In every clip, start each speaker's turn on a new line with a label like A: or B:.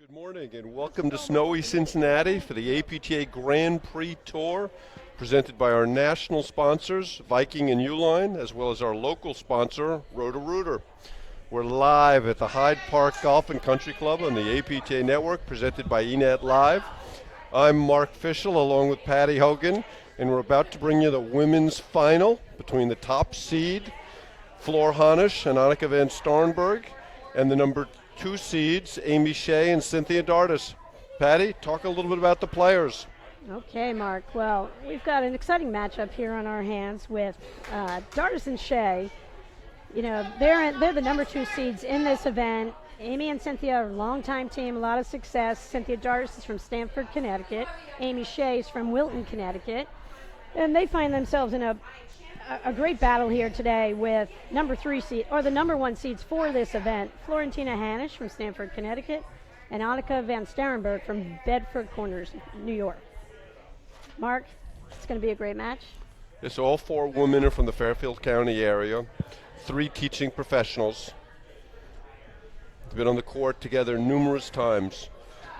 A: Good morning and welcome to snowy Cincinnati for the APTA Grand Prix Tour, presented by our national sponsors, Viking and Uline, as well as our local sponsor, Roto-Rooter. We're live at the Hyde Park Golf and Country Club on the APTA Network, presented by eNet Live. I'm Mark Fischel along with Patty Hogan, and we're about to bring you the women's final between the top seed, Floor Hanisch and Annika van Starrenburg, and the number 2 seeds, Shay and Cynthia Dardis. Patty, talk a little bit about the players.
B: Okay, Mark. Well, we've got an exciting matchup here on our hands with Dardis and Shay. You know, they're the number 2 seeds in this event. Amy and Cynthia are a longtime team, a lot of success. Cynthia Dardis is from Stamford, Connecticut. Amy Shay is from Wilton, Connecticut. And they find themselves in a great battle here today with number 3 seed, or the number 1 seeds for this event, Florentina Hanisch from Stamford, Connecticut, and Annika van Starrenburg from Bedford Corners, New York. Mark, it's going to be a great match.
A: Yes, all 4 women are from the Fairfield County area, 3 teaching professionals. They've been on the court together numerous times.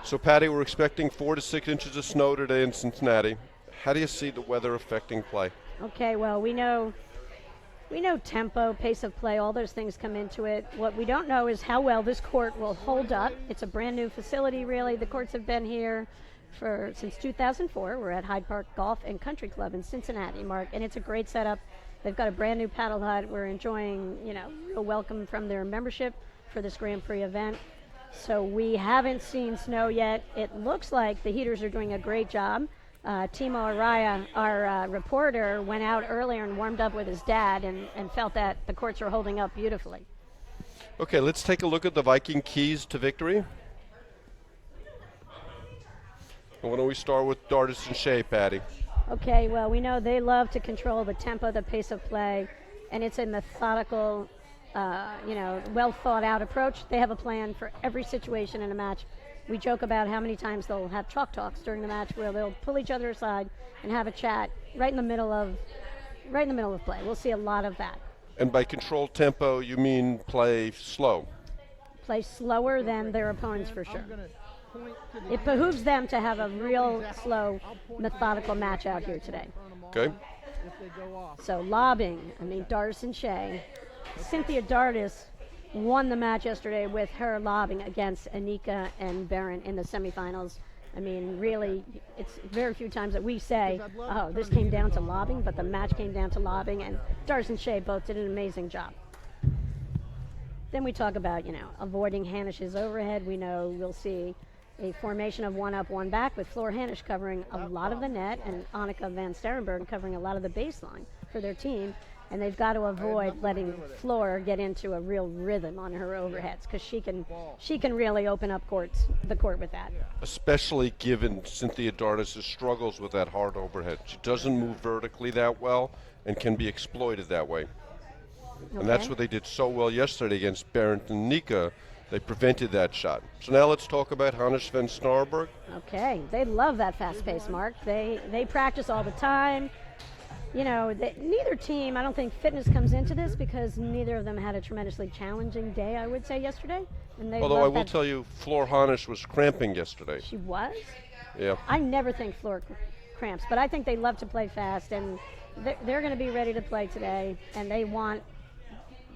A: So, Patty, we're expecting 4 to 6 inches of snow today in Cincinnati. How do you see the weather affecting play?
B: Okay, well, we know tempo, pace of play, all those things come into it. What we don't know is how well this court will hold up. It's a brand new facility, really. The courts have been here since 2004. We're at Hyde Park Golf and Country Club in Cincinnati, Mark, and it's a great setup. They've got a brand new paddle hut. We're enjoying, real welcome from their membership for this Grand Prix event. So we haven't seen snow yet. It looks like the heaters are doing a great job. Timo Araya, our reporter, went out earlier and warmed up with his dad and felt that the courts are holding up beautifully.
A: Okay, let's take a look at the Viking keys to victory. Why don't we start with Dardis and Shay, Patty?
B: Okay, well, we know they love to control the tempo, the pace of play, and it's a methodical, well thought out approach. They have a plan for every situation in a match. We joke about how many times they'll have chalk talks during the match where they'll pull each other aside and have a chat right in the middle of play. We'll see a lot of that.
A: And by controlled tempo, you mean play slow?
B: Play slower than their opponents for sure. It behooves them to have a real slow, methodical match out here today.
A: Okay.
B: So lobbing, Dardis and Shay. Cynthia Dardis won the match yesterday with her lobbing against Annika and Barron in the semifinals. Really, it's very few times that we say, oh, this came down to lobbing, but the match came down to lobbing, and Dardis and Shay both did an amazing job. Then we talk about, avoiding Hanisch's overhead. We know we'll see a formation of 1 up, 1 back with Floor Hanisch covering a lot of the net and Annika van Starrenburg covering a lot of the baseline for their team. And they've got to avoid letting Floor get into a real rhythm on her overheads because she can really open up the court with that.
A: Especially given Cynthia Dardis' struggles with that hard overhead. She doesn't move vertically that well and can be exploited that way. Okay. And that's what they did so well yesterday against Barron and Nika. They prevented that shot. So now let's talk about Hanisch van Starrenburg.
B: Okay, they love that fast pace, Mark. They practice all the time. Neither team, I don't think fitness comes into this because neither of them had a tremendously challenging day, I would say, yesterday. And
A: although I will tell you, Floor Hanisch was cramping yesterday.
B: She was?
A: Yeah.
B: I never think Floor cramps, but I think they love to play fast, and they're going to be ready to play today, and they want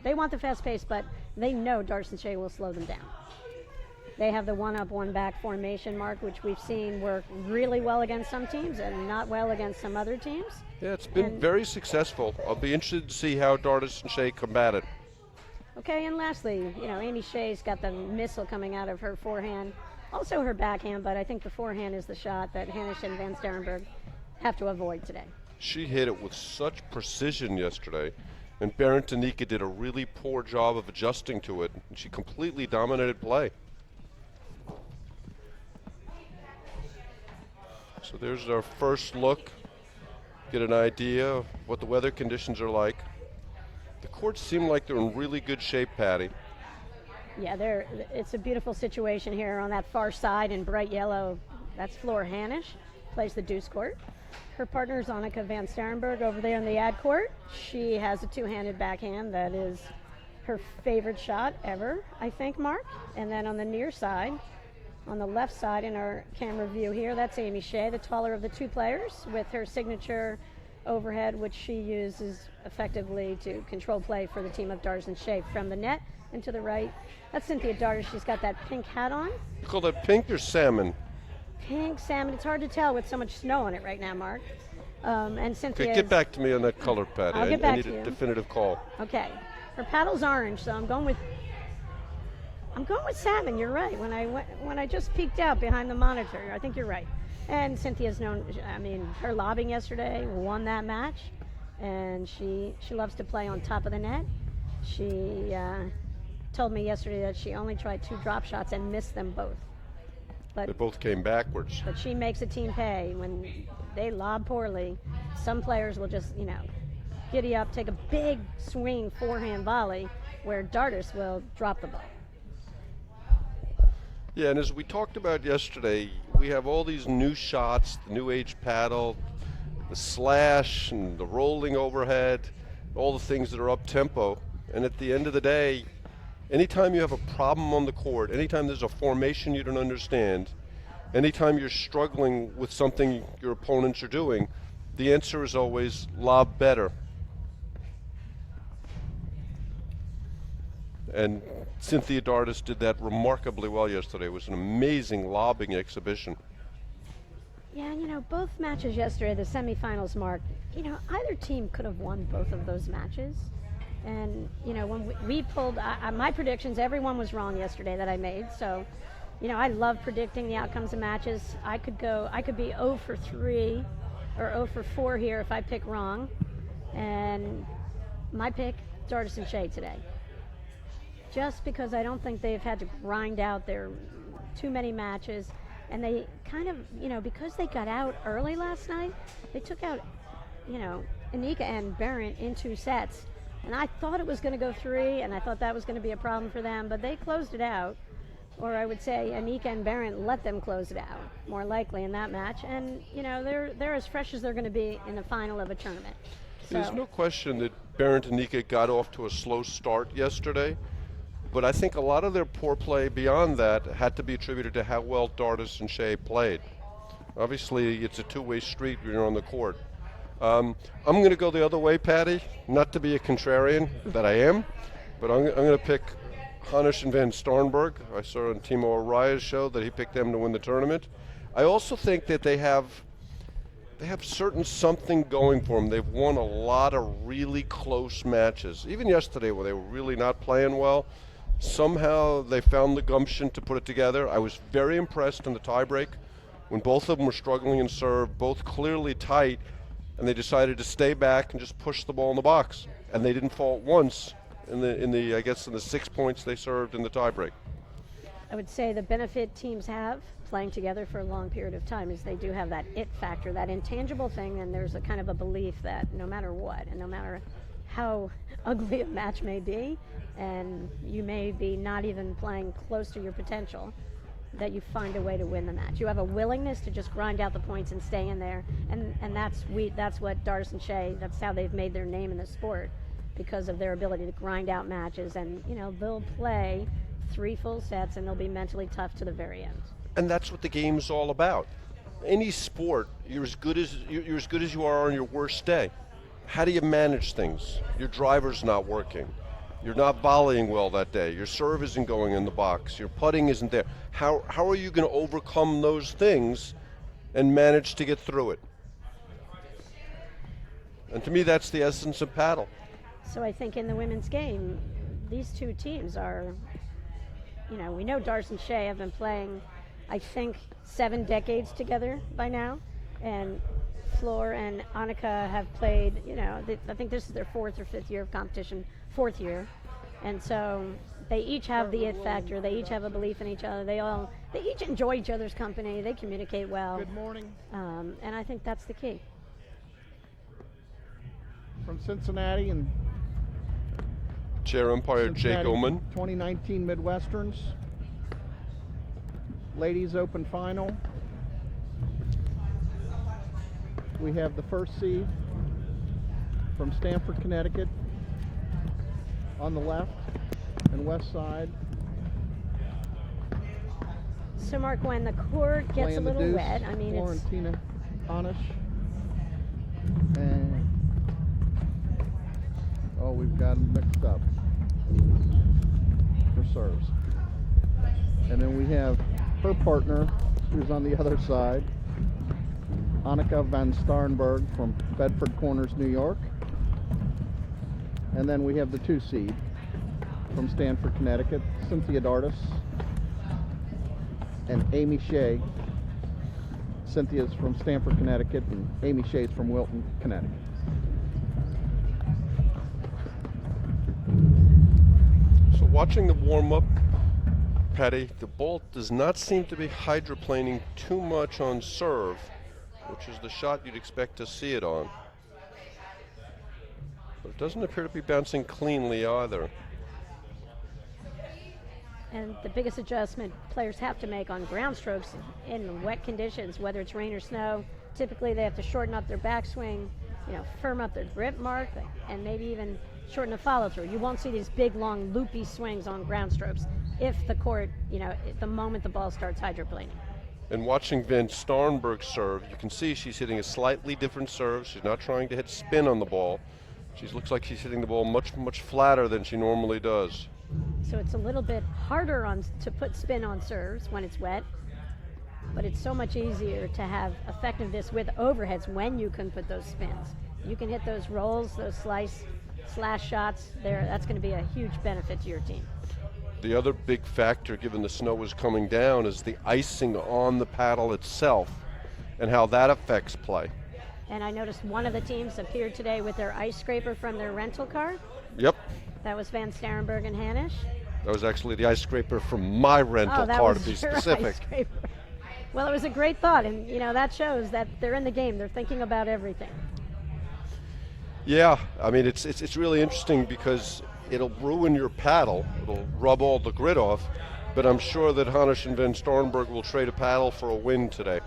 B: the fast pace, but they know Dardis and Shay will slow them down. They have the 1 up, 1 back formation, Mark, which we've seen work really well against some teams and not well against some other teams.
A: Yeah, it's been very successful. I'll be interested to see how Dardis and Shay combat it.
B: Okay, and lastly, Amy Shay's got the missile coming out of her forehand, also her backhand, but I think the forehand is the shot that Hanisch and van Starrenburg have to avoid today.
A: She hit it with such precision yesterday, and Barron and Nika did a really poor job of adjusting to it, and she completely dominated play. So there's our first look, get an idea of what the weather conditions are like. The courts seem like they're in really good shape, Patty.
B: Yeah, it's a beautiful situation here on that far side in bright yellow. That's Floor Hanisch, plays the deuce court. Her partner is Annika van Starrenburg over there in the ad court. She has a 2-handed backhand that is her favorite shot ever, I think, Mark. And then on the near side, On the left side in our camera view here, that's Amy Shay, the taller of the two players, with her signature overhead, which she uses effectively to control play for the team of Dardis and Shay from the net. And to the right, that's Cynthia Dardis. She's got that pink hat on.
A: You call that pink or salmon?
B: Pink, salmon. It's hard to tell with so much snow on it right now, Mark. And Cynthia.
A: Okay, get back to me on that color, Patty.
B: I'll get back
A: I need
B: to
A: a
B: you.
A: definitive call.
B: Okay. Her paddle's orange, so I'm going with salmon. You're right. When I just peeked out behind the monitor, I think you're right. And Cynthia's known. I mean, her lobbing yesterday won that match, and she loves to play on top of the net. She told me yesterday that she only tried 2 drop shots and missed them both.
A: They both came backwards.
B: But she makes a team pay. When they lob poorly, some players will just, giddy up, take a big swing forehand volley, where Dardis will drop the ball.
A: Yeah, and as we talked about yesterday, we have all these new shots, the new age paddle, the slash and the rolling overhead, all the things that are up tempo. And at the end of the day, anytime you have a problem on the court, anytime there's a formation you don't understand, anytime you're struggling with something your opponents are doing, the answer is always lob better. And Cynthia Dardis did that remarkably well yesterday. It was an amazing lobbing exhibition.
B: Yeah, both matches yesterday, the semifinals, Mark, either team could have won both of those matches. And, when we pulled my predictions, everyone was wrong yesterday that I made. So, I love predicting the outcomes of matches. I could be 0 for 3 or 0 for 4 here if I pick wrong. And my pick, Dardis and Shay today. Just because I don't think they've had to grind out their too many matches. And they kind of, because they got out early last night, they took out, Anika and Barron in 2 sets. And I thought it was going to go 3, and I thought that was going to be a problem for them, but they closed it out. Or I would say Anika and Barron let them close it out, more likely in that match. And, they're as fresh as they're going to be in the final of a tournament.
A: There's no question that Barron and Anika got off to a slow start yesterday. But I think a lot of their poor play beyond that had to be attributed to how well Dardis and Shay played. Obviously, it's a two-way street when you're on the court. I'm going to go the other way, Patty, not to be a contrarian, that I am, but I'm going to pick Hanisch and Van Starrenburg. I saw on Timo Araya's show that he picked them to win the tournament. I also think that they have certain something going for them. They've won a lot of really close matches. Even yesterday where they were really not playing well, somehow they found the gumption to put it together. I was very impressed in the tiebreak when both of them were struggling in serve, both clearly tight, and they decided to stay back and just push the ball in the box. And they didn't fault once in the 6 points they served in the tiebreak.
B: I would say the benefit teams have playing together for a long period of time is they do have that it factor, that intangible thing, and there's a kind of a belief that no matter what and no matter how ugly a match may be, and you may be not even playing close to your potential, that you find a way to win the match. You have a willingness to just grind out the points and stay in there, and that's what Dardis and Shay, that's how they've made their name in the sport, because of their ability to grind out matches, and they'll play 3 full sets and they'll be mentally tough to the very end.
A: And that's what the game's all about. Any sport, you're as good as you are on your worst day. How do you manage things? Your driver's not working. You're not volleying well that day. Your serve isn't going in the box. Your putting isn't there. How are you going to overcome those things and manage to get through it? And to me, that's the essence of paddle.
B: So I think in the women's game, these two teams are, we know Dardis and Shay have been playing, I think, 7 decades together by now. And Floor and Annika have played, I think this is their 4th or 5th year of competition, 4th year. And so they each have the it factor. They each have a belief in each other. They each enjoy each other's company. They communicate well.
C: Good morning.
B: And I think that's the key.
C: From Cincinnati and
A: Chair umpire Jake Oman.
C: 2019 Midwesterns. Ladies Open Final. We have the first seed from Stamford, Connecticut on the left and west side.
B: So, Mark, when the court gets
C: playing
B: a
C: the
B: little
C: deuce,
B: wet, I mean, it's
C: Florentina Hanisch. And oh, we've got them mixed up for serves. And then we have her partner, who's on the other side, Annika van Starrenburg from Bedford Corners, New York. And then we have the 2 seed from Stamford, Connecticut, Cynthia Dardis and Amy Shay. Cynthia's from Stamford, Connecticut, and Amy Shay's from Wilton, Connecticut.
A: So watching the warm-up, Patty, the ball does not seem to be hydroplaning too much on serve, which is the shot you'd expect to see it on. But it doesn't appear to be bouncing cleanly either.
B: And the biggest adjustment players have to make on ground strokes in wet conditions, whether it's rain or snow, typically they have to shorten up their backswing, firm up their grip mark, and maybe even shorten the follow through. You won't see these big, long, loopy swings on ground strokes if the court, the moment the ball starts hydroplaning.
A: And watching Van Starrenburg serve, you can see she's hitting a slightly different serve. She's not trying to hit spin on the ball. She looks like she's hitting the ball much, much flatter than she normally does.
B: So it's a little bit harder to put spin on serves when it's wet, but it's so much easier to have effectiveness with overheads when you can put those spins. You can hit those rolls, those slash shots there. That's going to be a huge benefit to your team.
A: The other big factor, given the snow is coming down, is the icing on the paddle itself and how that affects play.
B: And I noticed one of the teams appeared today with their ice scraper from their rental car.
A: Yep.
B: That was Van Starrenburg and Hanisch.
A: That was actually the ice scraper from my rental car, to be specific.
B: Ice scraper. Well, it was a great thought, and that shows that they're in the game. They're thinking about everything.
A: Yeah, I mean it's really interesting because it'll ruin your paddle. It'll rub all the grit off, but I'm sure that Hanisch and Van Starrenburg will trade a paddle for a win today.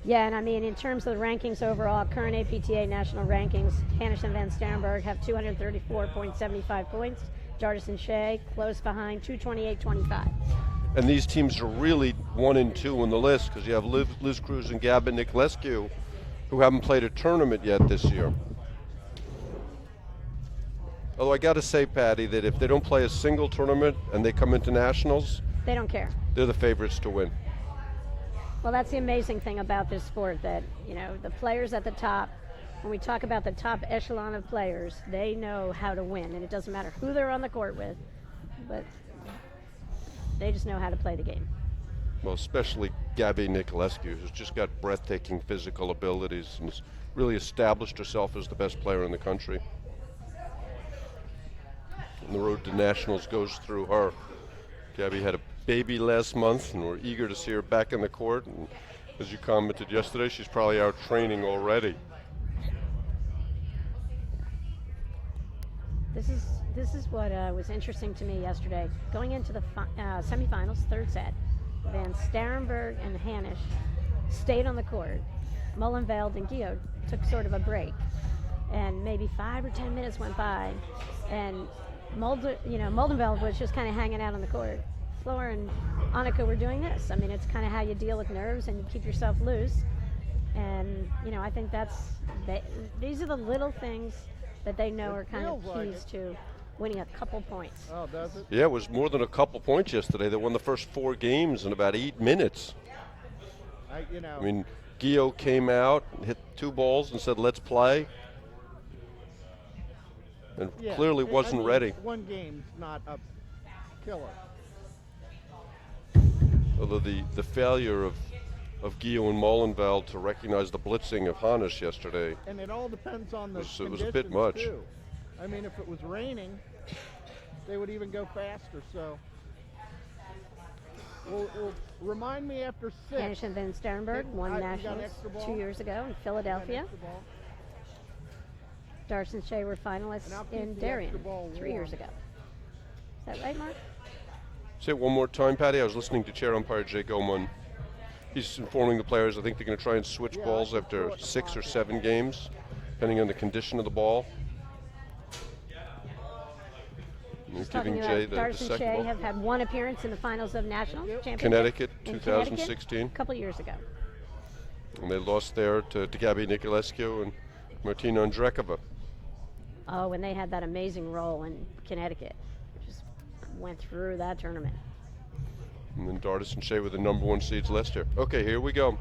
B: Yeah, and I mean, in terms of the rankings overall, current APTA national rankings, Hanisch and Van Starrenburg have 234.75 points. Dardis and Shay close behind, 228.25.
A: And these teams are really 1 and 2 on the list because you have Liz Cruz and Gabby Nicolescu, who haven't played a tournament yet this year. Although I got to say, Patty, that if they don't play a single tournament and they come into nationals,
B: they don't care.
A: They're the favorites to win.
B: Well, that's the amazing thing about this sport, that the players at the top, when we talk about the top echelon of players, they know how to win, and it doesn't matter who they're on the court with, but they just know how to play the game.
A: Well, especially Gabby Nicolescu, who's just got breathtaking physical abilities and has really established herself as the best player in the country. And the road to nationals goes through her. Gabby had a baby last month, and we're eager to see her back in the court. And as you commented yesterday, she's probably out training already.
B: This is what was interesting to me yesterday. Going into the semifinals, third set, Van Starrenburg and Hanisch stayed on the court. Molenveld and Guillaume took sort of a break, and maybe 5 or 10 minutes went by, and Molenveld was just kind of hanging out on the court. Flora and Annika were doing this. I mean, it's kind of how you deal with nerves and you keep yourself loose. And I think these are the little things that they know are kind of keys to winning a couple points.
C: Oh, does it?
A: Yeah, it was more than a couple points yesterday. They won the first 4 games in about 8 minutes. I mean, Guillaume came out and hit 2 balls and said, "Let's play," and clearly wasn't ready.
C: One game's not a killer.
A: Although the failure of Guillaume and Molenveld to recognize the blitzing of Hanisch yesterday.
C: And it all depends on the
A: it was a bit much.
C: Too. I mean, if it was raining, they would even go faster. So, we'll remind me after 6.
B: Hanisch and Van Starrenburg won nationals 2 years ago in Philadelphia. Dardis and Shay were finalists in Darien 3 years ago. Is that right, Mark?
A: Say it one more time, Patty. I was listening to chair umpire Jay Goman. He's informing the players I think they're going to try and switch balls after 6 or 7 games, depending on the condition of the ball.
B: Just
A: giving
B: talking
A: Jay
B: about
A: the
B: Dardis and
A: second
B: Shay
A: ball.
B: have had one appearance in the finals of national championship.
A: Connecticut,
B: in
A: 2016.
B: a couple years ago.
A: And they lost there to Gabi Niculescu and Martina Andrekova.
B: Oh, when they had that amazing role in Connecticut. Just went through that tournament.
A: And then Dardis and Shay were the number 1 seeds last year. Okay, here we go.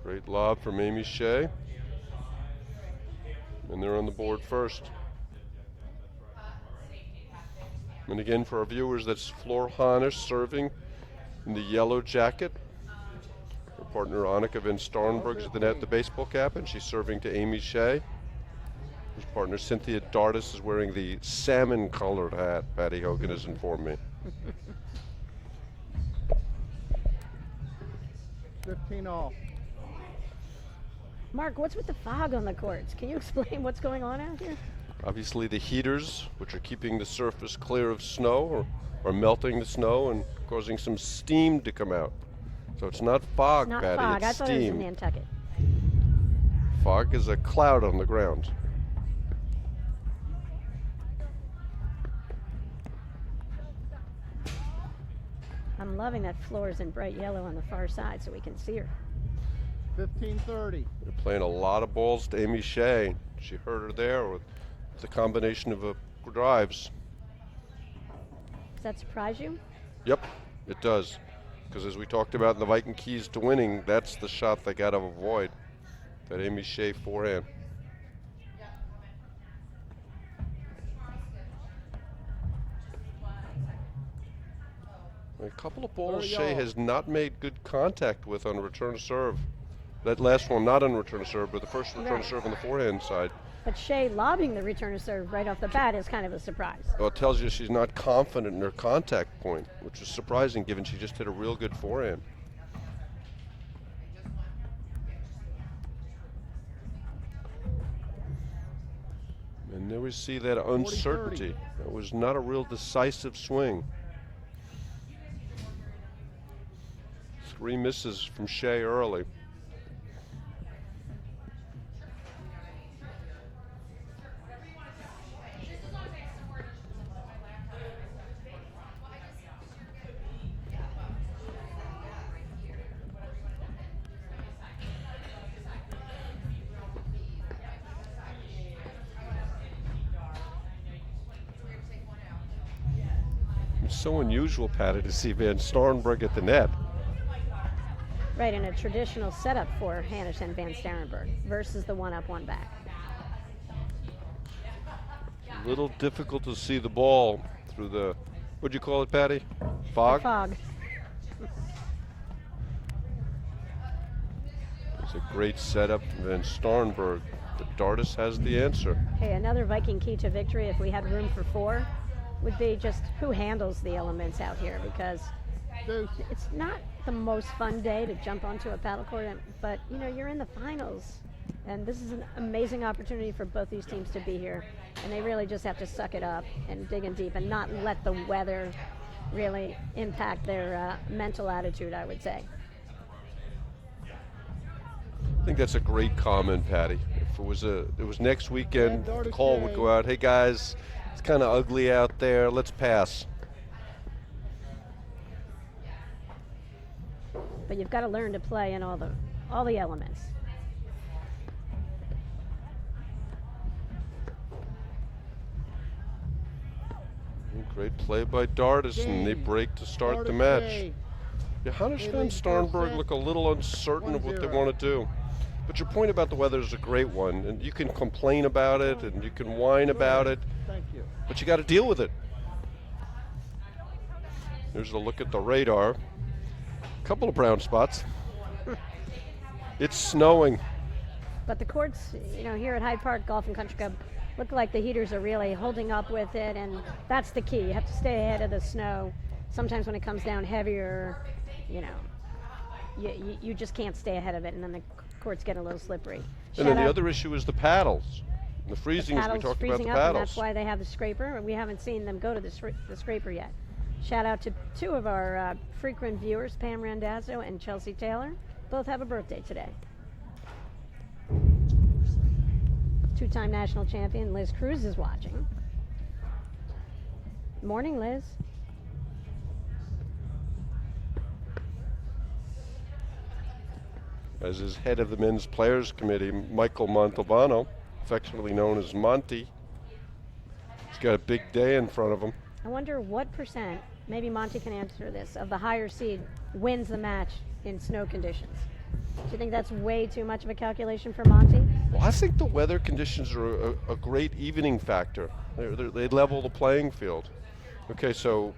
A: Great lob from Amy Shay. And they're on the board first. And again, for our viewers, that's Floor Hanisch serving in the yellow jacket. Her partner Annika van Starrenburg is at the net, the baseball cap, and she's serving to Amy Shay. His partner Cynthia Dardis is wearing the salmon-colored hat, Patty Hogan has informed me.
C: 15-all.
B: Mark, what's with the fog on the courts? Can you explain what's going on out here?
A: Obviously the heaters, which are keeping the surface clear of snow, are melting the snow and causing some steam to come out. So it's not fog,
B: Not
A: Patty,
B: fog.
A: it's
B: I thought it was in
A: steam.
B: Nantucket.
A: Fog is a cloud on the ground.
B: I'm loving that Floor is in bright yellow on the far side so we can see her.
C: 15-30.
A: They're playing a lot of balls to Amy Shay. She hurt her there with the combination of drives.
B: Does that surprise you?
A: Yep, it does. Because as we talked about in the Viking keys to winning, that's the shot they got to avoid. That Amy Shay forehand. A couple of balls Shay has not made good contact with on return to serve. That last one not on return to serve, but the first return
B: Right.
A: to serve on the forehand side.
B: But Shay lobbing the return to serve right off the bat is kind of a surprise.
A: Well, it tells you she's not confident in her contact point, which is surprising given she just hit a real good forehand. And there we see that uncertainty. That was not a real decisive swing. 3 misses from Shay early. It's so unusual, Patty, to see Van Starrenburg at the net.
B: Right, in a traditional setup for Hanisch and Van Starrenburg versus the one up, one back.
A: A little difficult to see the ball through the, what'd you call it, Patty? Fog?
B: Fog.
A: It's a great setup from Van Starrenburg, but Dardis has the answer.
B: Okay, another Viking key to victory, if we had room for 4, would be just who handles the elements out here, because it's not the most fun day to jump onto a paddle court, but you know, you're in the finals, and this is an amazing opportunity for both these teams to be here, and they really just have to suck it up and dig in deep and not let the weather really impact their mental attitude, I would say.
A: I think that's a great comment, Patty. If it was next weekend, the call would go out, hey guys, it's kind of ugly out there, let's pass.
B: But you've got to learn to play in all the elements.
A: Great play by Dardis, and they break to start the match. Yeah, Hanisch Van Starrenburg look a little uncertain of what they want to do. But your point about the weather is a great one, and you can complain about it, and you can whine about it, but you got to deal with it. Here's a look at the radar. A couple of brown spots. It's snowing.
B: But the courts, you know, here at Hyde Park Golf and Country Club, look like the heaters are really holding up with it, and that's the key. You have to stay ahead of the snow. Sometimes when it comes down heavier, you know, you just can't stay ahead of it, and then the courts get a little slippery.
A: And then the other issue is the paddles. The freezing, as we talked about the
B: freezing up, and
A: paddles.
B: that's why they have the scraper, and we haven't seen them go to the scraper yet. Shout out to 2 of our frequent viewers, Pam Randazzo and Chelsea Taylor. both have a birthday today. Two-time national champion Liz Cruz is watching. Morning, Liz.
A: As is head of the men's players committee, Michael Montalbano, affectionately known as Monty. He's got a big day in front of him.
B: I wonder what percent, maybe Monty can answer this, of the higher seed wins the match in snow conditions. Do you think that's way too much of a calculation for Monty?
A: Well, I think the weather conditions are a great evening factor. They level the playing field. Okay, so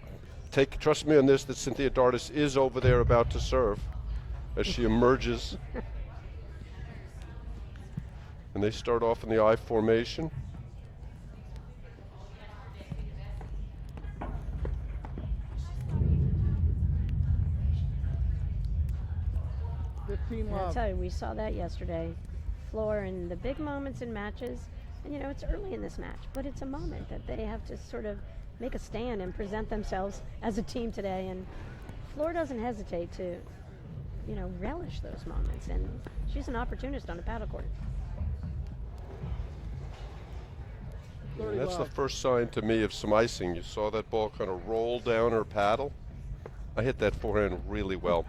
A: trust me on this, that Cynthia Dardis is over there about to serve as she emerges. And they start off in the I formation.
B: I'll tell you, we saw that yesterday. Floor in the big moments in matches, and it's early in this match, but it's a moment that they have to sort of make a stand and present themselves as a team today, and Floor doesn't hesitate to, relish those moments, and she's an opportunist on the paddle court.
A: And that's the first sign to me of some icing. You saw that ball kind of roll down her paddle. I hit that forehand really well.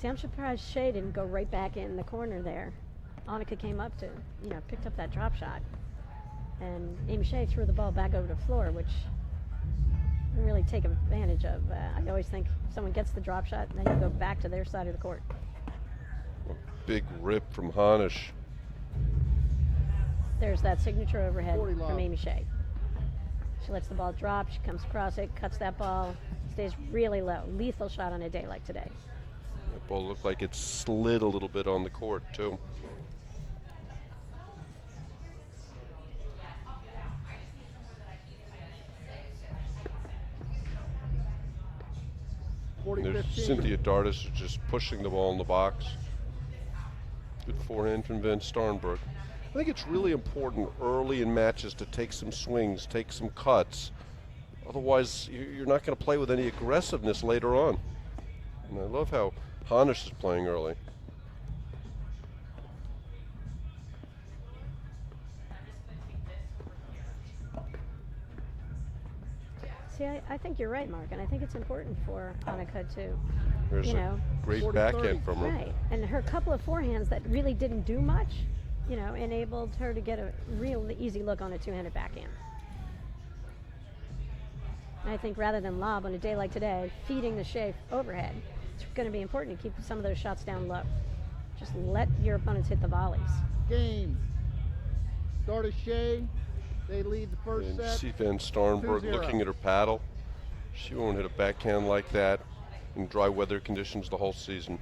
B: See, I'm surprised Shay didn't go right back in the corner there. Annika came up to, picked up that drop shot. And Amy Shay threw the ball back over to Floor, which didn't really take advantage of. I always think someone gets the drop shot and then you go back to their side of the court.
A: A big rip from Hanisch.
B: There's that signature overhead
C: 40
B: from
C: love.
B: Amy Shay. She lets the ball drop, she comes across it, cuts that ball, stays really low. Lethal shot on a day like today.
A: That ball looked like it slid a little bit on the court, too. And there's Cynthia Dardis just pushing the ball in the box. Good forehand from Van Starrenburg. I think it's really important early in matches to take some swings, take some cuts. Otherwise, you're not going to play with any aggressiveness later on. And I love how Hanisch is playing early.
B: See, I think you're right, Mark, and I think it's important for Annika to,
A: There's a great
C: 40-30.
A: backhand from her.
B: right, and her couple of forehands that really didn't do much, enabled her to get a real easy look on a two-handed backhand. And I think rather than lob on a day like today, feeding the Shay overhead, it's going to be important to keep some of those shots down low. Just let your opponents hit the volleys.
C: Game. Dardis Shay. They lead the first
A: And
C: set.
A: see Van Starrenburg
C: 2-0.
A: looking at her paddle. She won't hit a backhand like that in dry weather conditions the whole season.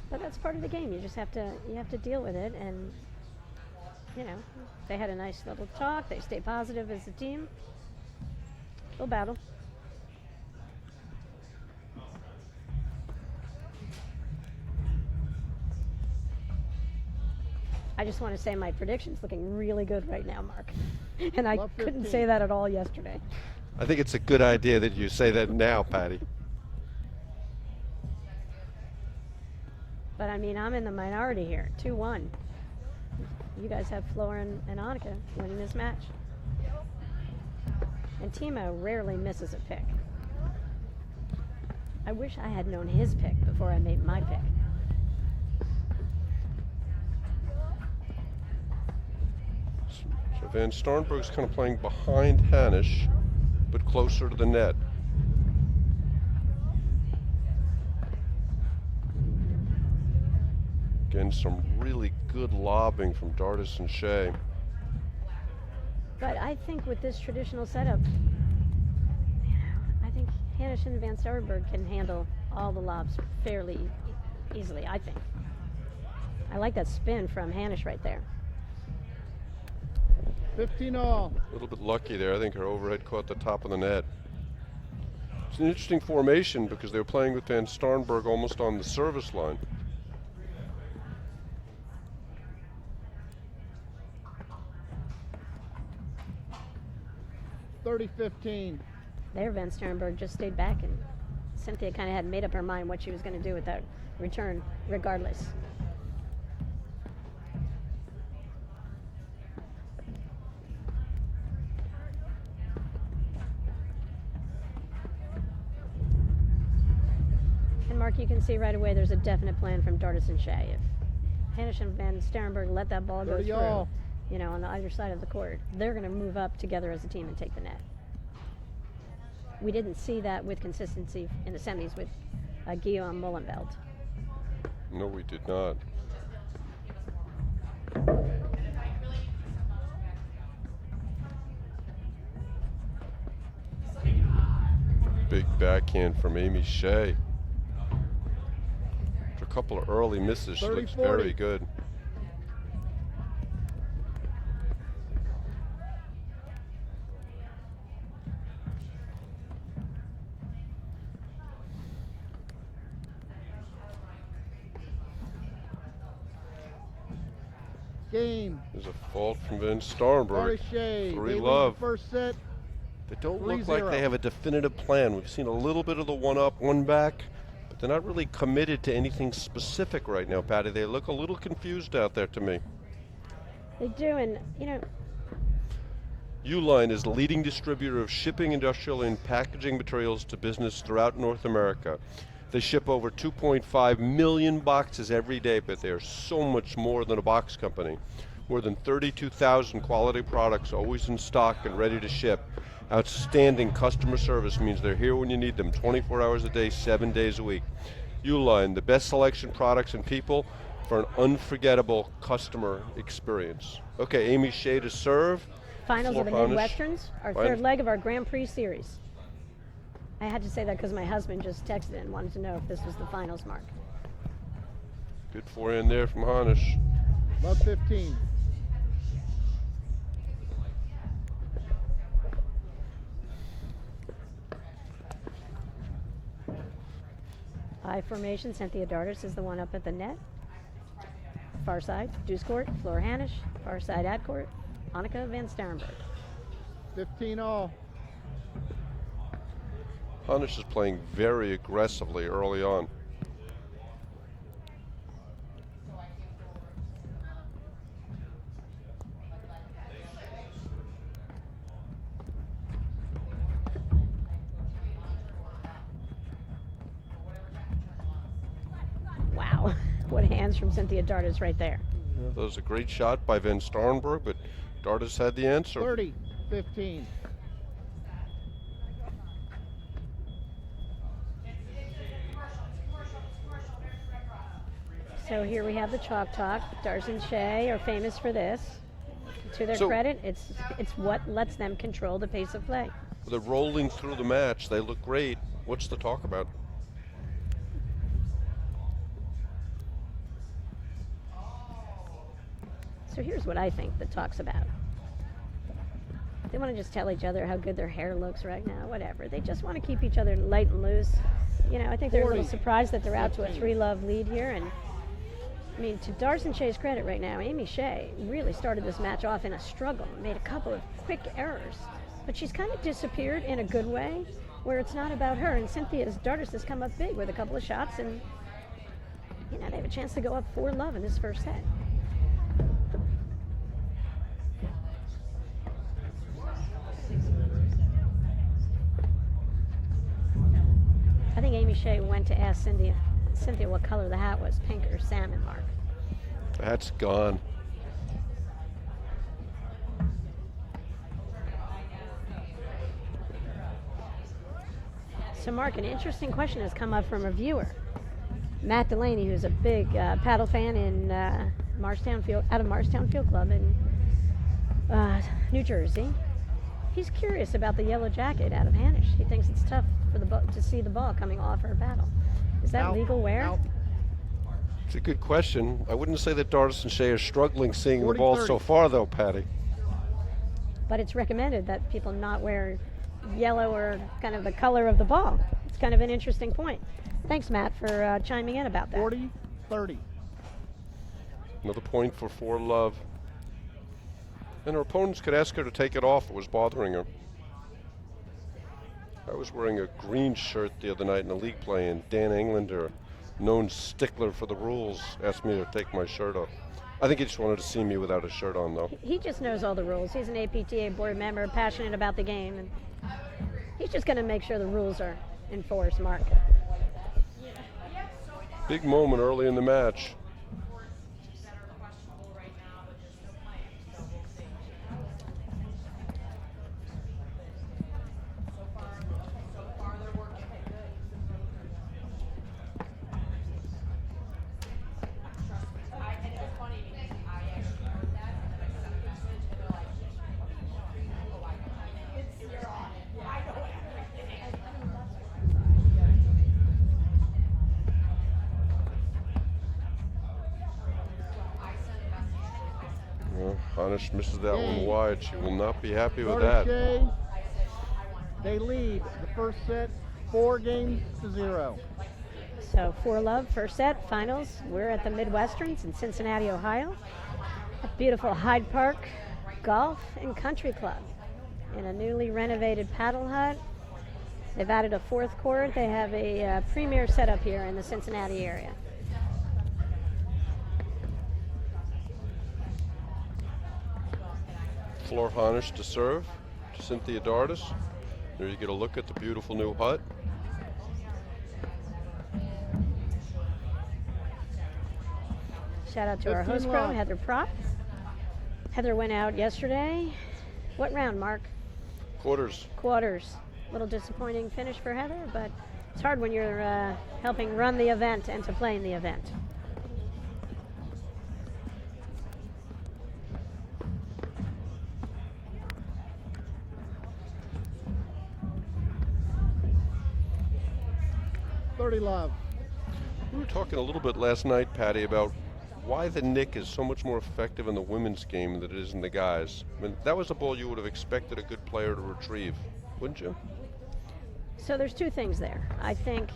B: But that's part of the game. You just have to deal with it, and they had a nice little talk. They stay positive as a team. They'll battle. I just want to say my prediction's looking really good right now, Mark. And I
C: Love
B: couldn't
C: 15.
B: say that at all yesterday.
A: I think it's a good idea that you say that now, Patty.
B: But I'm in the minority here, 2-1. You guys have Flora and Annika winning this match. And Timo rarely misses a pick. I wish I had known his pick before I made my pick.
A: So Van Starrenburg's kind of playing behind Hanisch, but closer to the net. Again, some really good lobbing from Dardis and Shay.
B: But I think with this traditional setup, I think Hanisch and Van Starrenburg can handle all the lobs fairly easily, I think. I like that spin from Hanisch right there.
C: 15 all.
A: A little bit lucky there. I think her overhead caught the top of the net. It's an interesting formation because they were playing with Van Starrenburg almost on the service line.
C: 30-15.
B: There, Van Starrenburg just stayed back, and Cynthia kind of had made up her mind what she was going to do with that return, regardless. And Mark, you can see right away there's a definite plan from Dardis and Shay. If Hanisch and Van Starrenburg let that ball go
C: 30
B: through,
C: all.
B: you know, on the either side of the court, they're going to move up together as a team and take the net. We didn't see that with consistency in the semis with Guillaume Mullenveld.
A: No, we did not. Big backhand from Amy Shay. After a couple of early misses, she looks
C: 30-40.
A: very good.
C: Game.
A: There's a fault from Van Starrenburg.
C: Dardis Shay.
A: Three
C: They lead
A: love.
C: the first set.
A: They don't look like
C: 3-0.
A: they have a definitive plan. We've seen a little bit of the one up, one back, but they're not really committed to anything specific right now, Patty. They look a little confused out there to me.
B: They do, and, you know,
A: Uline is the leading distributor of shipping, industrial, and packaging materials to business throughout North America. They ship over 2.5 million boxes every day, but they are so much more than a box company. More than 32,000 quality products always in stock and ready to ship. Outstanding customer service means they're here when you need them, 24 hours a day, 7 days a week. Uline, the best selection products and people for an unforgettable customer experience. Okay, Amy Shay to serve.
B: finals of the
A: Floor
B: Midwesterns, our
A: Fine.
B: third leg of our Grand Prix series. I had to say that because my husband just texted and wanted to know if this was the finals, Mark.
A: Good forehand there from Hanisch.
C: Love 15.
B: I formation, Cynthia Dardis is the one up at the net. Far side, deuce court, Flora Hanisch. Far side at court, Annika Van Starrenburg.
C: 15 all.
A: Hanisch is playing very aggressively early on.
B: Wow, what hands from Cynthia Dardis right there.
A: That was a great shot by Van Starrenburg, but Dardis had the answer.
C: 30, 15.
B: So here we have the chalk talk. Dardis and Shay are famous for this. To their
A: So-
B: credit, it's what lets them control the pace of play.
A: They're rolling through the match. They look great. What's the talk about?
B: So here's what I think the talk's about. They want to just tell each other how good their hair looks right now, whatever. They just want to keep each other light and loose. You know, I think they're a little
C: 40.
B: surprised that they're out to a 3-love lead here. And I mean, to Dardis and Shay's credit right now, Amy Shay really started this match off in a struggle, made a couple of quick errors. But she's kind of disappeared in a good way, where it's not about her. And Cynthia's Dardis has come up big with a couple of shots, and you know, they have a chance to go up 4-love in this first set. I think Amy Shay went to ask Cynthia what color the hat was, pink or salmon, Mark.
A: That's gone.
B: So, Mark, an interesting question has come up from a viewer, Matt Delaney, who's a big paddle fan in Marshtown Field, out of Marshtown Field Club in New Jersey. He's curious about the yellow jacket out of Hanisch. He thinks it's tough for the to see the ball coming off her paddle. Is that
C: Out,
B: legal wear?
C: out.
A: It's a good question. I wouldn't say that Dardis and Shay are struggling seeing the ball
C: 40-30.
A: so far, though, Patty.
B: But it's recommended that people not wear yellow or kind of the color of the ball. It's kind of an interesting point. Thanks, Matt, for chiming in about that.
C: 40, 30.
A: Another point for 4-love. And her opponents could ask her to take it off. It was bothering her. I was wearing a green shirt the other night in a league play, and Dan Englander, known stickler for the rules, asked me to take my shirt off. I think he just wanted to see me without a shirt on, though.
B: He just knows all the rules. He's an APTA board member, passionate about the game, and he's just going to make sure the rules are enforced, Mark.
A: Big moment early in the match. Hanisch misses that one wide. She will not be happy with that.
C: Shay, they lead the first set 4-0.
B: So 4-love, first set, finals. We're at the Midwesterns in Cincinnati, Ohio. A beautiful Hyde Park Golf and Country Club in a newly renovated paddle hut. They've added a fourth court. They have a premier setup here in the Cincinnati area.
A: Flor Hanisch to serve to Cynthia Dardis. There you get a look at the beautiful new hut.
B: Shout out to our host pro, Heather Prop. Heather went out yesterday. What round, Mark?
A: Quarters.
B: Quarters. A little disappointing finish for Heather, but it's hard when you're helping run the event and to play in the event.
C: Love.
A: We were talking a little bit last night, Patty, about why the Nick is so much more effective in the women's game than it is in the guys. I mean, that was a ball you would have expected a good player to retrieve, wouldn't you?
B: So there's two things there. I think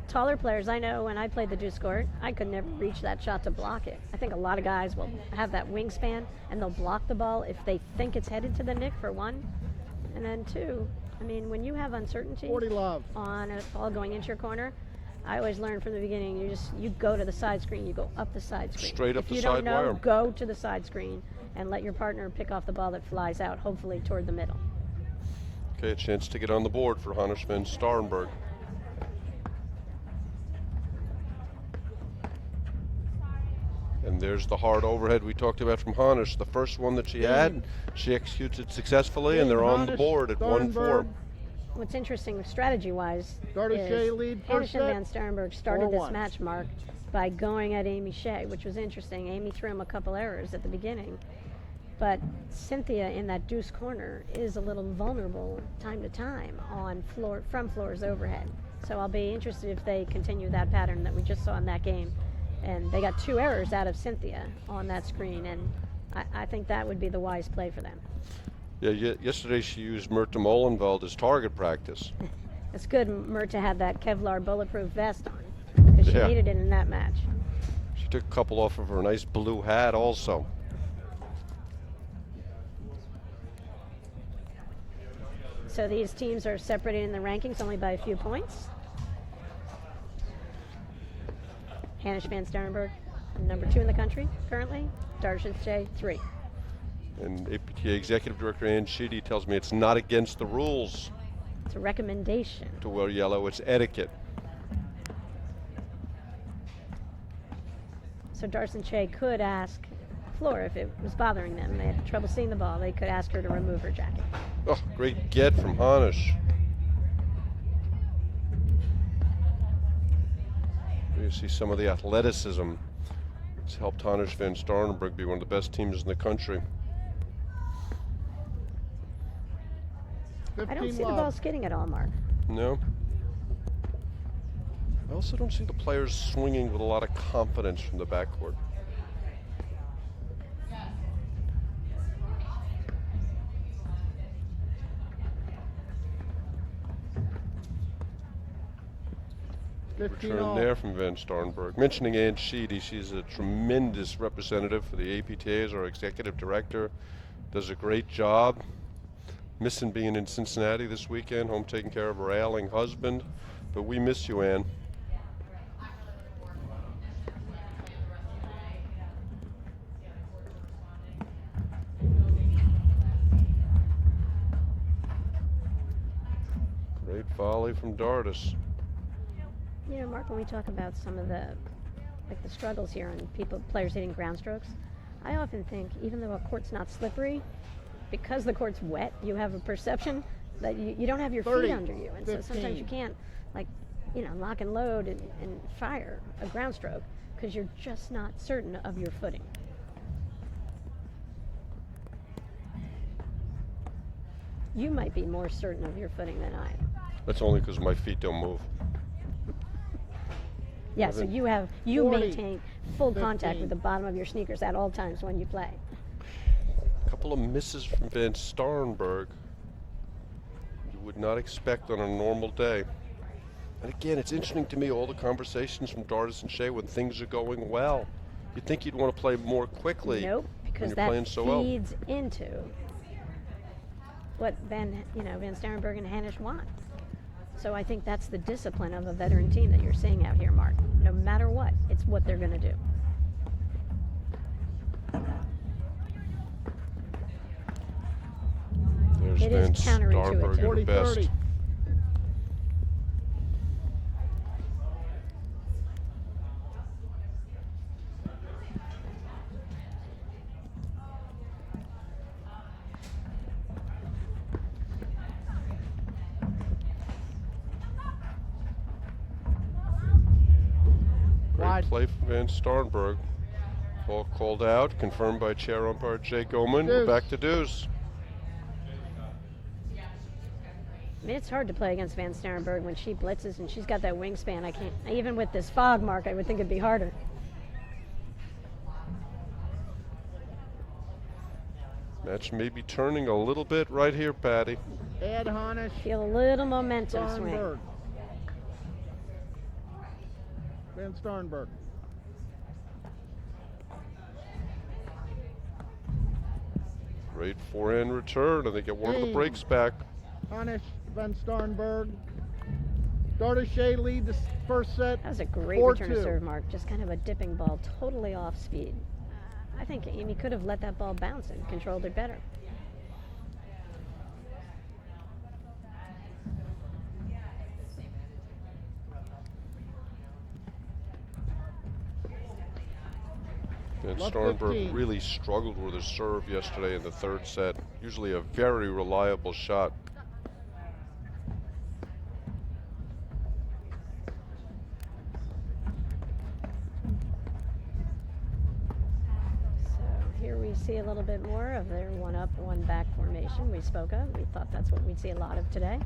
B: taller players, I know when I played the deuce court, I could never reach that shot to block it. I think a lot of guys will have that wingspan and they'll block the ball if they think it's headed to the Nick, for one. And then two, I mean, when you have uncertainty on a ball going into your corner, I always learned from the beginning, you go to the side screen, you go up the side screen.
A: Straight up
B: if
A: the
B: you
A: side
B: don't know,
A: wire.
B: go to the side screen and let your partner pick off the ball that flies out, hopefully toward the middle.
A: Okay, a chance to get on the board for Hanisch van Starrenburg. And there's the hard overhead we talked about from Hanisch. The first one that she had, she executes it successfully, and they're on the board at 1-4.
B: What's interesting strategy-wise
C: Dardis Shay lead first
B: Hanisch and
C: set.
B: Van Starrenburg started this
C: 4-1.
B: match, Mark, by going at Amy Shay, which was interesting. Amy threw him a couple errors at the beginning. But Cynthia in that deuce corner is a little vulnerable time to time on from Flor's overhead. So I'll be interested if they continue that pattern that we just saw in that game. And they got 2 errors out of Cynthia on that screen, and I think that would be the wise play for them.
A: Yeah, yesterday she used Myrta Molenveld as target practice.
B: It's good Myrta had that Kevlar bulletproof vest on, because she needed it in that match.
A: She took a couple off of her nice blue hat also.
B: So these teams are separated in the rankings only by a few points. Hanisch van Starrenburg, number 2 in the country currently. Dardis and Shay, 3.
A: And APTA Executive Director Ann Sheedy tells me it's not against the rules
B: It's a recommendation.
A: to wear yellow, it's etiquette.
B: So Dardis and Shay could ask Flor if it was bothering them. They had trouble seeing the ball. They could ask her to remove her jacket.
A: Oh, great get from Hanisch. You see some of the athleticism. It's helped Hanisch van Starrenburg be one of the best teams in the country.
B: I don't see the ball skidding at all, Mark.
A: No. I also don't see the players swinging with a lot of confidence from the backcourt. Return there from Van Starrenburg. Mentioning Ann Sheedy, she's a tremendous representative for the APTA as our executive director. Does a great job. Missing being in Cincinnati this weekend, home taking care of her ailing husband. But we miss you, Ann. Great volley from Dardis.
B: You know, Mark, when we talk about some of the struggles here and players hitting ground strokes, I often think even though a court's not slippery, because the court's wet, you have a perception that you don't have your
C: 30,
B: feet under you, and
C: 15.
B: so sometimes you can't, lock and load and fire a ground stroke because you're just not certain of your footing. You might be more certain of your footing than I am.
A: That's only because my feet don't move.
B: Yeah, so you
C: 40,
B: maintain full
C: 15.
B: contact with the bottom of your sneakers at all times when you play.
A: A couple of misses from Van Starrenburg. You would not expect on a normal day. And again, it's interesting to me, all the conversations from Dardis and Shay when things are going well. You'd think you'd want to play more quickly.
B: Nope,
A: when
B: because
A: you're
B: that
A: playing so well.
B: feeds into what Van Starrenburg and Hanisch want. So I think that's the discipline of a veteran team that you're seeing out here, Mark. No matter what, it's what they're going to do.
A: There's
B: It is
A: Van
B: counterintuitive.
A: Starrenburg at her
C: 40,
A: best.
C: 30.
A: Great
C: Wide.
A: play from Van Starrenburg. Ball called out, confirmed by chair umpire Jay Goman. We're
C: Deuce.
A: back to deuce.
B: I mean, it's hard to play against Van Starrenburg when she blitzes and she's got that wingspan. I can't, even with this fog, Mark, I would think it'd be harder.
A: Match may be turning a little bit right here, Patty.
C: Ed Hanisch,
B: Feel a little momentum swing.
C: Starrenburg. Van Starrenburg.
A: Great forehand return, and they get one of the
C: Game.
A: breaks back.
C: Hanisch, Van Starrenburg. Dardis Shay lead the first set.
B: That was a great
C: 4-2.
B: return to serve, Mark. Just kind of a dipping ball, totally off speed. I think Amy could have let that ball bounce and controlled it better.
A: And
C: Love
A: Starrenburg
C: 15.
A: really struggled with his serve yesterday in the third set. Usually a very reliable shot.
B: So here we see a little bit more of their one up, one back formation we spoke of. We thought that's what we'd see a lot of today.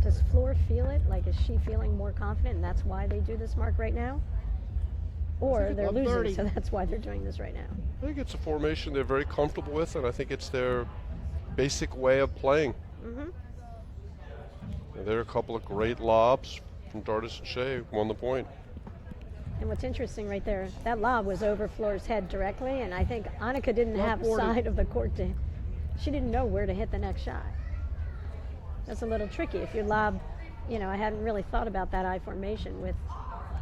B: Does Floor feel it? Like, is she feeling more confident and that's why they do this, Mark, right now? Or they're
C: Up
B: losing,
C: 30.
B: so that's why they're doing this right now.
A: I think it's a formation they're very comfortable with, and I think it's their basic way of playing.
B: Mm-hmm.
A: And there are a couple of great lobs from Dardis and Shay, won the point.
B: And what's interesting right there, that lob was over Floor's head directly, and I think Annika didn't
C: Love
B: have
C: 40.
B: side of the court to, she didn't know where to hit the next shot. That's a little tricky. If you lob, I hadn't really thought about that I formation with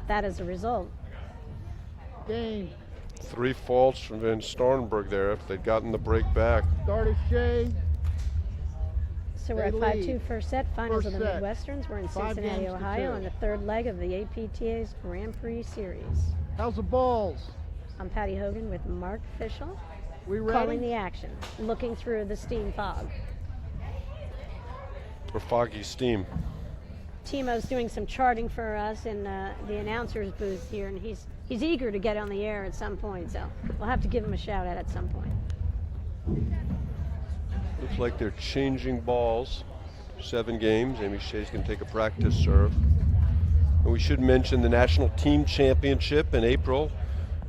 B: that as a result.
C: Game.
A: 3 faults from Van Starrenburg there if they'd gotten the break back.
C: Dardis Shay.
B: So we're
C: They
B: at
C: lead.
B: 5-2 first set, finals
C: First
B: of the
C: set.
B: Midwesterns. We're in
C: 5
B: Cincinnati,
C: games to
B: Ohio,
C: 2.
B: on the third leg of the APTA's Grand Prix Series.
C: How's the balls?
B: I'm Patty Hogan with Mark Fischel,
C: We
B: calling
C: ready?
B: the action, looking through the steam fog.
A: Or foggy steam.
B: Timo's doing some charting for us in the announcer's booth here, and he's eager to get on the air at some point, so we'll have to give him a shout out at some point.
A: Looks like they're changing balls. 7 games. Amy Shay's going to take a practice serve. And we should mention the National Team Championship in April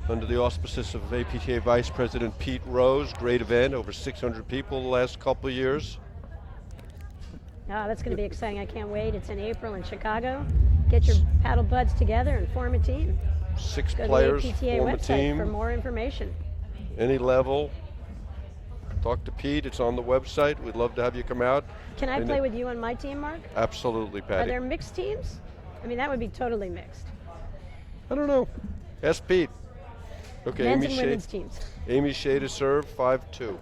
A: under the auspices of APTA Vice President Pete Rose. Great event, over 600 people the last couple of years.
B: That's going to be exciting. I can't wait. It's in April in Chicago. Get your paddle buds together and form a team.
A: 6
B: Go to
A: players
B: the APTA
A: form a
B: website
A: team,
B: for more information.
A: any level. Talk to Pete. It's on the website. We'd love to have you come out.
B: Can I
A: And
B: play with you on my team, Mark?
A: Absolutely, Patty.
B: Are there mixed teams? I mean, that would be totally mixed.
A: I don't know. Ask Pete. Okay,
B: Men's
A: Amy
B: and
A: Shay.
B: women's teams.
A: Amy Shay to serve, 5-2.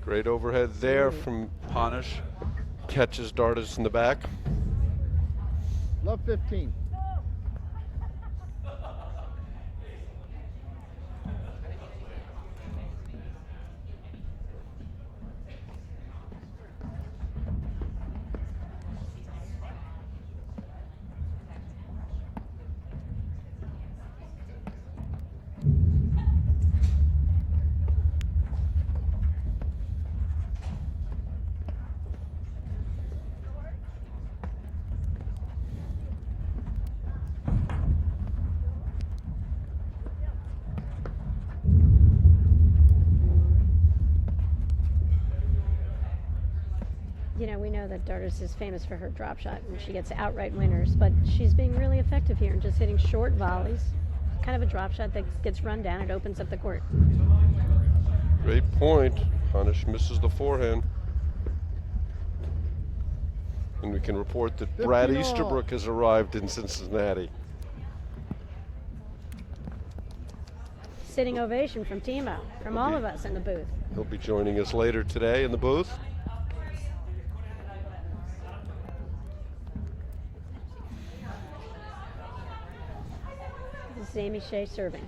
A: Great overhead there from
D: Hanisch.
A: catches Dardis in the back.
C: Love 15.
B: You know, we know that Dardis is famous for her drop shot and she gets outright winners, but she's being really effective here and just hitting short volleys. Kind of a drop shot that gets run down. It opens up the court.
A: Great point. Hanisch misses the forehand. And we can report that Brad
C: 15 all.
A: Easterbrook has arrived in Cincinnati.
B: Sitting ovation from Timo, from all of us in the booth.
A: He'll be joining us later today in the booth.
B: This is Amy Shay serving.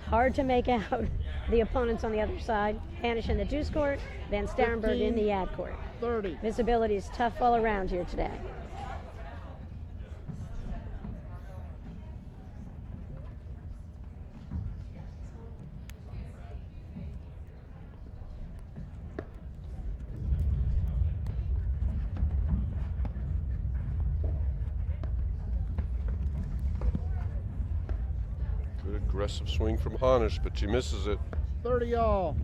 B: Hard to make out the opponents on the other side. Hanisch in the deuce court, Van Starrenburg in the ad court.
C: 30.
B: Visibility is tough all around here today.
A: Good aggressive swing from Hanisch, but she misses it.
C: 30 all.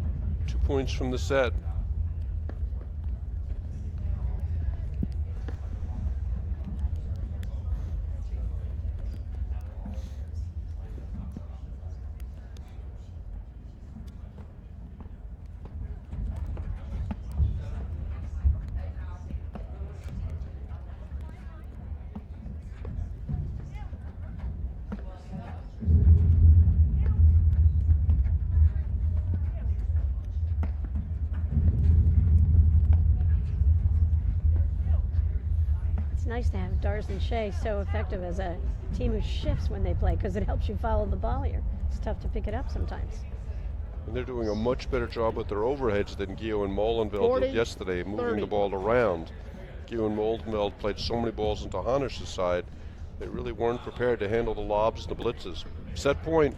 A: 2 points from the set.
B: It's nice to have Dardis and Shay so effective as a team who shifts when they play because it helps you follow the ball here. It's tough to pick it up sometimes.
A: And they're doing a much better job with their overheads than Gio and Molenveld
C: 40,
A: did yesterday, moving
C: 30.
A: the ball around. Gio and Molenveld played so many balls into Hanisch's side, they really weren't prepared to handle the lobs and the blitzes. Set point.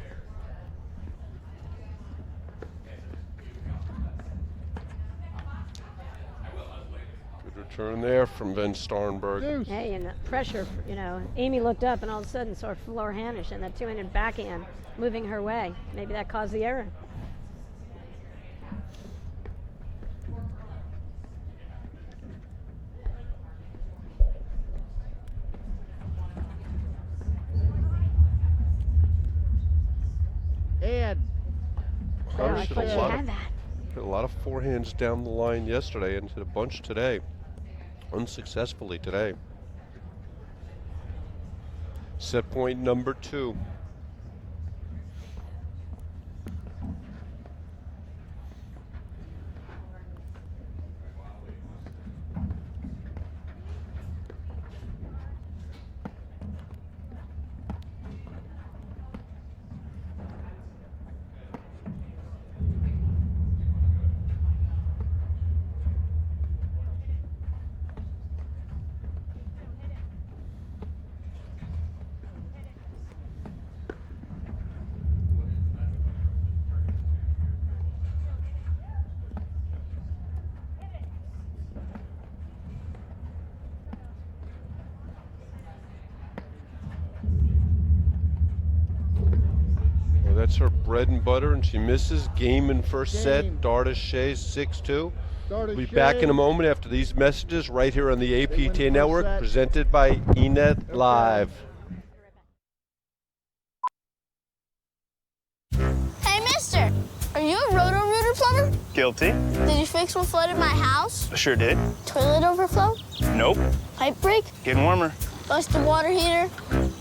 A: Good return there from Van Starrenburg.
C: Deuce.
B: Hey, and the pressure, you know, Amy looked up and all of a sudden saw Flor Hanisch and that two-handed backhand moving her way. Maybe that caused the error.
C: Ed.
B: Oh, I
A: Hanisch
B: thought
A: hit
B: she
A: a lot
B: had
A: of
B: that.
A: hit a lot of forehands down the line yesterday and hit a bunch today. Unsuccessfully today. Set point number 2. That's her bread and butter, and she misses. Game in first set.
C: Game.
A: Dardis Shay 6-2.
C: Dardis
A: We'll be
C: Shay.
A: back in a moment after these messages right here on the
C: win
A: APTA
C: first
A: Network,
C: set.
A: presented by eNet Live.
D: Hey, mister, are you a roto-rooter plumber?
E: Guilty.
D: Did you fix what flooded my house?
E: Sure did.
D: Toilet overflow?
E: Nope.
D: Pipe break?
E: Getting warmer.
D: Busted water heater?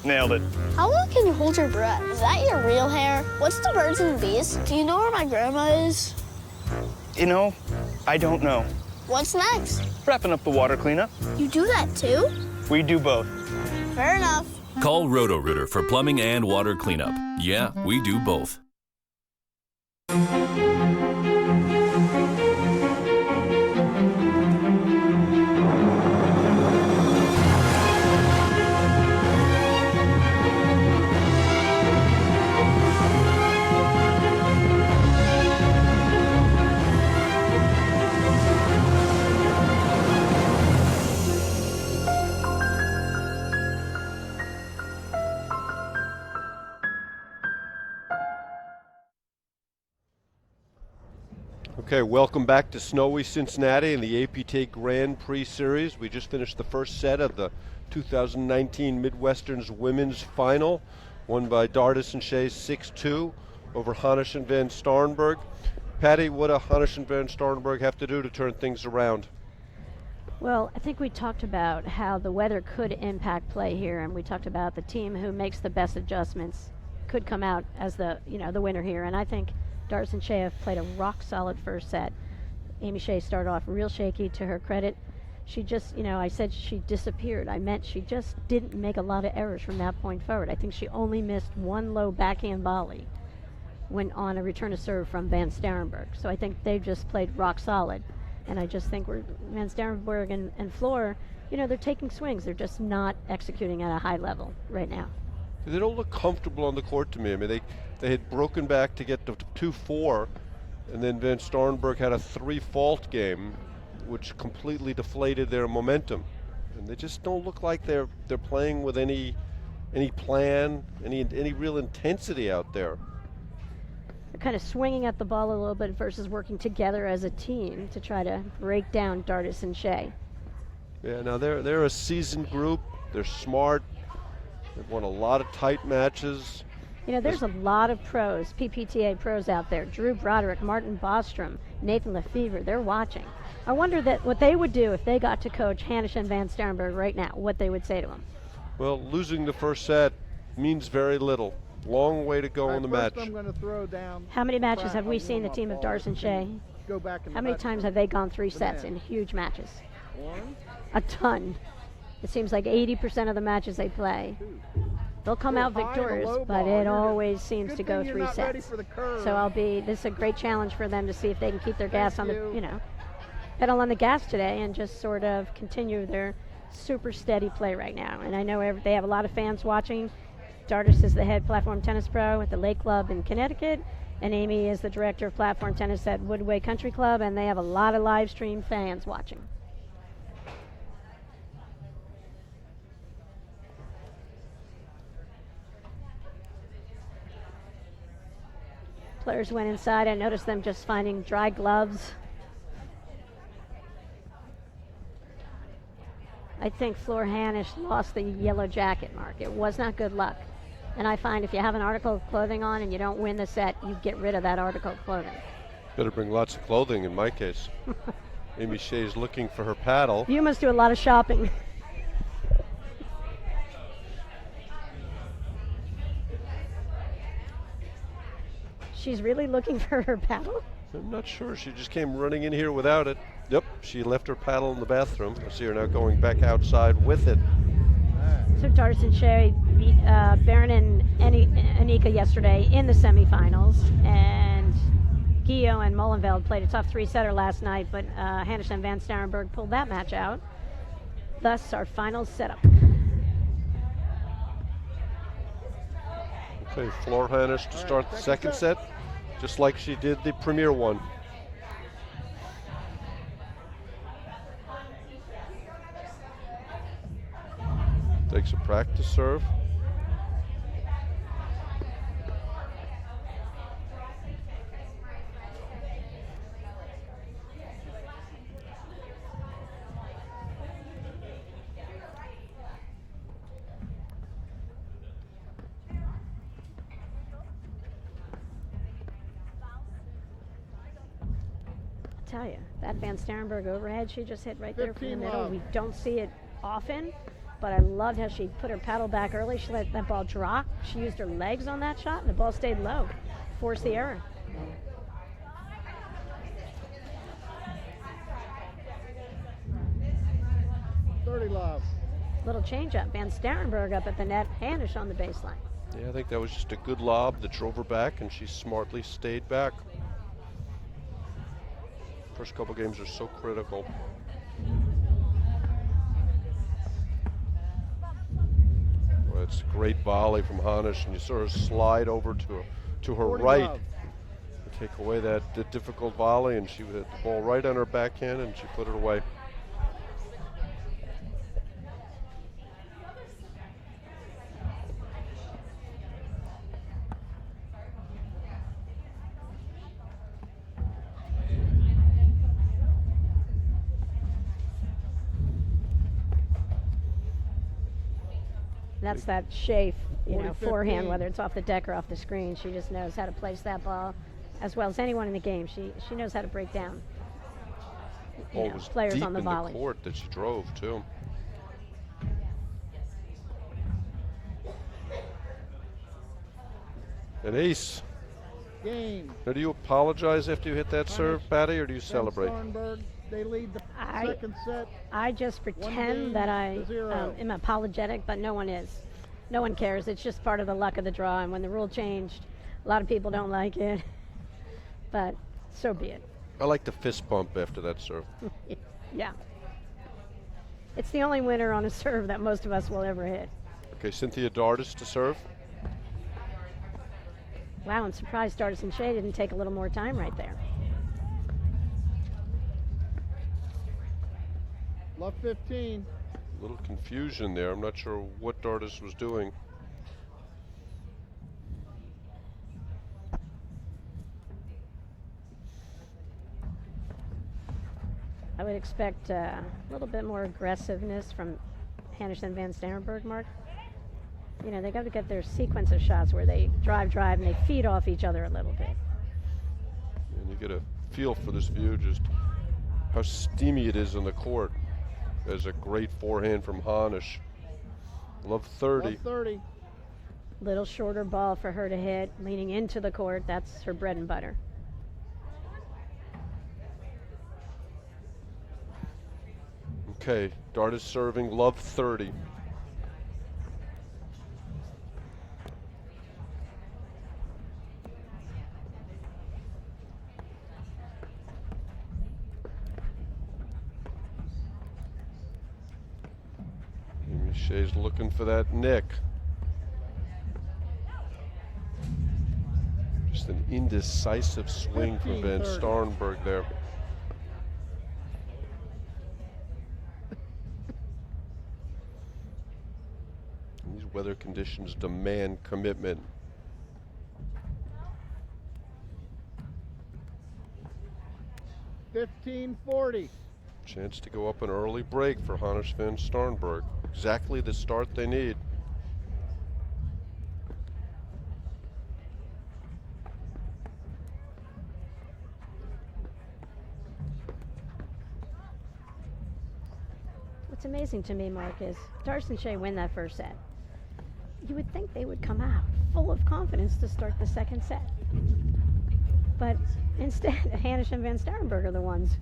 E: Nailed it.
D: How long can you hold your breath? Is that your real hair? What's the birds and the bees? Do you know where my grandma is?
E: You know, I don't know.
D: What's next?
E: Wrapping up the water cleanup.
D: You do that too?
E: We do both.
D: Fair enough.
F: Call Roto-Rooter for plumbing and water cleanup. Yeah, we do both.
A: Okay, welcome back to snowy Cincinnati and the APTA Grand Prix Series. We just finished the first set of the 2019 Midwesterns Women's Final, won by Dardis and Shay 6-2 over Hanisch and Van Starrenburg. Patty, what do Hanisch and Van Starrenburg have to do to turn things around?
B: Well, I think we talked about how the weather could impact play here, and we talked about the team who makes the best adjustments could come out as the winner here. And I think Dardis and Shay have played a rock-solid first set. Amy Shay started off real shaky, to her credit. She just, I said she disappeared. I meant she just didn't make a lot of errors from that point forward. I think she only missed one low backhand volley when on a return to serve from Van Starrenburg. So I think they've just played rock-solid. And I just think Van Starrenburg and Floor, they're taking swings. They're just not executing at a high level right now.
A: They don't look comfortable on the court to me. I mean, they had broken back to get to 2-4, and then Van Starrenburg had a 3-fault game, which completely deflated their momentum. And they just don't look like they're playing with any plan, any real intensity out there.
B: They're kind of swinging at the ball a little bit versus working together as a team to try to break down Dardis and Shay.
A: Yeah, now they're a seasoned group. They're smart. They've won a lot of tight matches.
B: There's a lot of pros, PPTA pros out there. Drew Broderick, Martin Bostrom, Nathan Lefevre, they're watching. I wonder what they would do if they got to coach Hanisch and Van Starrenburg right now, what they would say to them.
A: Well, losing the first set means very little. Long way to go in the match.
C: I'm going to throw down.
B: How many matches have we seen the team of Dardis and Shay?
C: Go back in
B: How many times have they gone 3 sets in huge matches?
C: One.
B: A ton. It seems like 80% of the matches they play. They'll come out victorious, but it always seems to go 3 sets. So this is a great challenge for them to see if they can keep their gas on the, pedal on the gas today and just sort of continue their super steady play right now. And I know they have a lot of fans watching. Dardis is the head platform tennis pro at the Lake Club in Connecticut, and Amy is the director of platform tennis at Woodway Country Club, and they have a lot of live stream fans watching. Players went inside. I noticed them just finding dry gloves. I think Floor Hanisch lost the yellow jacket mark. It was not good luck. And I find if you have an article of clothing on and you don't win the set, you get rid of that article of clothing.
A: Better bring lots of clothing in my case. Amy Shay's looking for her paddle.
B: You must do a lot of shopping. She's really looking for her paddle?
A: I'm not sure. She just came running in here without it. Yep, she left her paddle in the bathroom. I see her now going back outside with it.
B: So Dardis and Shay beat Baron and Anika yesterday in the semifinals, and Guillaume and Molenveld played a tough 3-setter last night, but Hanisch and Van Starrenburg pulled that match out. Thus, our final setup.
A: Okay, Floor Hanisch to start the second set, just like she did the premier one. Takes a practice serve.
B: tell you, that Van Starrenburg overhead she just hit right there from the
C: 15
B: middle.
C: love.
B: We don't see it often, but I loved how she put her paddle back early. She let that ball drop. She used her legs on that shot, and the ball stayed low. Forced the error.
C: $30 love.
B: Little change-up. Van Starrenburg up at the net. Hanisch on the baseline.
A: Yeah, I think that was just a good lob that drove her back, and she smartly stayed back. First couple games are so critical. Well, it's a great volley from Hanisch, and you sort of slide over to her
C: 40
A: right.
C: love.
A: Take away that difficult volley, and she would hit the ball right on her backhand, and she put it away.
B: That's that Shay,
C: 40-15.
B: forehand, whether it's off the deck or off the screen. She just knows how to place that ball as well as anyone in the game. She knows how to break down
A: Ball was
B: players
A: deep
B: on the
A: in
B: volley.
A: the court that she drove, too. An ace.
C: Game.
A: Now, do you apologize after you hit that serve, Patty, or do you celebrate?
C: Starrenburg, they lead the second set.
B: I just
C: game
B: pretend that I
C: to 0.
B: am apologetic, but no one is. No one cares. It's just part of the luck of the draw. And when the rule changed, a lot of people don't like it. But so be it.
A: I like the fist bump after that serve.
B: Yeah. It's the only winner on a serve that most of us will ever hit.
A: Okay, Cynthia Dardis to serve.
B: Wow, I'm surprised Dardis and Shay didn't take a little more time right there.
C: Love 15.
A: A little confusion there. I'm not sure what Dardis was doing.
B: I would expect a little bit more aggressiveness from Hanisch and Van Starrenburg, Mark. They got to get their sequence of shots where they drive, and they feed off each other a little bit.
A: And you get a feel for this view, just how steamy it is on the court. There's a great forehand from Hanisch. Love 30.
C: Love 30.
B: Little shorter ball for her to hit, leaning into the court. That's her bread and butter.
A: Okay, Dardis serving, love 30. Amy Shay's looking for that nick. Just an indecisive swing from Van
C: 15-30.
A: Starrenburg there. These weather conditions demand commitment.
C: $15.40.
A: Chance to go up an early break for Hanisch Van Starrenburg. Exactly the start they need.
B: What's amazing to me, Mark, is Dardis and Shay win that first set. You would think they would come out full of confidence to start the second set. But instead, Hanisch and Van Starrenburg are the ones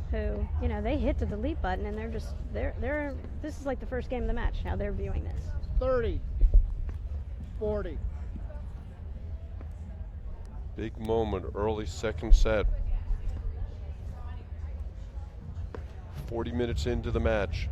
B: who, they hit the delete button and they're this is like the first game of the match, how they're viewing this.
C: 30. 40.
A: Big moment, early second set. 40 minutes into the match.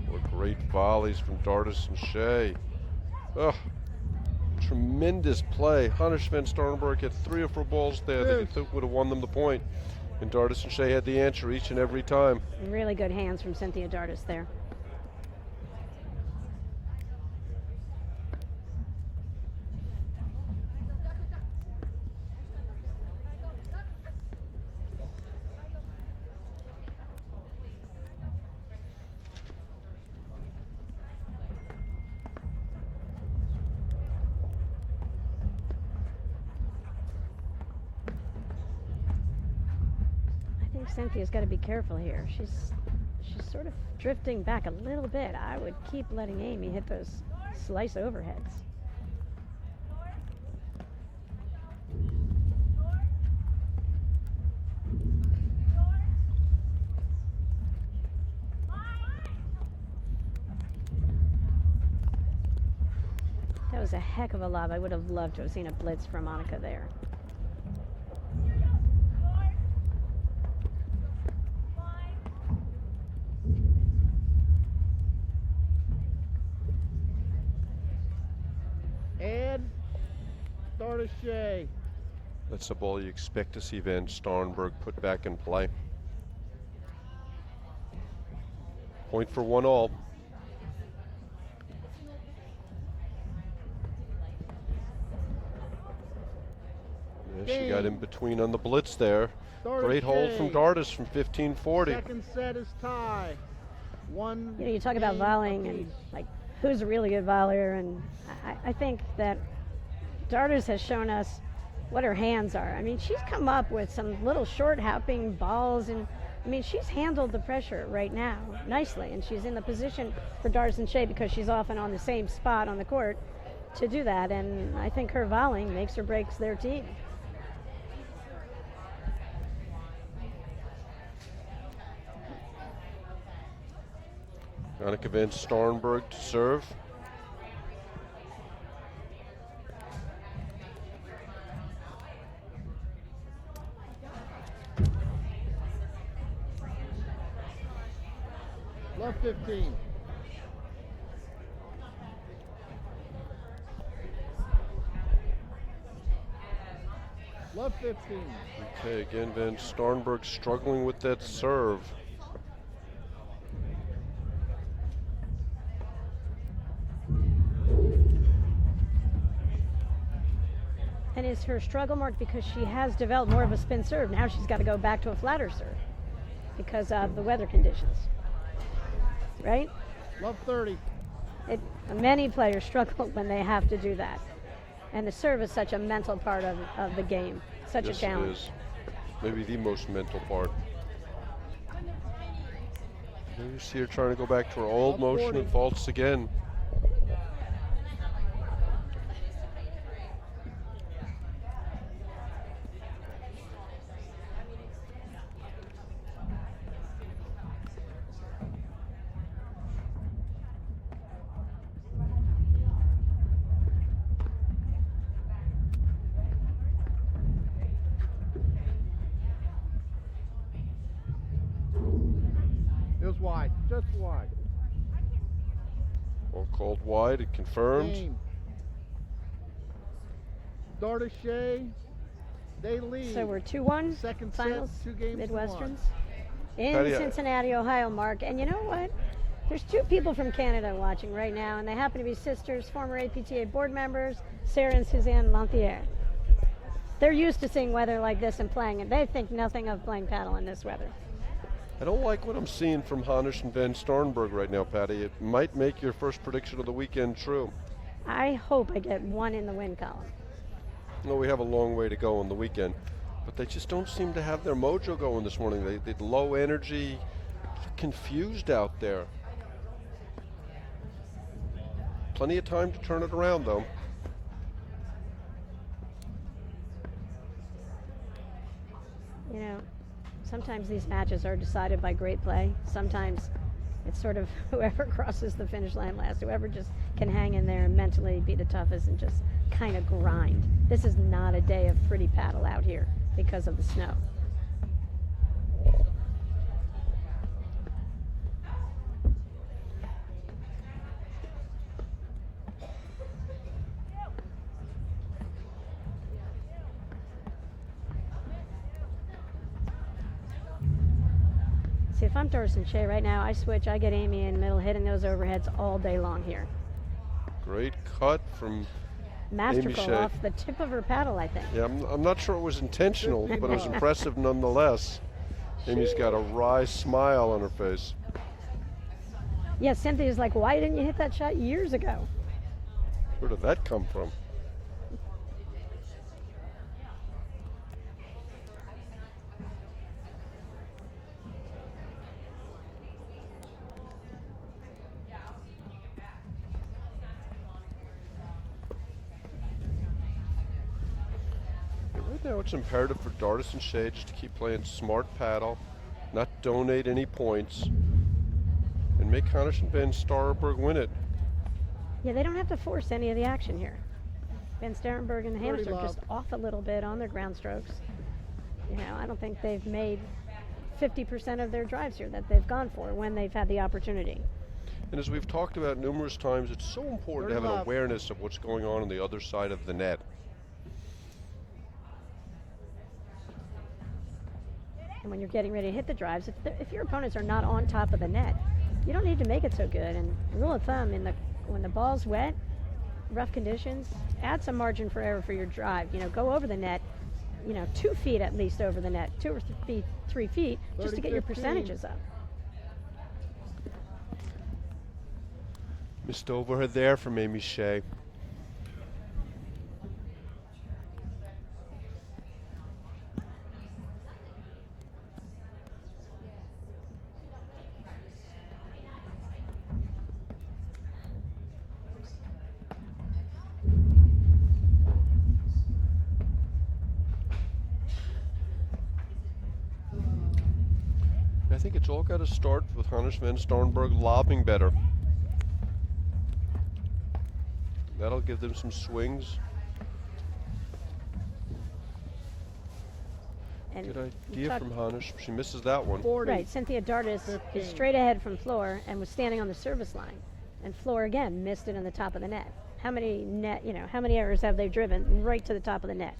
A: What great volleys from Dardis and Shay. Oh, tremendous play. Hanisch Van Starrenburg had 3 or 4 balls there that you think would have won them the point. And Dardis and Shay had the answer each and every time.
B: Really good hands from Cynthia Dardis there. think Cynthia's got to be careful here. She's sort of drifting back a little bit. I would keep letting Amy hit those slice overheads. That was a heck of a lob. I would have loved to have seen a blitz from Monica there.
C: And Dardis Shay.
A: That's the ball you expect to see Van Starrenburg put back in play. Point for 1-all. Yeah, she got in between on the blitz there.
C: Dardis
A: Great hold
C: Shay.
A: from Dardis from 15-40.
C: Second set is tie. One.
B: You know, you talk about
C: game
B: volleying and
C: apiece.
B: like who's a really good volleyer, and I think that Dardis has shown us what her hands are. I mean, she's come up with some little short hopping balls, and I mean, she's handled the pressure right now nicely, and she's in the position for Dardis and Shay because she's often on the same spot on the court to do that, and I think her volleying makes or breaks their team.
A: Annika Van Starrenburg to serve.
C: Love 15. Love 15.
A: Okay, again, Van Starrenburg struggling with that serve.
B: And is her struggle marked because she has developed more of a spin serve? Now she's got to go back to a flatter serve because of the weather conditions, right?
C: Love 30.
B: Many players struggle when they have to do that. And the serve is such a mental part of the game, such
A: Yes,
B: a challenge.
A: it is. Maybe the most mental part. There you see her trying to go back to her old
C: Love
A: motion
C: 40.
A: and faults again.
C: It was wide, just wide.
A: Ball called wide, it confirmed.
C: Game. Dardis Shay, they lead.
B: So we're 2-1
C: Second
B: finals,
C: set, 2 games to 1.
B: Midwesterns in
A: Patty,
B: Cincinnati, Ohio, Mark. And you know what? There's 2 people from Canada watching right now, and they happen to be sisters, former APTA board members, Sarah and Suzanne Lanthier. They're used to seeing weather like this and playing, and they think nothing of playing paddle in this weather.
A: I don't like what I'm seeing from Hanisch and Van Starrenburg right now, Patty. It might make your first prediction of the weekend true.
B: I hope I get 1 in the win column.
A: No, we have a long way to go on the weekend, but they just don't seem to have their mojo going this morning. They're low energy, confused out there. Plenty of time to turn it around, though.
B: You know, sometimes these matches are decided by great play. Sometimes it's sort of whoever crosses the finish line last, whoever just can hang in there and mentally be the toughest and just kind of grind. This is not a day of pretty paddle out here because of the snow. See, if I'm Dardis and Shay right now, I switch, I get Amy in the middle, hitting those overheads all day long here.
A: Great cut from
B: Masterful
A: Shay.
B: off the tip of her paddle, I think.
A: Yeah, I'm not sure it was intentional, but it was impressive nonetheless. Amy's got a wry smile on her face.
B: Yeah, Cynthia's like, why didn't you hit that shot years ago?
A: Where did that come from? You know, it's imperative for Dardis and Shay just to keep playing smart paddle, not donate any points, and make Hanisch and Van Starrenburg win it.
B: Yeah, they don't have to force any of the action here. Van Starrenburg and Hanisch are
C: lob.
B: just off a little bit on their ground strokes. You know, I don't think they've made 50% of their drives here that they've gone for when they've had the opportunity.
A: And as we've talked about numerous times, it's so important to have an awareness of what's going on the other side of the net.
B: And when you're getting ready to hit the drives, if your opponents are not on top of the net, you don't need to make it so good. And rule of thumb, when the ball's wet, rough conditions, add some margin for error for your drive. You know, go over the net, 2 feet at least over the net, 2 or 3 feet, just to get your
C: 30-15.
B: percentages up.
A: Missed overhead there from Amy Shay. I think it's all got to start with Hanisch Van Starrenburg lobbing better. That'll give them some swings.
B: And
A: Good
B: you
A: idea
B: talk-
A: from Hanisch. She misses that one.
C: 40.
B: Right, Cynthia Dardis
C: 15.
B: is straight ahead from Floor and was standing on the service line. And Floor again missed it in the top of the net. How many errors have they driven right to the top of the net?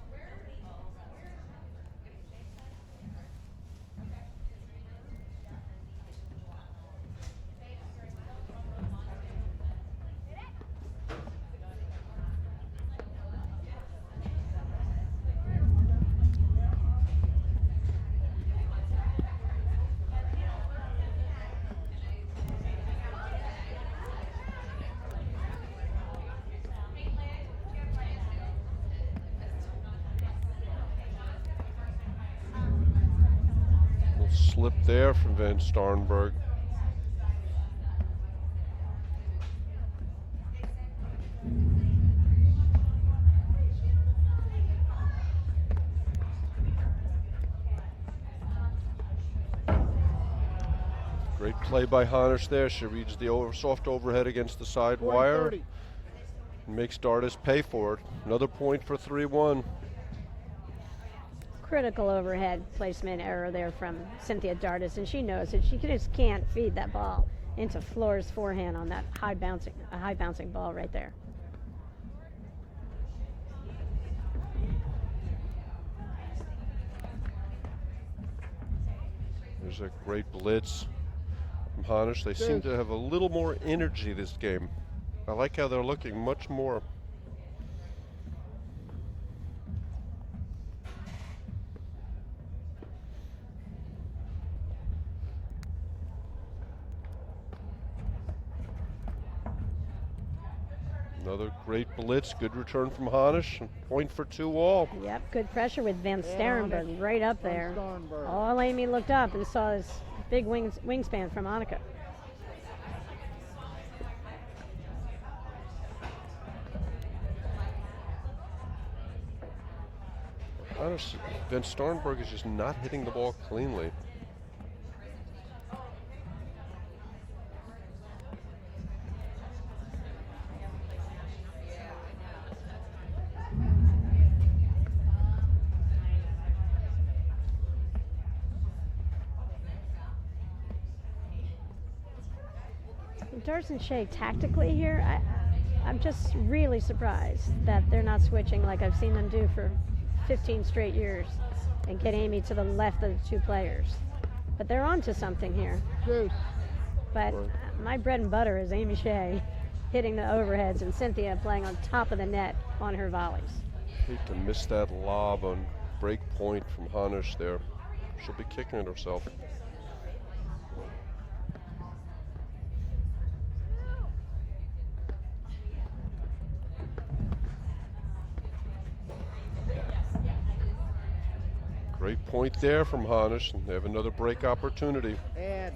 A: Little slip there from Van Starrenburg. Great play by Hanisch there. She reads the soft overhead against the side wire
C: 40-30.
A: and makes Dardis pay for it. Another point for 3-1.
B: Critical overhead placement error there from Cynthia Dardis, and she knows it. She just can't feed that ball into Floor's forehand on that high bouncing ball right there.
A: There's a great blitz from Hanisch. They seem to have a little more energy this game. I like how they're looking much more. Another great blitz, good return from Hanisch, and point for 2-all.
B: Yep, good pressure with Van Starrenburg
C: Hanisch
B: right up
C: Van
B: there.
C: Starrenburg.
B: All Amy looked up and saw this big wingspan from Annika.
A: Hanisch, Van Starrenburg is just not hitting the ball cleanly.
B: Dardis and Shay tactically here, I'm just really surprised that they're not switching like I've seen them do for 15 straight years and get Amy to the left of the two players. But they're on to something here.
C: Deuce.
B: But my bread and butter is Amy Shay hitting the overheads and Cynthia playing on top of the net on her volleys.
A: Hate to miss that lob on break point from Hanisch there. She'll be kicking it herself. Great point there from Hanisch, and they have another break opportunity.
C: And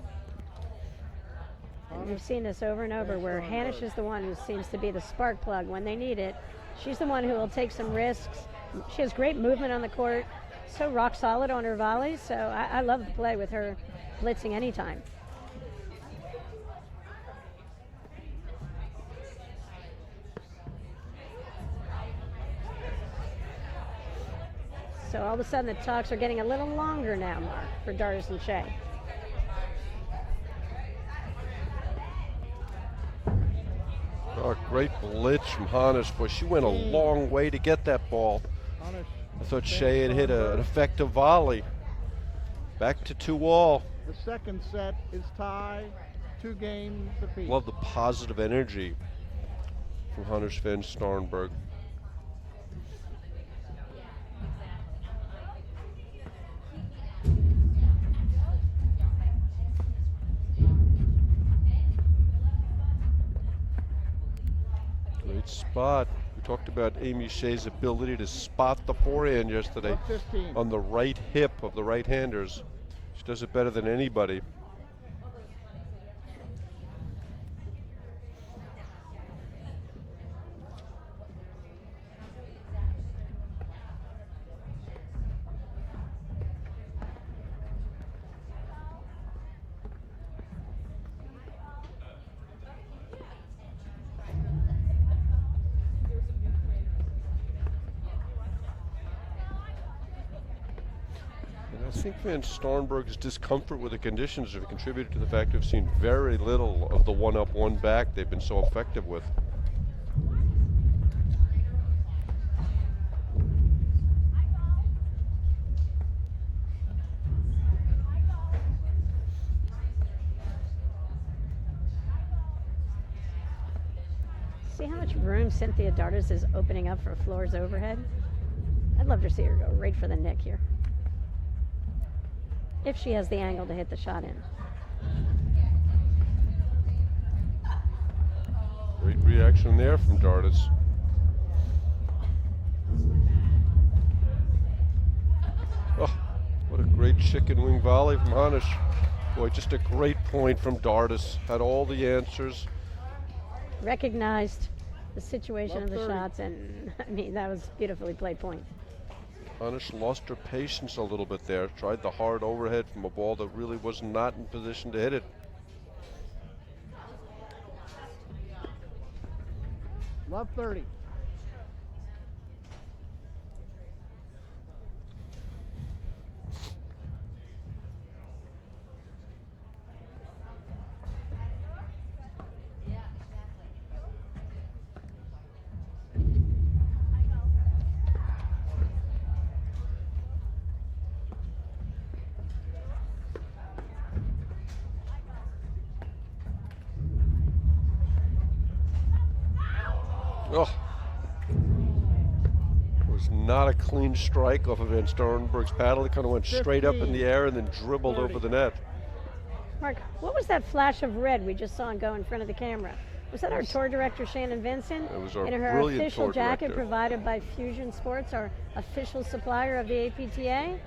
B: And we've seen this over and over where Hanisch is the one who seems to be the spark plug when they need it. She's the one who will take some risks She has great movement on the court, so rock solid on her volleys. So I love the play with her blitzing anytime. So all of a sudden the talks are getting a little longer now, Mark, for Dardis and Shay.
A: Oh, great blitz from Hanisch. Boy, she went a long way to get that ball.
C: Hanisch.
A: I thought Shay had hit an effective volley. Back to 2-all.
C: The second set is tied, 2 games apiece.
A: Love the positive energy from Hanisch van Starrenburg. Great spot. We talked about Amy Shay's ability to spot the forehand yesterday
C: 15.
A: on the right hip of the right-handers. She does it better than anybody. I think Van Starrenburg's discomfort with the conditions have contributed to the fact we've seen very little of the one-up, one-back they've been so effective with.
B: See how much room Cynthia Dardis is opening up for floors overhead? I'd love to see her go right for the nick here, if she has the angle to hit the shot in.
A: Great reaction there from Dardis. Oh, what a great chicken wing volley from Hanisch. Boy, just a great point from Dardis. Had all the answers.
B: Recognized the situation of the
C: 30.
B: shots, and I mean, that was beautifully played point.
A: Hanisch lost her patience a little bit there. Tried the hard overhead from a ball that really was not in position to hit it.
C: Love 30.
A: Oh, it was not a clean strike off of Van Starrenburg's paddle. It kind of went straight up in the air and then dribbled
C: 30.
A: over the net.
B: Mark, what was that flash of red we just saw go in front of the camera? Was that our tour director, Shannon Vincent?
A: It was our
B: in her
A: brilliant
B: official
A: tour
B: jacket
A: director.
B: provided by Fusion Sports, our official supplier of the APTA.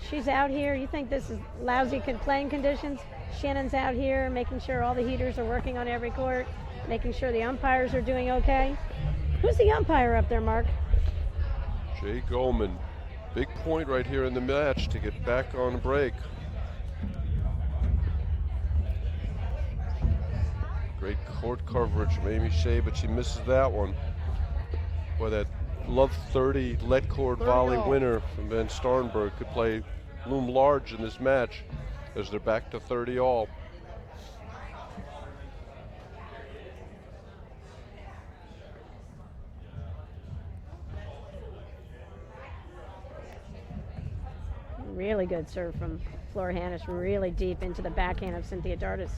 B: She's out here. You think this is lousy playing conditions? Shannon's out here making sure all the heaters are working on every court, making sure the umpires are doing okay. Who's the umpire up there, Mark?
A: Jay Goldman. Big point right here in the match to get back on break. Great court coverage from Amy Shay, but she misses that one. Boy, that Love 30 let court volley winner from Van Starrenburg could loom large in this match as they're back to 30 all.
B: Really good serve from Flora Hanisch, really deep into the backhand of Cynthia Dardis.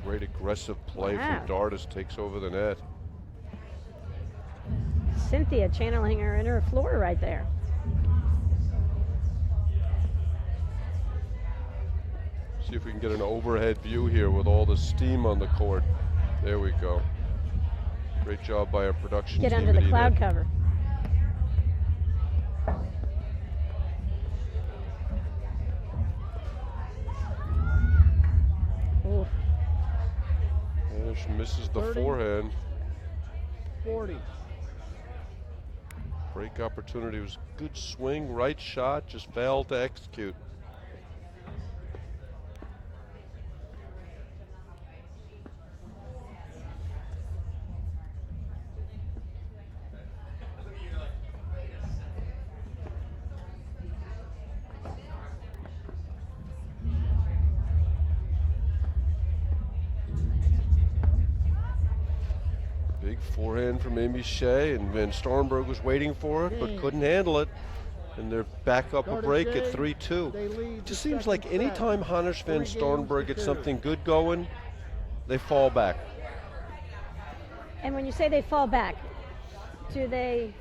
A: Great aggressive play
B: Wow.
A: from Dardis, takes over the net.
B: Cynthia channeling her inner floor right there.
A: See if we can get an overhead view here with all the steam on the court. There we go. Great job by our production
B: Get
A: team.
B: under the
A: at
B: cloud
A: Enid.
B: cover. Ooh.
A: Hanisch misses the
C: 30.
A: forehand.
C: 40.
A: Break opportunity was good swing, right shot, just failed to execute. Big forehand from Amy Shay, and Van Starrenburg was waiting for it, but couldn't handle it. And they're back up a
C: Dardis
A: break at
C: Shay,
A: 3-2.
C: they lead
A: It
C: the
A: just seems
C: second
A: like any
C: set.
A: time Hanisch Van
C: 3 games
A: Starrenburg
C: to
A: gets
C: 2.
A: something good going, they fall back.
B: And when you say they fall back, do they?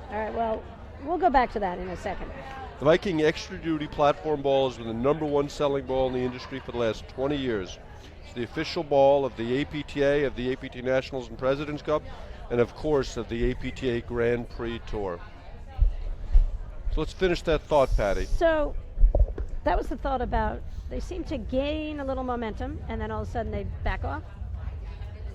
B: All right, well, we'll go back to that in a second.
A: The Viking Extra Duty platform ball has been the #1 selling ball in the industry for the last 20 years. It's the official ball of the APTA, of the APT Nationals and President's Cup, and of course of the APTA Grand Prix Tour. So let's finish that thought, Patty.
B: So that was the thought about they seem to gain a little momentum and then all of a sudden they back off?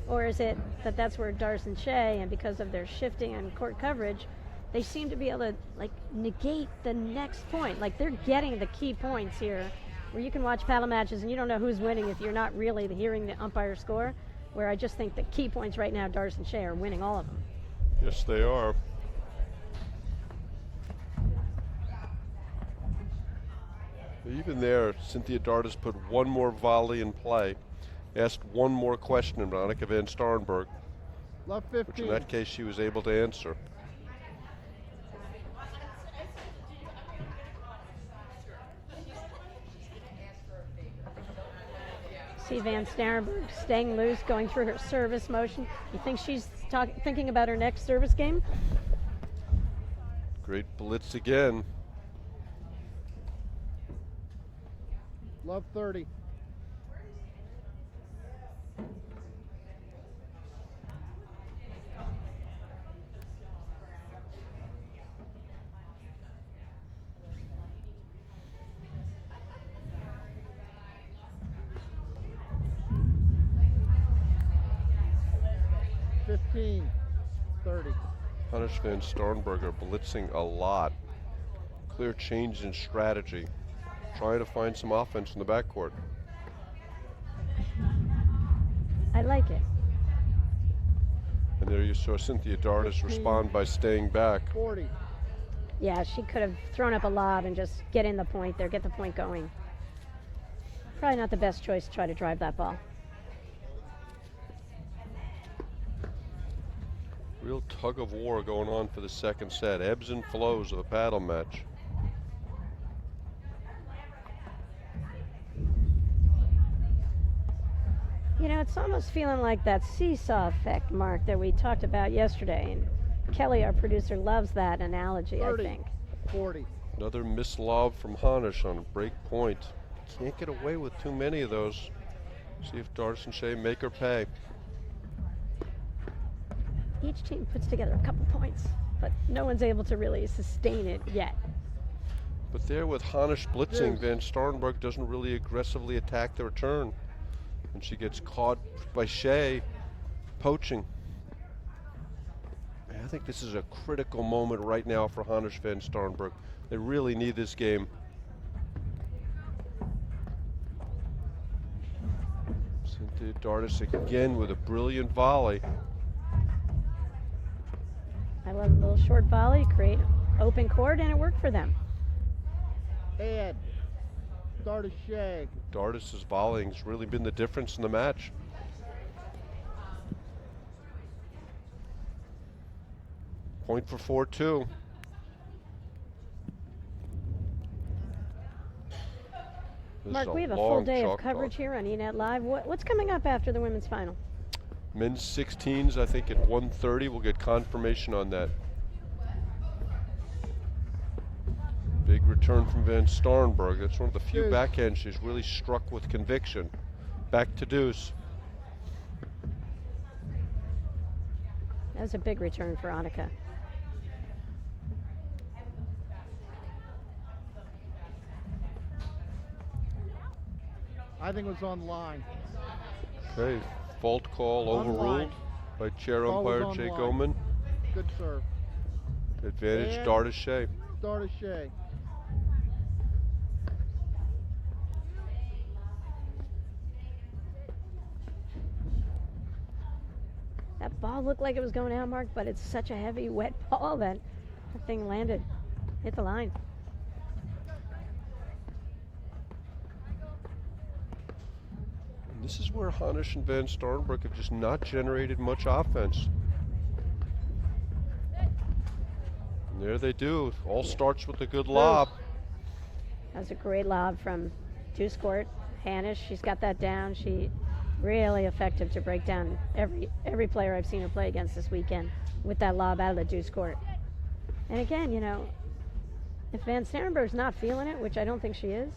B: Or is it that that's where Dardis and Shay, and because of their shifting and court coverage, they seem to be able to like negate the next point. Like they're getting the key points here where you can watch paddle matches and you don't know who's winning if you're not really hearing the umpire score, where I just think the key points right now, Dardis and Shay are winning all of them.
A: Yes, they are. Even there, Cynthia Dardis put one more volley in play, asked one more question of Annika Van Starrenburg,
C: Left
A: which
C: 15.
A: in that case she was able to answer.
B: See Van Starrenburg staying loose, going through her service motion. You think she's thinking about her next service game?
A: Great blitz again.
C: Love 30. $15, 30.
A: Hanisch Van Starrenburg are blitzing a lot. Clear change in strategy. Trying to find some offense in the backcourt.
B: I like it.
A: And there you saw Cynthia Dardis respond by staying back.
C: 40.
B: Yeah, she could have thrown up a lob and just get in the point there, get the point going. Probably not the best choice to try to drive that ball.
A: Real tug of war going on for the second set. Ebbs and flows of a paddle match.
B: You know, it's almost feeling like that seesaw effect, Mark, that we talked about yesterday. And Kelly, our producer, loves that analogy,
C: 30.
B: I think.
C: 40.
A: Another missed lob from Hanisch on a break point. Can't get away with too many of those. See if Dardis and Shay make her pay.
B: Each team puts together a couple points, but no one's able to really sustain it yet.
A: But there with Hanisch blitzing, Van Starrenburg doesn't really aggressively attack the return. And she gets caught by Shay poaching. I think this is a critical moment right now for Hanisch Van Starrenburg. They really need this game. Cynthia Dardis again with a brilliant volley.
B: I love a little short volley, create open court, and it worked for them.
C: Ed. Dardis Shay.
A: Dardis' volleying has really been the difference in the match. Point for 4-2.
B: Mark, we have a full day of coverage here on eNet Live. What's coming up after the women's final?
A: Men's 16s, I think at 1:30. We'll get confirmation on that. Big return from Van Starrenburg. That's one of the few
C: Deuce.
A: backhands she's really struck with conviction. Back to deuce.
B: That was a big return for Annika.
C: I think it was on line.
A: Okay, Fault call overruled
C: Unwind.
A: by chair
C: Ball was
A: umpire Jay
C: unwind.
A: Goman.
C: Good serve.
A: Advantage
C: And-
A: Dardis Shay.
C: Dardis Shay.
B: That ball looked like it was going out, Mark, but it's such a heavy, wet ball that that thing landed, hit the line.
A: And this is where Hanisch and Van Starrenburg have just not generated much offense. And there they do. All starts with a good lob.
B: That was a great lob from deuce court. Hanisch, she's got that down. She really effective to break down every player I've seen her play against this weekend with that lob out of the deuce court. And again, you know, if Van Starrenburg's not feeling it, which I don't think she is,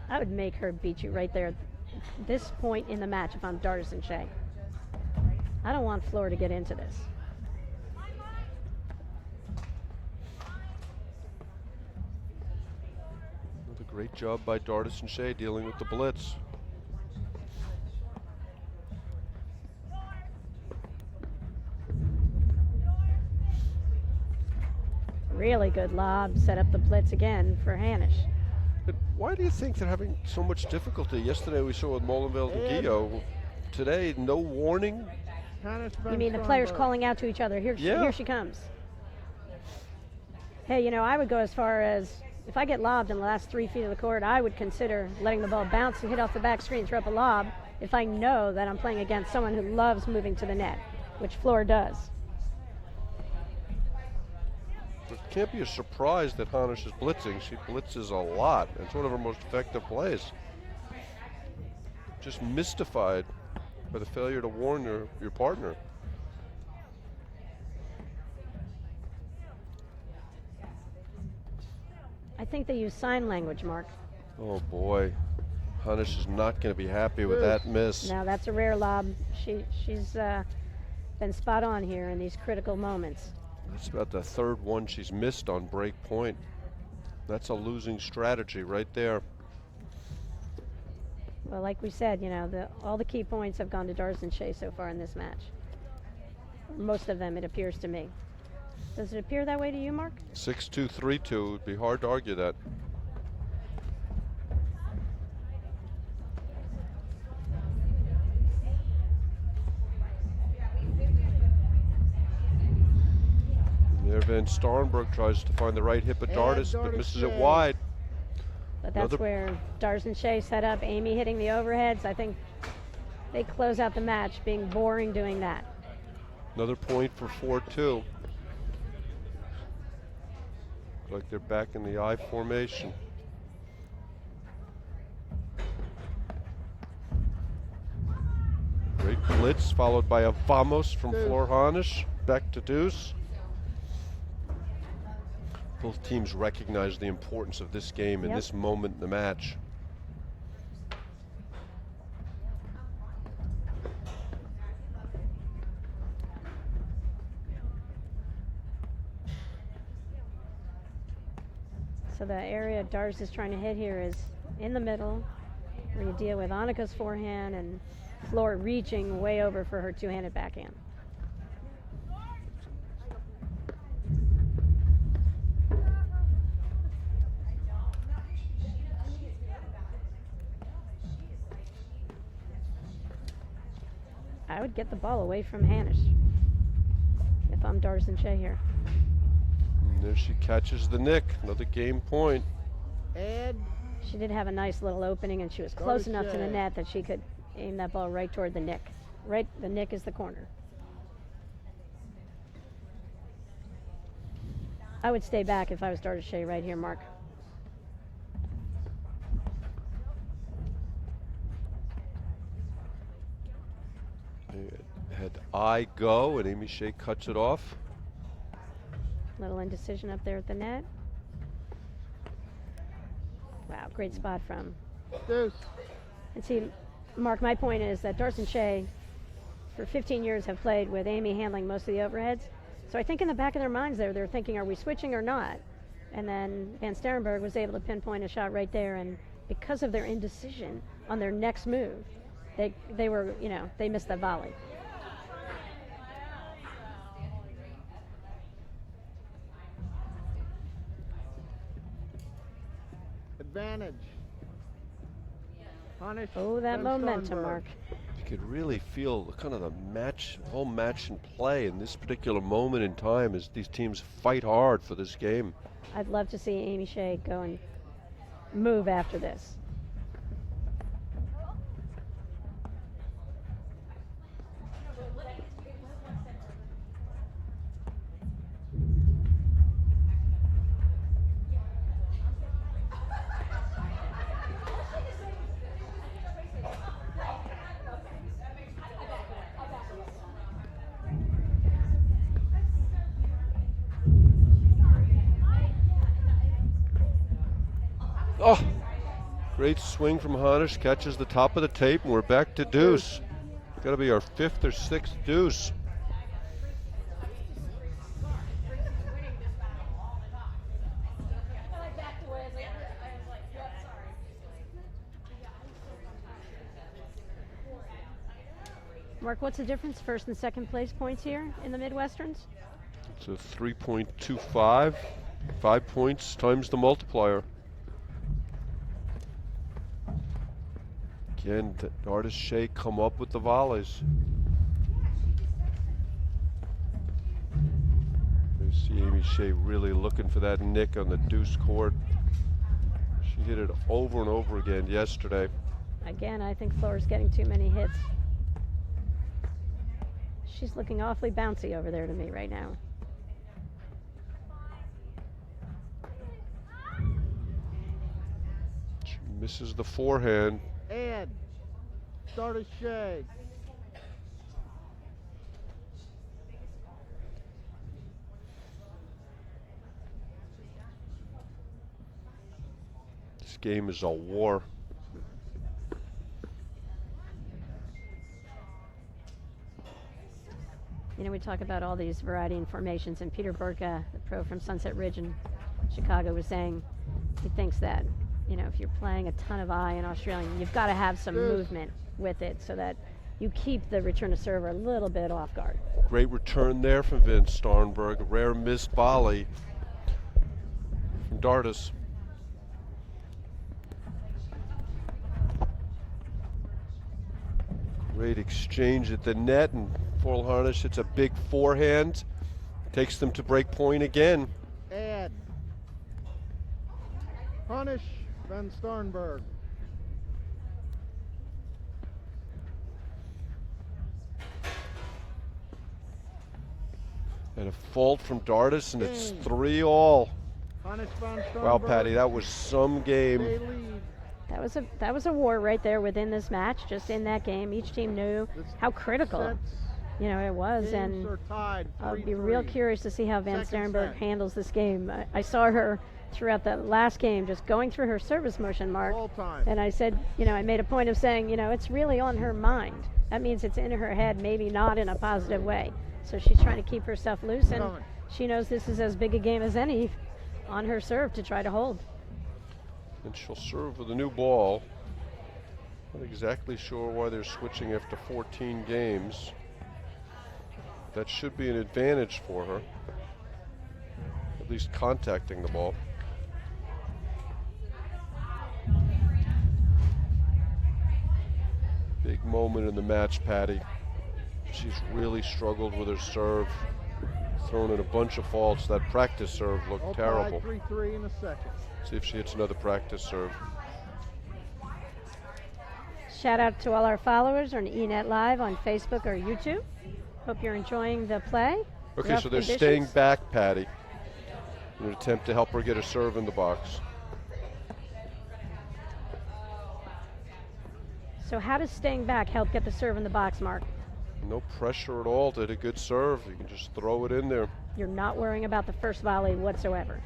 B: I would make her beat you right there at this point in the match if I'm Dardis and Shay. I don't want Fleur to get into this.
A: Another great job by Dardis and Shay dealing with the blitz.
B: Really good lob, set up the blitz again for Hanisch.
A: But why do you think they're having so much difficulty? Yesterday we saw with Molenveld and Guillot. Today, no warning.
C: Hanisch,
B: You
C: Van
B: mean the players
C: Starrenburg.
B: calling out to each other? Here she comes. Hey, you know, I would go as far as if I get lobbed in the last 3 feet of the court, I would consider letting the ball bounce and hit off the back screen, throw up a lob, if I know that I'm playing against someone who loves moving to the net, which Fleur does.
A: It can't be a surprise that Hanisch is blitzing. She blitzes a lot. It's one of her most effective plays. Just mystified by the failure to warn your partner.
B: I think they use sign language, Mark.
A: Oh boy, Hanisch is not going to be happy with that miss.
B: Now that's a rare lob. She's been spot on here in these critical moments.
A: That's about the third one she's missed on break point. That's a losing strategy right there.
B: Well, like we said, you know, all the key points have gone to Dardis and Shay so far in this match. Most of them, it appears to me. Does it appear that way to you, Mark?
A: 6-2, 3-2. It would be hard to argue that. There, Van Starrenburg tries to find the right hip at
C: And
A: Dardis, but
C: Dardis
A: misses it
C: Shay.
A: wide.
B: But that's
A: Another-
B: where Dardis and Shay set up. Amy hitting the overheads. I think they close out the match being boring doing that.
A: Another point for 4-2. Like they're back in the I formation. Great blitz followed by a vamos from
C: Deuce.
A: Fleur Hanisch. Back to deuce. Both teams recognize the importance of this game in
B: Yep.
A: this moment in the match.
B: So the area Dardis is trying to hit here is in the middle, where you deal with Annika's forehand and Fleur reaching way over for her two-handed backhand. I would get the ball away from Hanisch if I'm Dardis and Shay here.
A: And there she catches the nick. Another game point.
C: And
B: She did have a nice little opening, and she was close enough to the
C: Shay.
B: net that she could aim that ball right toward the nick. Right, the nick is the corner. I would stay back if I was Dardis Shay right here, Mark.
A: Had I go, and Amy Shea cuts it off.
B: Little indecision up there at the net. Wow, great spot from.
C: deuce.
B: And see, Mark, my point is that Dardis and Shay, for 15 years, have played with Amy handling most of the overheads. So I think in the back of their minds there, they're thinking, are we switching or not? And then Van Starrenburg was able to pinpoint a shot right there, and because of their indecision on their next move, they were, they missed the volley.
C: Advantage. Hanisch.
B: Oh, that
C: Van
B: momentum,
C: Starrenburg.
B: Mark.
A: You could really feel the kind of the whole match in play in this particular moment in time as these teams fight hard for this game.
B: I'd love to see Amy Shay go and move after this.
A: Oh, great swing from Hanisch, catches the top of the tape, and we're back to deuce. Got to be our 5th or 6th deuce.
B: Mark, what's the difference, first and second place points here in the Midwesterns?
A: It's a 3.25, 5 points times the multiplier. Again, Dardis, Shay come up with the volleys. You see Amy Shay really looking for that nick on the deuce court. She hit it over and over again yesterday.
B: Again, I think Flora's getting too many hits. She's looking awfully bouncy over there to me right now.
A: She misses the forehand.
C: Ed. Dardis Shay.
A: This game is a war.
B: We talk about all these variety and formations, and Peter Burka, the pro from Sunset Ridge in Chicago, was saying he thinks that, if you're playing a ton of eye in Australian, you've got to have some movement with it so that you keep the return to server a little bit off guard.
A: Great return there from Vince Starrenburg. A rare missed volley from Dardis. Great exchange at the net, and Paul Hanisch hits a big forehand. Takes them to break point again.
C: Ed. Hanisch. Van Starrenburg.
A: And a fault from Dardis, and it's 3-all.
C: Hanisch Van Starrenburg.
A: Wow, Patty, that was some game.
C: They lead.
B: That was a war right there within this match. Just in that game, each team knew how critical
C: Sets.
B: it was,
C: Games
B: and
C: are tied.
B: I'll be
C: 3-3.
B: real curious to see how Van
C: Second
B: Starrenburg
C: set.
B: handles this game. I saw her throughout the last game just going through her service motion, Mark.
C: All time.
B: And I said, I made a point of saying, it's really on her mind. That means it's in her head, maybe not in a positive way. So she's trying to keep herself loose, and she knows this is as big a game as any on her serve to try to hold.
A: And she'll serve with a new ball. Not exactly sure why they're switching after 14 games. That should be an advantage for her. At least contacting the ball. Big moment in the match, Patty. She's really struggled with her serve. Thrown in a bunch of faults. That practice serve looked
C: All
A: terrible.
C: tied 3-3 in the second.
A: See if she hits another practice serve.
B: Shout out to all our followers on eNet Live on Facebook or YouTube. Hope you're enjoying the play.
A: Okay,
B: Rough
A: so they're
B: conditions.
A: staying back, Patty, in an attempt to help her get a serve in the box.
B: So how does staying back help get the serve in the box, Mark?
A: No pressure at all to hit a good serve. You can just throw it in there.
B: You're not worrying about the first volley whatsoever.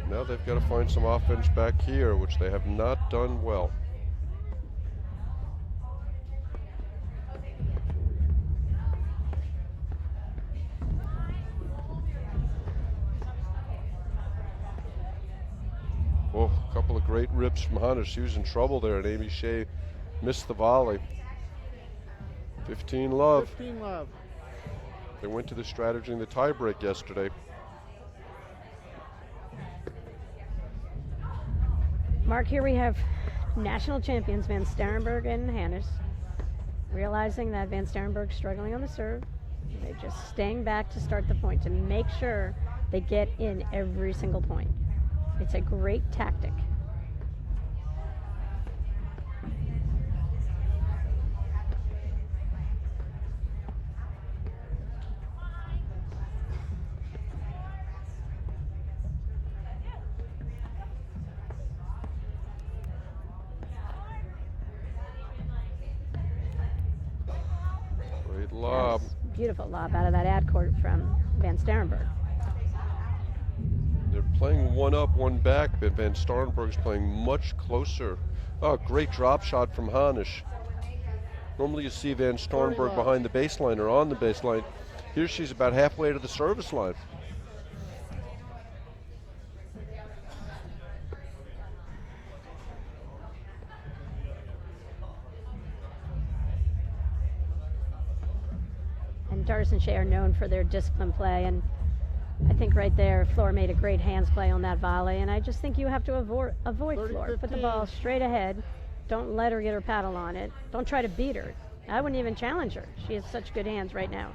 A: Now they've got to find some offense back here, which they have not done well. Oh, a couple of great rips from Hanisch. She was in trouble there, and Amy Shay missed the volley. 15 love.
C: 15 love.
A: They went to the strategy in the tiebreak yesterday.
B: Mark, here we have national champions Van Starrenburg and Hanisch. Realizing that Van Starrenburg's struggling on the serve, they're just staying back to start the point to make sure they get in every single point. It's a great tactic.
A: Great lob.
B: Yes, beautiful lob out of that ad court from Van Starrenburg.
A: They're playing one up, one back, but Van Starrenburg's playing much closer. Oh, great drop shot from Hanisch. Normally you see Van Starrenburg behind the baseline or on the baseline. Here she's about halfway to the service line.
B: And Dardis and Shay are known for their disciplined play, and I think right there Flora made a great hands play on that volley, and I just think you have to avoid Flora. Put the ball straight ahead. Don't let her get her paddle on it. Don't try to beat her. I wouldn't even challenge her. She has such good hands right now.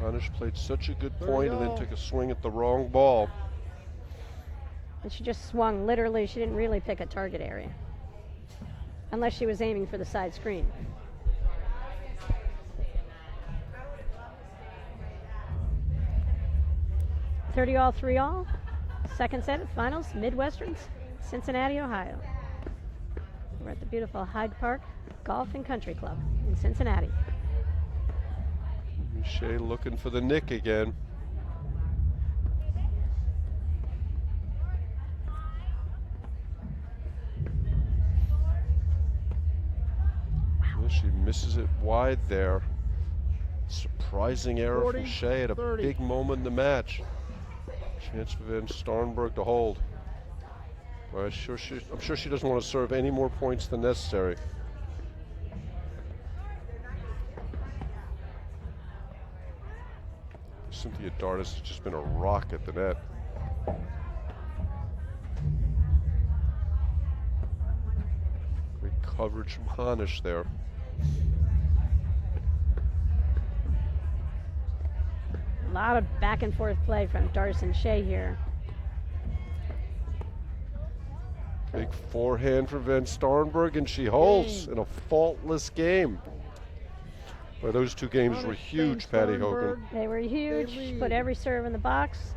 A: Hanisch played such a good point and then took a swing at the wrong ball.
B: And she just swung, literally, she didn't really pick a target area. Unless she was aiming for the side screen. $30-all, 3-all. Second set of finals, Midwesterns, Cincinnati, Ohio. We're at the beautiful Hyde Park Golf and Country Club in Cincinnati.
A: Shay looking for the nick again. Well, she misses it wide there. Surprising error
C: 40,
A: from Shay at a
C: 30.
A: big moment in the match. Chance for Van Starrenburg to hold. Well, I'm sure she doesn't want to serve any more points than necessary. Cynthia Dardis has just been a rock at the net. Great coverage from Hanisch there.
B: A lot of back and forth play from Dardis and Shay here.
A: Big forehand for Van Starrenburg, and she holds in a faultless game. Well, those two games were huge, Patty Hogan.
B: They were huge. She put every serve in the box.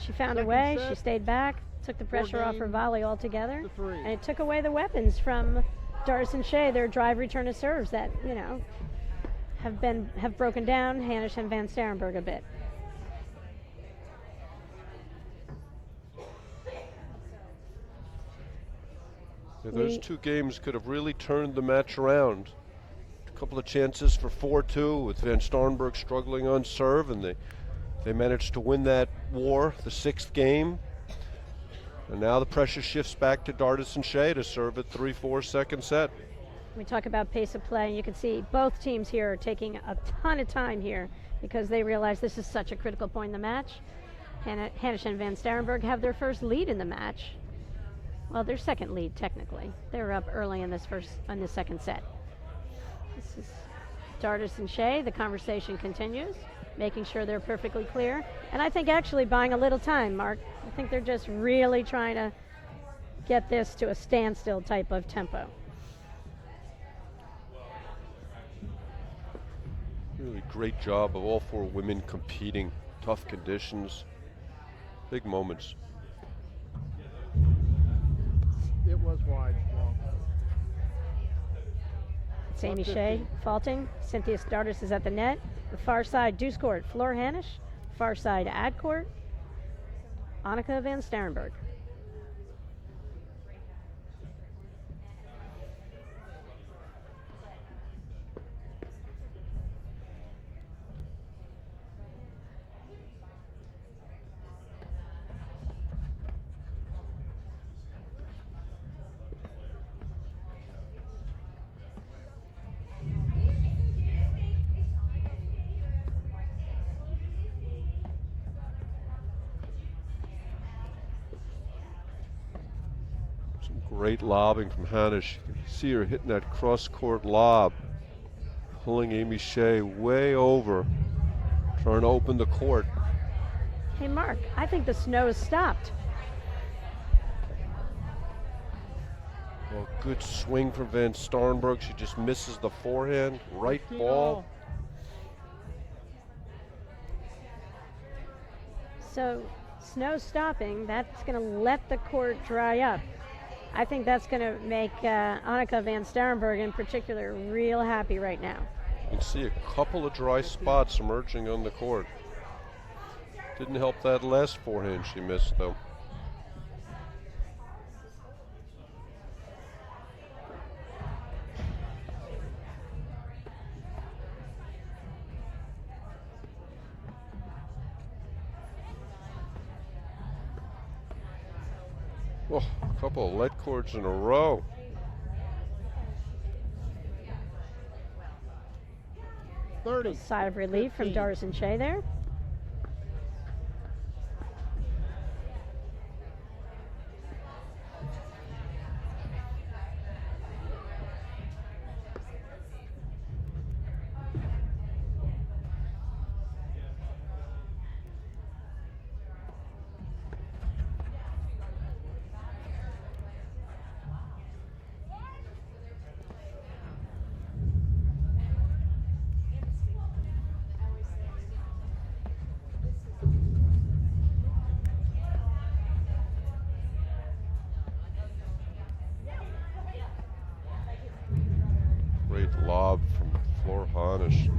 B: She found a way. She stayed back, took the pressure off her volley altogether, and it took away the weapons from Dardis and Shay. Their drive, return, and serves that have broken down Hanisch and Van Starrenburg a bit.
A: Yeah, those two games could have really turned the match around. A couple of chances for 4-2 with Van Starrenburg struggling on serve, and they managed to win that war, the sixth game. And now the pressure shifts back to Dardis and Shay to serve at 3-4 second set.
B: We talk about pace of play, and you can see both teams here are taking a ton of time here because they realize this is such a critical point in the match. Hanisch and Van Starrenburg have their first lead in the match. Well, their second lead, technically. They were up early in the second set. This is Dardis and Shay. The conversation continues, making sure they're perfectly clear. And I think actually buying a little time, Mark. I think they're just really trying to get this to a standstill type of tempo.
A: Really great job of all four women competing. Tough conditions, big moments.
C: It was wide. Long.
B: It's Amy Shay faulting. Cynthia Dardis is at the net. The far side deuce court, Fleur Hanisch. Far side ad court, Annika van Starrenburg.
A: Great lobbing from Hanisch. You can see her hitting that cross-court lob, pulling Amy Shay way over, trying to open the court.
B: Hey, Mark, I think the snow has stopped.
A: Well, good swing from Van Starrenburg. She just misses the forehand. Right ball.
B: So, snow stopping, that's going to let the court dry up. I think that's going to make Annika van Starrenburg in particular real happy right now.
A: You can see a couple of dry spots emerging on the court. Didn't help that last forehand she missed, though. Oh, a couple of let cords in a row.
B: Sigh of relief from Dardis and Shay there.
A: Great lob from Fleur Hanisch.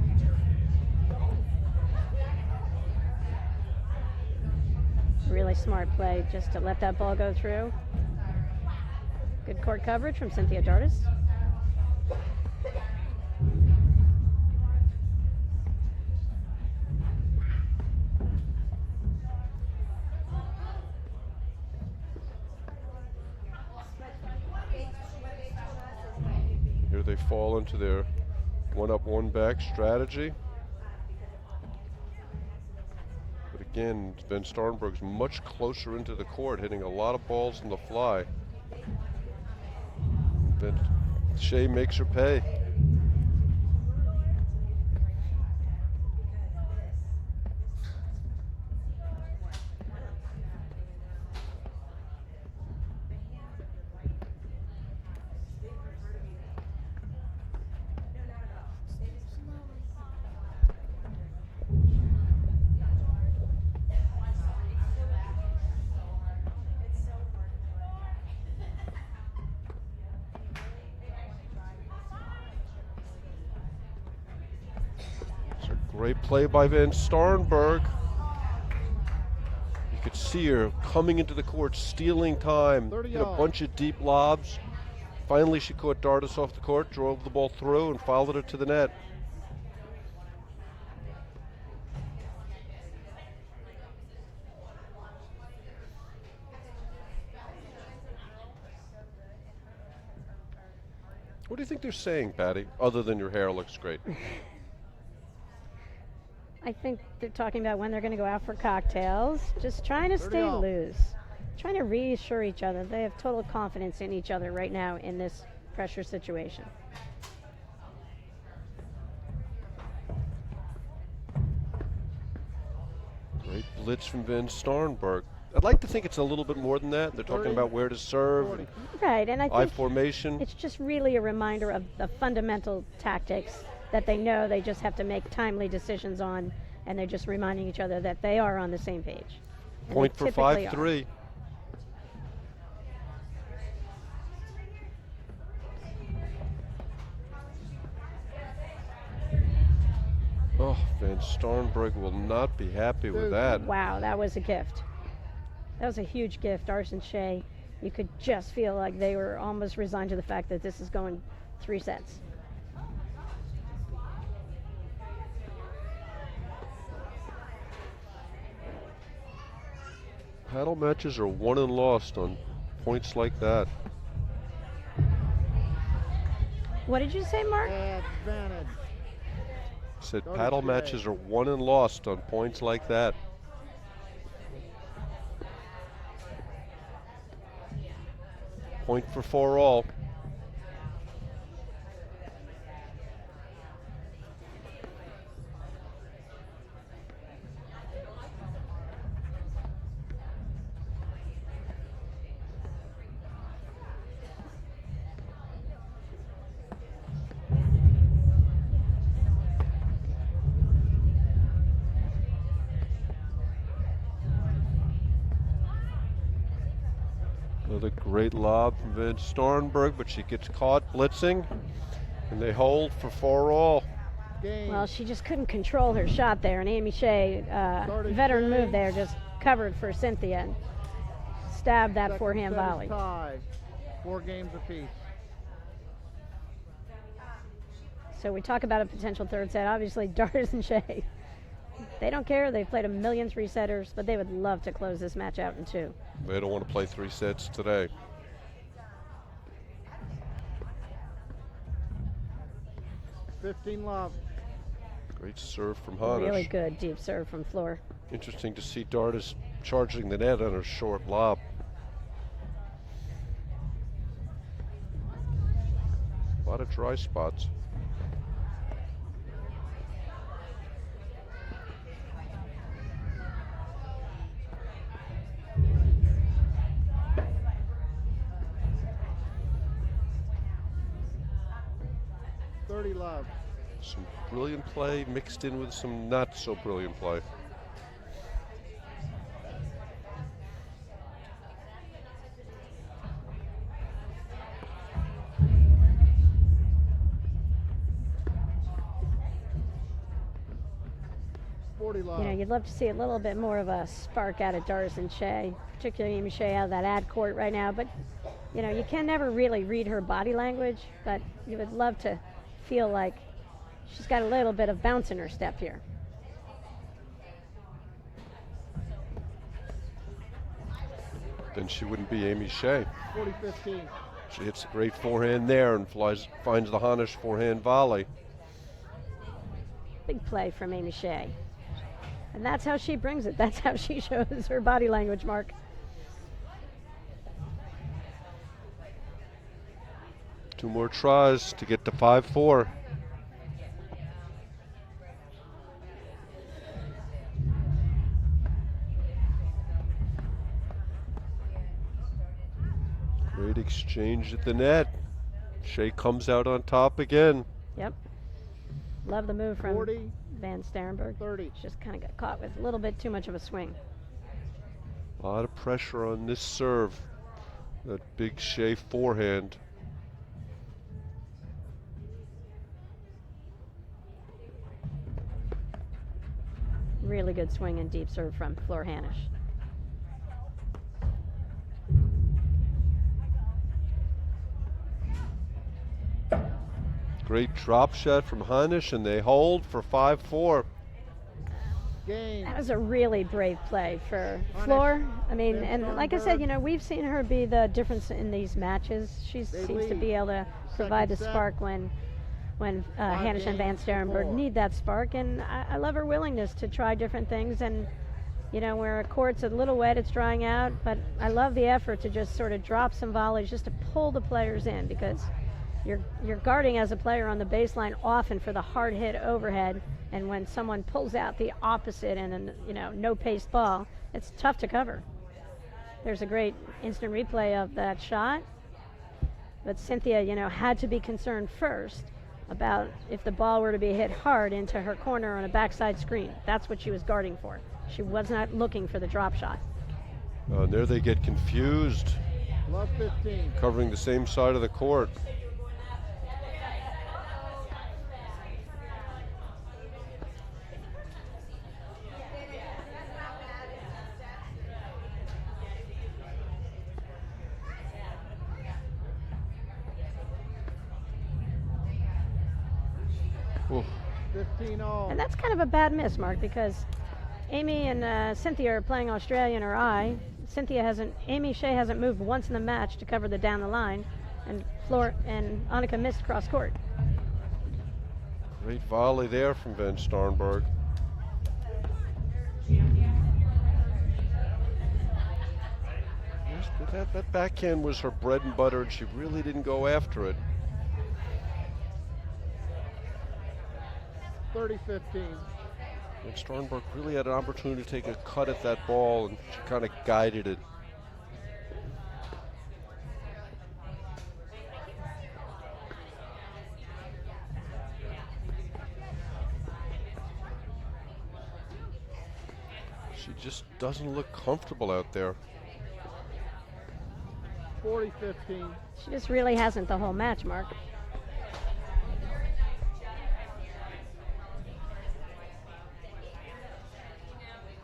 B: Really smart play just to let that ball go through. Good court coverage from Cynthia Dardis.
A: Here they fall into their one-up, one-back strategy. But again, Van Starrenburg's much closer into the court, hitting a lot of balls in the fly. Then Shay makes her pay. Great play by Van Starrenburg. You could see her coming into the court, stealing time, hit a bunch of deep lobs. Finally, she caught Dardis off the court, drove the ball through, and fouled it to the net. What do you think they're saying, Patty, other than your hair looks great?
B: I think they're talking about when they're going to go out for cocktails, just trying to stay loose, trying to reassure each other. They have total confidence in each other right now in this pressure situation.
A: Great blitz from Van Starrenburg. I'd like to think it's a little bit more than that. They're talking about where to serve, and
B: Right, and I
A: eye
B: think
A: formation.
B: it's just really a reminder of the fundamental tactics that they know they just have to make timely decisions on, and they're just reminding each other that they are on the same page. And
A: Point
B: they
A: for
B: typically are.
A: 5-3. Oh, Van Starrenburg will not be happy with that.
B: Wow, that was a gift. That was a huge gift. Dardis and Shay, you could just feel like they were almost resigned to the fact that this is going 3 sets.
A: Paddle matches are won and lost on points like that.
B: What did you say, Mark?
C: Advantage.
A: Said
C: Dardis
A: paddle
C: Shay.
A: matches are won and lost on points like that. Point for 4 all. Another great lob from Van Starrenburg, but she gets caught blitzing, and they hold for 4 all.
C: Game.
B: Well, she just couldn't control her shot there, and Amy Shay, veteran move there, just covered for Cynthia and stabbed that
C: Second
B: forehand
C: set is
B: volley.
C: tie. 4 games apiece.
B: So we talk about a potential third set. Obviously, Dardis and Shay, they don't care. They've played a million 3-setters, but they would love to close this match out in 2.
A: They don't want to play 3 sets today.
C: Love.
A: Great serve from Hanisch.
B: Really good deep serve from Floor.
A: Interesting to see Dardis charging the net on her short lob. A lot of dry spots.
C: Love.
A: Some brilliant play mixed in with some not so brilliant play.
C: Love.
B: You know, you'd love to see a little bit more of a spark out of Dardis and Shay, particularly Amy Shay out of that ad court right now. But, you know, you can never really read her body language, but you would love to feel like she's got a little bit of bounce in her step here.
A: Then she wouldn't be Amy Shay.
C: 40-15.
A: She hits a great forehand there and finds the Hanisch forehand volley.
B: Big play from Amy Shay. And that's how she brings it. That's how she shows her body language, Mark.
A: Two more tries to get to 5-4. Great exchange at the net. Shay comes out on top again.
B: Yep. Love the move from
C: 40,
B: Van Starrenburg.
C: 30.
B: Just kind of got caught with a little bit too much of a swing.
A: A lot of pressure on this serve. That big Shay forehand.
B: Really good swing and deep serve from Floor Hanisch.
A: Great drop shot from Hanisch, and they hold for 5-4.
C: Game.
B: That was a really brave play for Floor. I mean, and like I said, you know, we've seen her be the difference in these matches. She seems to be able to provide the spark when Hanisch and Van Starrenburg need that spark. And I love her willingness to try different things. And, you know, where a court's a little wet, it's drying out. But I love the effort to just sort of drop some volleys just to pull the players in, because you're guarding as a player on the baseline often for the hard hit overhead, and when someone pulls out the opposite and no paced ball, it's tough to cover. There's a great instant replay of that shot, but Cynthia, had to be concerned first about if the ball were to be hit hard into her corner on a backside screen. That's what she was guarding for. She was not looking for the drop shot.
A: There they get confused,
C: Love 15.
A: covering the same side of the court. Oof.
C: 15-0.
B: And that's kind of a bad miss, Mark, because Amy and Cynthia are playing Australian or I. Amy Shay hasn't moved once in the match to cover the down the line, and Annika missed cross court.
A: Great volley there from Van Starrenburg. That backhand was her bread and butter, and she really didn't go after it.
C: 30-15.
A: And Starrenburg really had an opportunity to take a cut at that ball, and she kind of guided it. She just doesn't look comfortable out there.
C: 40-15.
B: She just really hasn't the whole match, Mark.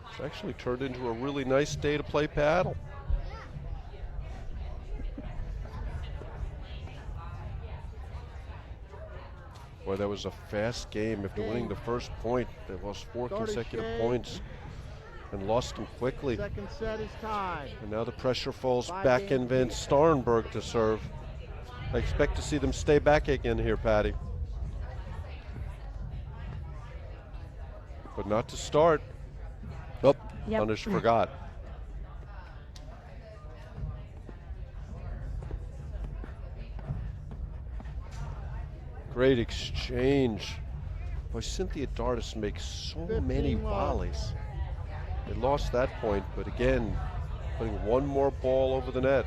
A: It's actually turned into a really nice day to play paddle. Boy, that was a fast game. After winning the first point, they lost 4
C: Dardis,
A: consecutive
C: Shay.
A: points and lost them quickly.
C: Second set is tied.
A: And now the pressure falls
C: 5
A: back in
C: games
A: Van
C: each.
A: Starrenburg to serve. I expect to see them stay back again here, Patty. But not to start. Oh,
B: Yep.
A: Hanisch forgot. Great exchange. Boy, Cynthia Dardis makes so many
C: 15 love.
A: volleys. They lost that point, but again, putting one more ball over the net.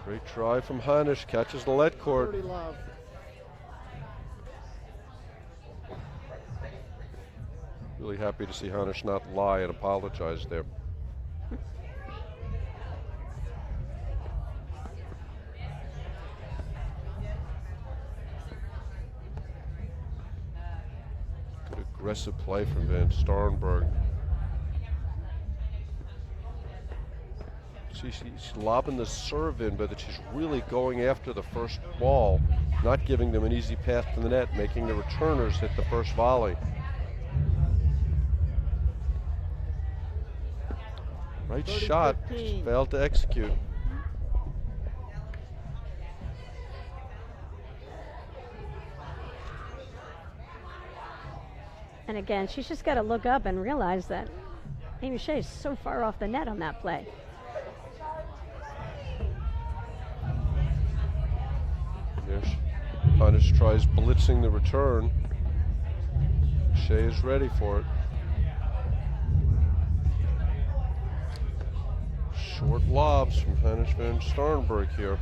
A: Great try from Hanisch, catches the lead cord.
C: 30 love.
A: Really happy to see Hanisch not lie and apologize there. Good aggressive play from Van Starrenburg. She's lobbing the serve in, but she's really going after the first ball, not giving them an easy path to the net, making the returners hit the first volley. Right
C: 30-15.
A: shot, just failed to execute.
B: And again, she's just got to look up and realize that Amy Shay is so far off the net on that play.
A: Hanisch tries blitzing the return. Shay is ready for it. Short lobs from Hanisch Van Starrenburg here.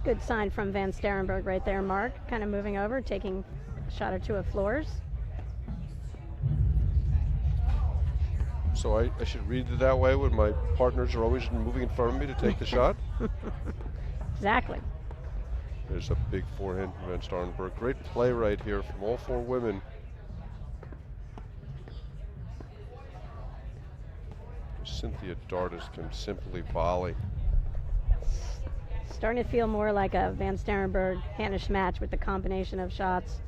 B: Good sign from Van Starrenburg right there, Mark. Kind of moving over, taking a shot or two of floors.
A: So I should read it that way when my partners are always moving in front of me to take the shot?
B: Exactly.
A: There's a big forehand from Van Starrenburg. Great play right here from all 4 women. Cynthia Dardis can simply volley.
B: Starting to feel more like a Van Starrenburg Hanisch match with the combination of shots,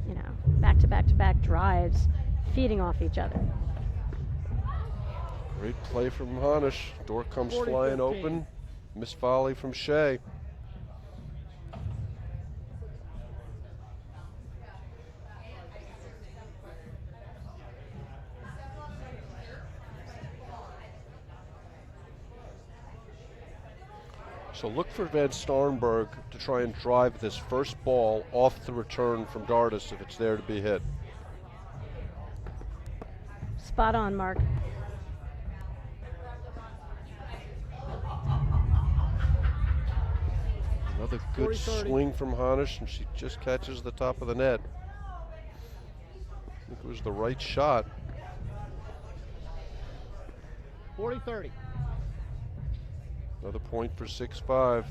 B: you know, back to back to back drives, feeding off each other.
A: Great play from Hanisch. Door comes
C: 40-15.
A: flying open. Missed volley from Shay. So look for Van Starrenburg to try and drive this first ball off the return from Dardis if it's there to be hit.
B: Spot on, Mark.
A: Another good
C: 40-30.
A: swing from Hanisch, and she just catches the top of the net. I think it was the right shot.
C: 40-30.
A: Another point for 6-5.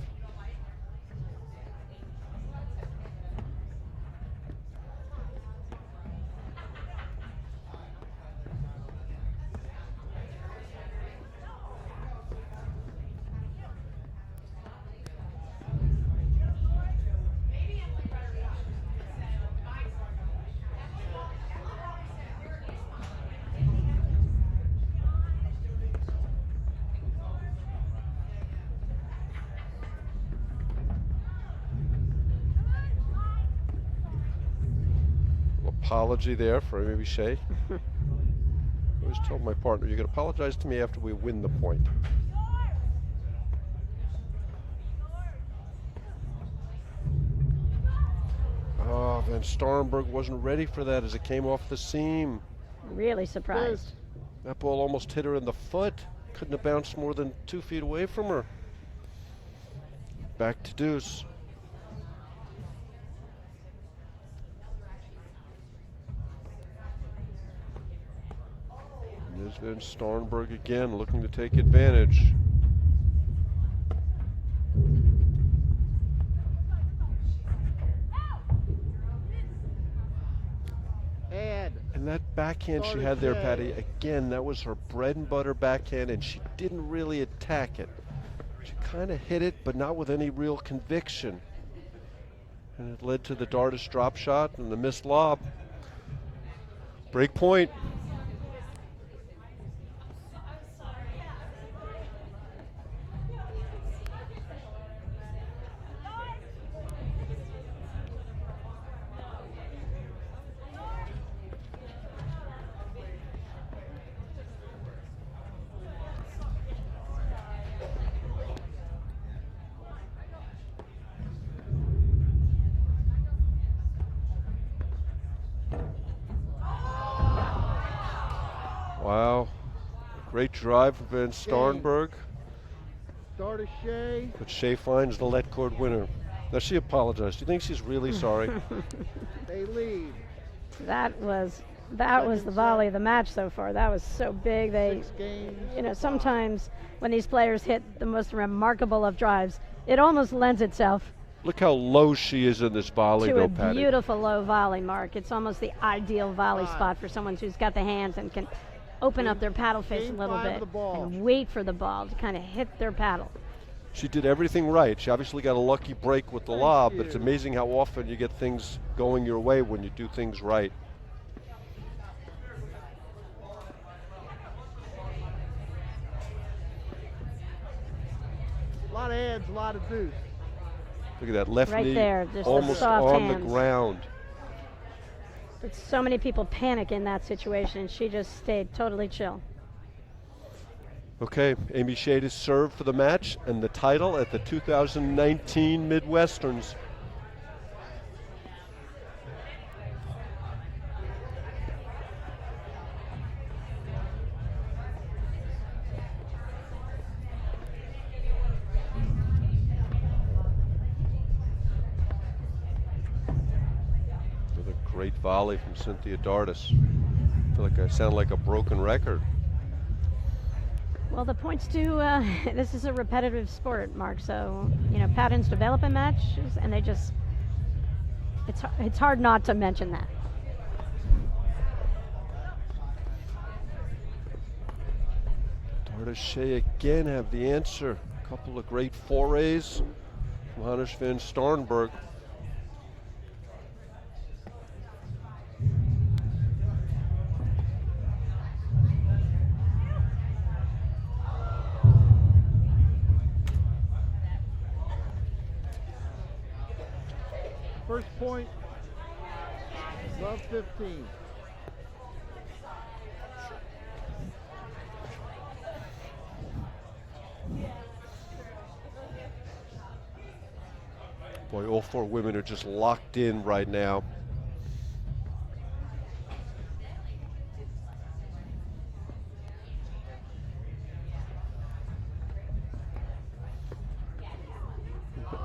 A: Apology there for maybe Shay. I always tell my partner, you can apologize to me after we win the point. Oh, Van Starrenburg wasn't ready for that as it came off the seam.
B: Really surprised.
A: That ball almost hit her in the foot. Couldn't have bounced more than 2 feet away from her. Back to deuce. There's Van Starrenburg again, looking to take advantage. And that backhand she had there, Patty, again, that was her bread and butter backhand, and she didn't really attack it. She kind of hit it, but not with any real conviction. And it led to the Dardis drop shot and the missed lob. Break point. Wow, great drive from Van Starrenburg.
C: Dardis Shay.
A: But Shay finds the let cord winner. Now she apologized. Do you think she's really sorry?
C: They lead.
B: That was the volley of the match so far. That was so big. They,
C: 6 games.
B: you know, sometimes when these players hit the most remarkable of drives, it almost lends itself
A: Look how low she is in this volley,
B: to
A: though,
B: a
A: Patty.
B: beautiful low volley, Mark. It's almost the ideal volley spot for someone who's got the hands and can open up their paddle face a little bit and wait for the ball to kind of hit their paddle.
A: She did everything right. She obviously got a lucky break with the lob, but it's amazing how often you get things going your way when you do things right.
C: A lot of heads, a lot of deuce.
A: Look at that left
B: Right
A: knee
B: there, just the
A: almost
B: soft
A: on
B: hands.
A: the ground.
B: But so many people panic in that situation, and she just stayed totally chill.
A: Okay, Amy Shay to serve for the match and the title at the 2019 Midwesterns. With a great volley from Cynthia Dardis. I feel like I sound like a broken record.
B: Well, the points do, this is a repetitive sport, Mark, so, you know, patterns develop in matches, and they just, it's hard not to mention that.
A: Dardis Shay again have the answer. A couple of great forays from Hanisch Van Starrenburg.
C: First point, love 15.
A: Boy, all four women are just locked in right now.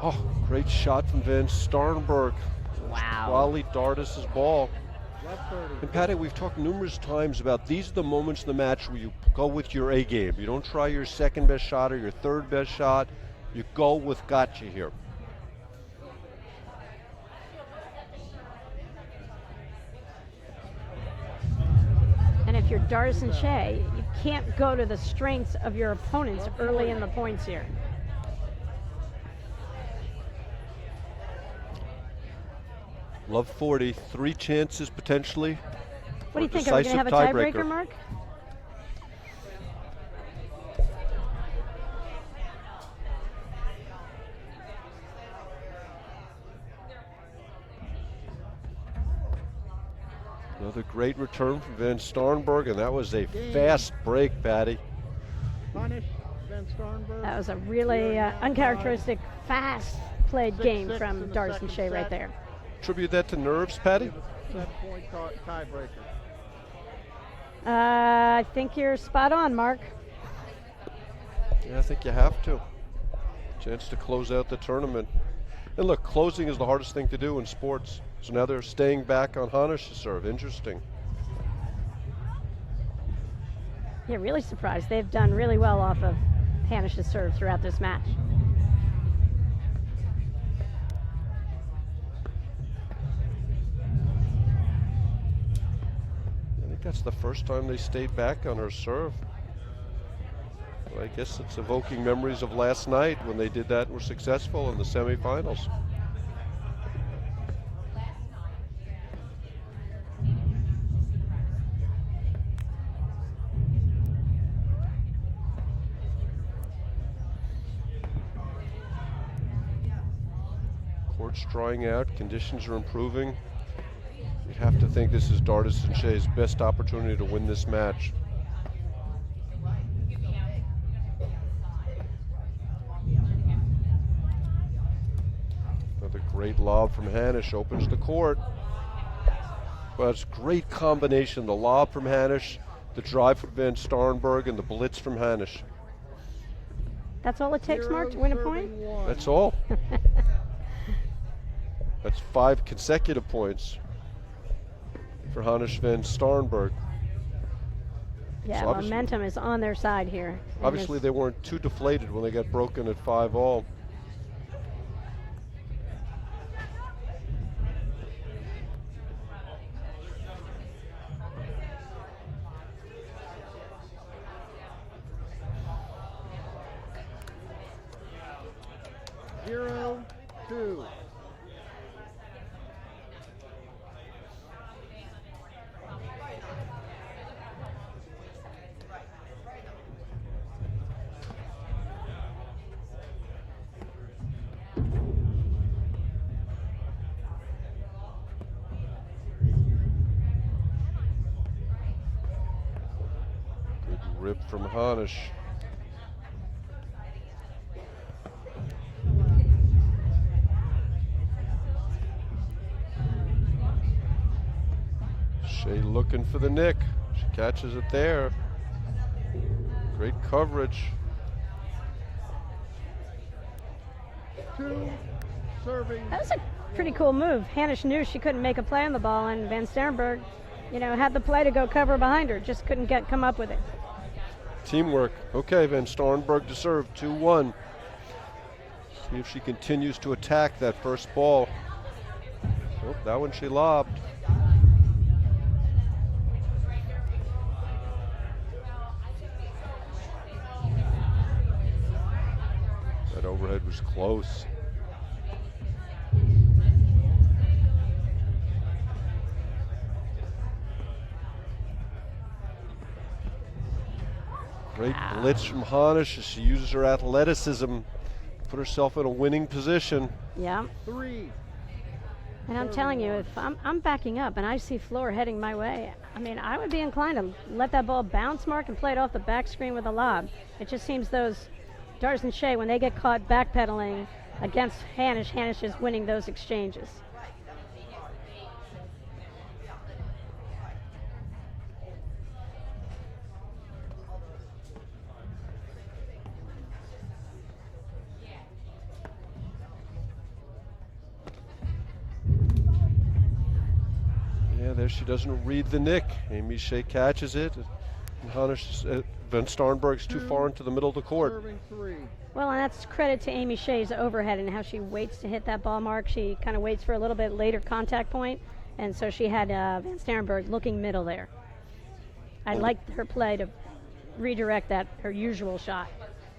A: Oh, great shot from Van Starrenburg.
B: Wow.
A: Wally Dardis' ball. And Patty, we've talked numerous times about these are the moments in the match where you go with your A game. You don't try your second best shot or your third best shot. You go with gotcha here.
B: And if you're Dardis and Shay, you can't go to the strengths of your opponents early in the points here.
A: Love 40, 3 chances potentially.
B: What do you think? Are we going to have a tiebreaker, Mark?
A: Another great return from Van Starrenburg, and that was a fast break, Patty.
C: Hanisch, Van Starrenburg.
B: That was a really uncharacteristic, fast played game from Dardis and Shay right there.
A: Attribute that to nerves, Patty?
C: Set point tiebreaker.
B: I think you're spot on, Mark.
A: Yeah, I think you have to. Chance to close out the tournament. And look, closing is the hardest thing to do in sports. So now they're staying back on Hanisch to serve. Interesting.
B: Yeah, really surprised. They've done really well off of Hanisch's serve throughout this match.
A: I think that's the first time they stayed back on her serve. Well, I guess it's evoking memories of last night when they did that and were successful in the semifinals. Court's drying out, conditions are improving. You have to think this is Dardis and Shay's best opportunity to win this match. Another great lob from Hanisch opens the court. Well, it's a great combination. The lob from Hanisch, the drive from Van Starrenburg, and the blitz from Hanisch.
B: That's all it takes, Mark, to win a point?
A: That's all. That's 5 consecutive points for Hanisch Van Starrenburg.
B: Yeah,
A: So
B: momentum is on their side here. And
A: Obviously, they weren't too deflated when they got broken at 5-all.
C: Zero, 2.
A: Good rip from Hanisch. Shay looking for the nick. She catches it there. Great coverage.
C: 2, serving.
B: That was a pretty cool move. Hanisch knew she couldn't make a play on the ball, and Van Starrenburg, had the play to go cover behind her. Just couldn't come up with it.
A: Teamwork. Okay, Van Starrenburg to serve, 2-1. See if she continues to attack that first ball. Oh, that one she lobbed. That overhead was close. Great blitz from Hanisch as she uses her athleticism to put herself in a winning position.
B: Yeah.
C: 3.
B: And I'm telling you, if I'm backing up and I see Floor heading my way, I would be inclined to let that ball bounce, Mark, and play it off the back screen with a lob. It just seems those Dardis and Shay, when they get caught backpedaling against Hanisch, Hanisch is winning those exchanges.
A: Yeah, there she doesn't read the nick. Amy Shay catches it. And Hanisch, Van Starrenburg's too far into the middle of the court.
C: Serving 3.
B: Well, and that's credit to Amy Shay's overhead and how she waits to hit that ball mark. She kind of waits for a little bit later contact point, and so she had Van Starrenburg looking middle there. I liked her play to redirect that, her usual shot.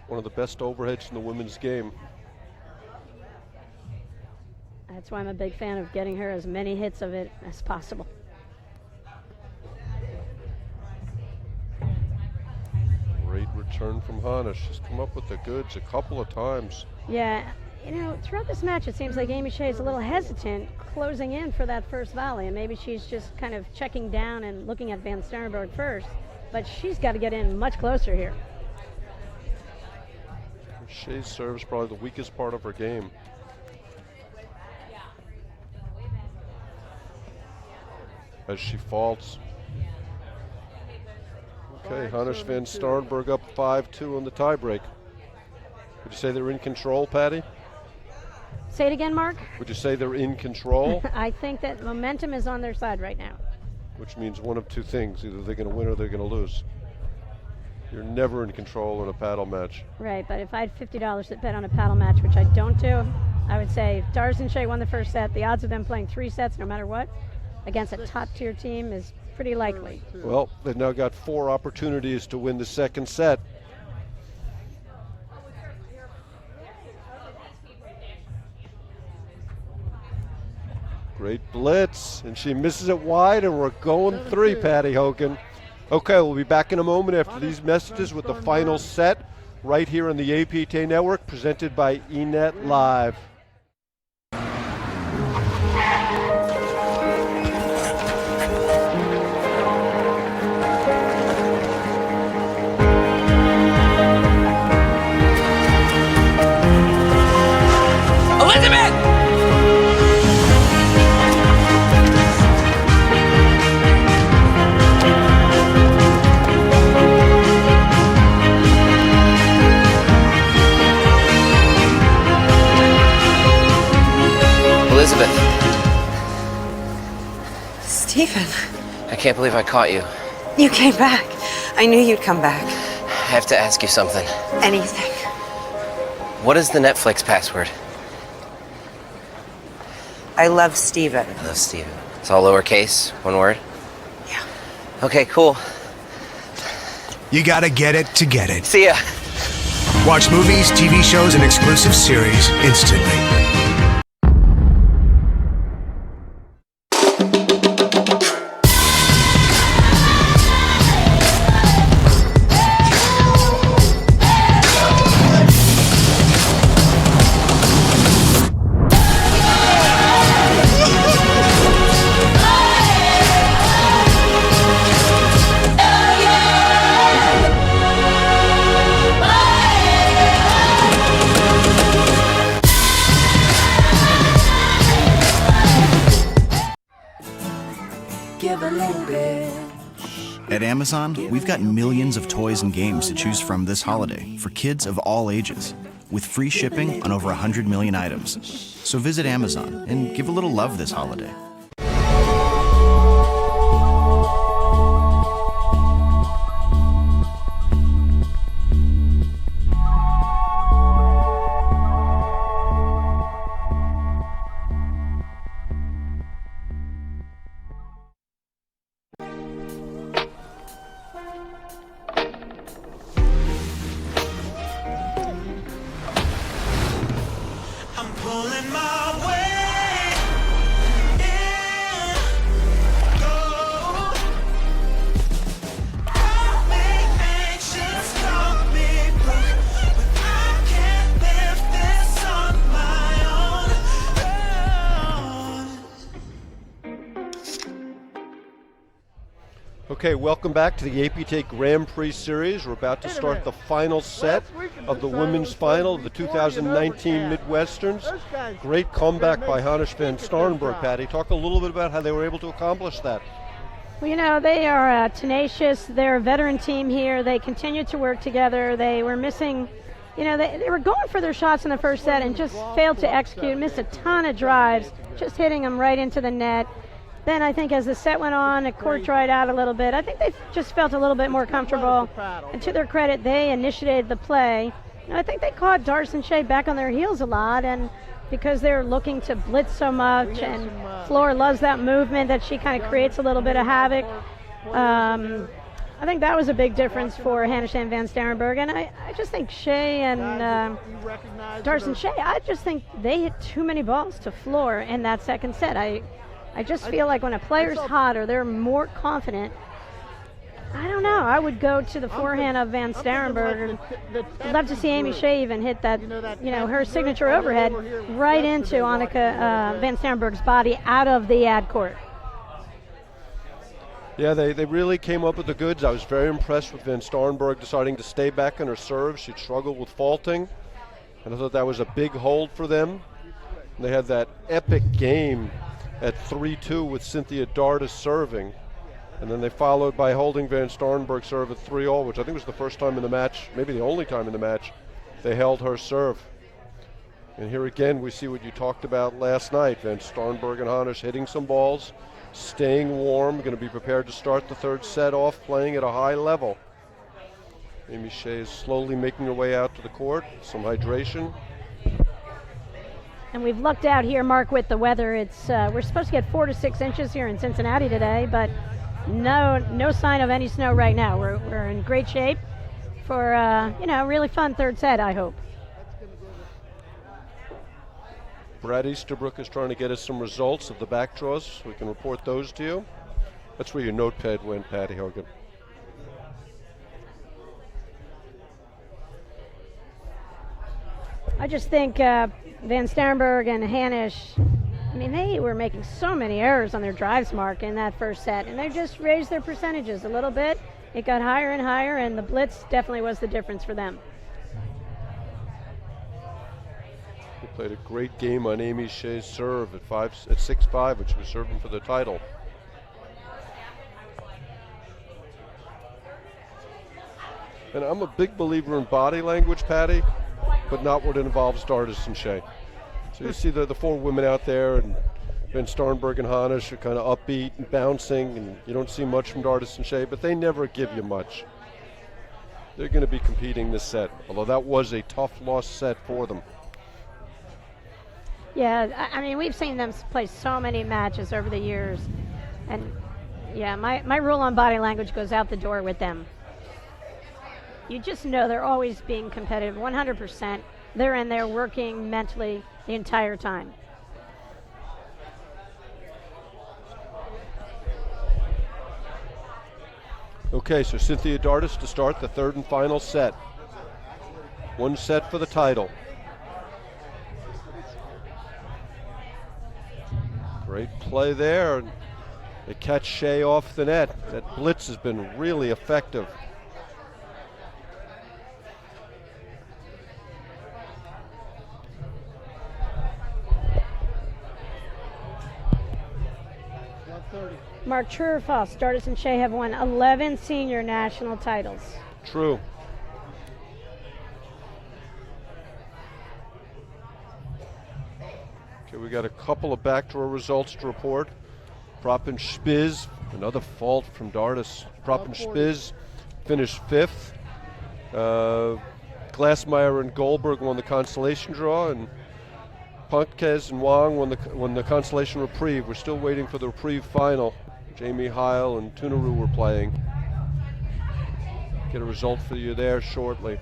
A: One of the best overheads in the women's game.
B: That's why I'm a big fan of getting her as many hits of it as possible.
A: Great return from Hanisch. She's come up with the goods a couple of times.
B: Yeah, you know, throughout this match it seems like Amy Shay is a little hesitant closing in for that first volley, and maybe she's just kind of checking down and looking at Van Starrenburg first, but she's got to get in much closer here.
A: Shay's serve is probably the weakest part of her game. As she faults. Okay, Hanisch Van Starrenburg up 5-2 on the tiebreak. Would you say they're in control, Patty?
B: Say it again, Mark.
A: Would you say they're in control?
B: I think that momentum is on their side right now.
A: Which means one of two things. Either they're going to win or they're going to lose. You're never in control in a paddle match.
B: Right, but if I had $50 to bet on a paddle match, which I don't do, I would say if Dardis and Shay won the first set, the odds of them playing 3 sets no matter what against a top-tier team is pretty likely.
A: Well, they've now got 4 opportunities to win the second set. Great blitz, and she misses it wide, and we're going 3, Patty Hogan. Okay, we'll be back in a moment after these messages with the final set right here on the APTA Network, presented by eNet Live.
G: Elizabeth,
H: Stephen,
G: I can't believe I caught you.
H: you came back. I knew you'd come back.
G: I have to ask you something.
H: Anything.
G: What is the Netflix password?
H: I love Stephen.
G: I love Steven. It's all lowercase, one word?
H: Yeah.
G: Okay, cool.
I: You gotta get it to get it.
G: See ya.
I: Watch movies, TV shows, and exclusive series instantly.
J: At Amazon, we've got millions of toys and games to choose from this holiday for kids of all ages, with free shipping on over 100 million items. So visit Amazon and give a little love this holiday.
A: Okay, welcome back to the APTA Grand Prix Series. We're about to start the final set of the women's final of the 2019 Midwesterns. Great comeback by Hanisch Van Starrenburg, Patty. Talk a little bit about how they were able to accomplish that.
B: Well, you know, they are tenacious. They're a veteran team here. They continue to work together. They were missing, you know, they were going for their shots in the first set and just failed to execute, missed a ton of drives, just hitting them right into the net. then I think as the set went on, the court dried out a little bit. I think they just felt a little bit more comfortable. And to their credit, they initiated the play. And I think they caught Dardis and Shay back on their heels a lot, and because they're looking to blitz so much, and Flora loves that movement that she kind of creates a little bit of havoc. I think that was a big difference for Hanisch and Van Starrenburg, and I just think Shay and Dardis and Shay, I just think they hit too many balls to floor in that second set. I just feel like when a player's hot or they're more confident, I don't know, I would go to the forehand of Van Starrenburg, and I'd love to see Amy Shay even hit that, her signature overhead right into Annika Van Starrenburg's body out of the ad court.
A: Yeah, they really came up with the goods. I was very impressed with Van Starrenburg deciding to stay back on her serve. She'd struggled with faulting, and I thought that was a big hold for them. And they had that epic game at 3-2 with Cynthia Dardis serving, and then they followed by holding Van Starrenburg serve at 3-all, which I think was the first time in the match, maybe the only time in the match, they held her serve. And here again, we see what you talked about last night. Van Starrenburg and Hanisch hitting some balls, staying warm, going to be prepared to start the third set off playing at a high level. Amy Shay is slowly making her way out to the court, some hydration.
B: And we've lucked out here, Mark, with the weather. It's we're supposed to get 4 to 6 inches here in Cincinnati today, but no sign of any snow right now. We're in great shape for a really fun third set, I hope.
A: Brad Easterbrook is trying to get us some results of the back draws so we can report those to you. That's where your notepad went, Patty Hogan.
B: I just think Van Starrenburg and Hanisch, they were making so many errors on their drives, Mark, in that first set, and they just raised their percentages a little bit. It got higher and higher, and the blitz definitely was the difference for them.
A: They played a great game on Amy Shay's serve at 6-5, which was serving for the title. And I'm a big believer in body language, Patty, but not when it involves Dardis and Shay. So you see the four women out there, and Van Starrenburg and Hanisch are kind of upbeat and bouncing, and you don't see much from Dardis and Shay, but they never give you much. They're going to be competing this set, although that was a tough loss set for them.
B: Yeah, we've seen them play so many matches over the years, and yeah, my rule on body language goes out the door with them. You just know they're always being competitive, 100%. They're in there working mentally the entire time.
A: Okay, so Cynthia Dardis to start the third and final set. One set for the title. Great play there. They catch Shay off the net. That blitz has been really effective.
B: Mark, true or false, Dardis and Shay have won 11 senior national titles.
A: True. Okay, we got a couple of backdoor results to report. Prop and Spiz, another fault from Dardis. Prop and Spiz finished 5th. Glassmeyer and Goldberg won the consolation draw, and Punkes and Wong won the consolation reprieve. We're still waiting for the reprieve final. Jamie Heil and Tunaru were playing. Get a result for you there shortly.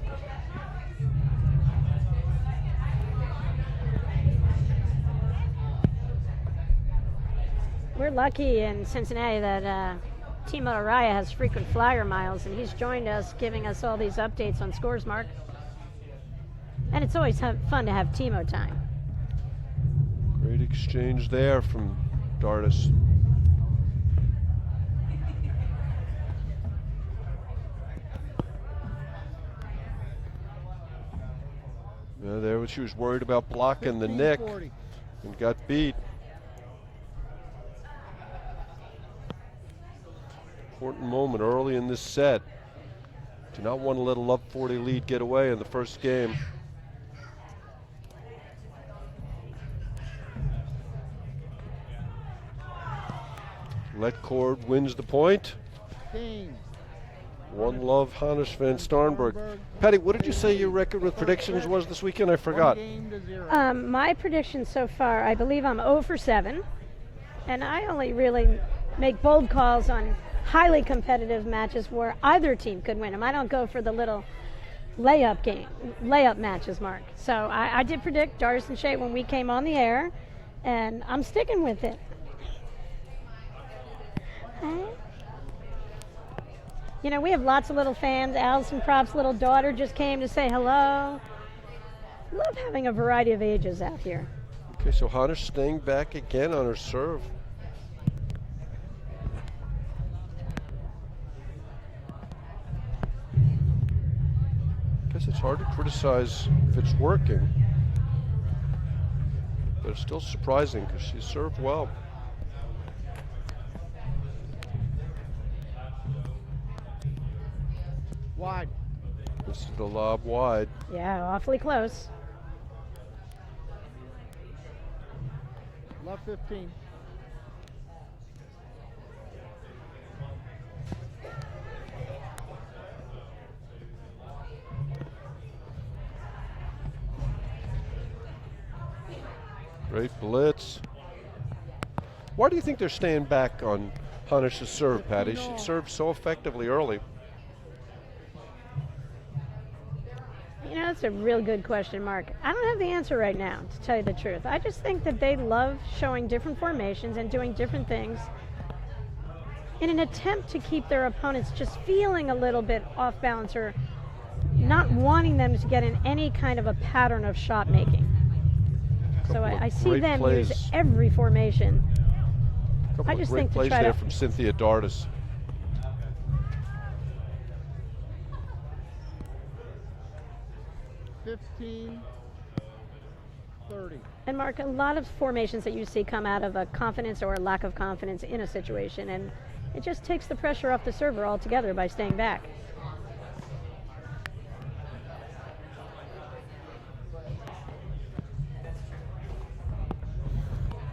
B: We're lucky in Cincinnati that Timo Araya has frequent flyer miles, and he's joined us, giving us all these updates on scores, Mark. And it's always fun to have Timo time.
A: Great exchange there from Dardis. Yeah, there she was worried about blocking the nick and got beat. Important moment early in this set. Do not want to let a Love 40 lead get away in the first game. Let cord wins the point.
C: Game.
A: One love, Hanisch van Starrenburg. Patty, what did you say your record with predictions was this weekend? I forgot.
C: 1-0.
B: My prediction so far, I believe I'm 0 for 7. And I only really make bold calls on highly competitive matches where either team could win them. I don't go for the little layup matches, Mark. So I did predict Dardis and Shay when we came on the air, and I'm sticking with it. You know, we have lots of little fans. Allison Prop's little daughter just came to say hello. Love having a variety of ages out here.
A: Okay, so Hanisch staying back again on her serve. Guess it's hard to criticize if it's working. But it's still surprising because she served well.
C: Wide.
A: This is the lob wide.
B: Yeah, awfully close.
C: Love 15.
A: Great blitz. Why do you think they're staying back on Hanisch's serve, Patty? She served so effectively early.
B: You know, that's a real good question, Mark. I don't have the answer right now, to tell you the truth. I just think that they love showing different formations and doing different things in an attempt to keep their opponents just feeling a little bit off balance or not wanting them to get in any kind of a pattern of shot making. So I see them use every formation. I just think to
A: plays
B: try
A: there
B: to
A: from Cynthia Dardis.
C: $15, $30.
B: And Mark, a lot of formations that you see come out of a confidence or a lack of confidence in a situation, and it just takes the pressure off the server altogether by staying back.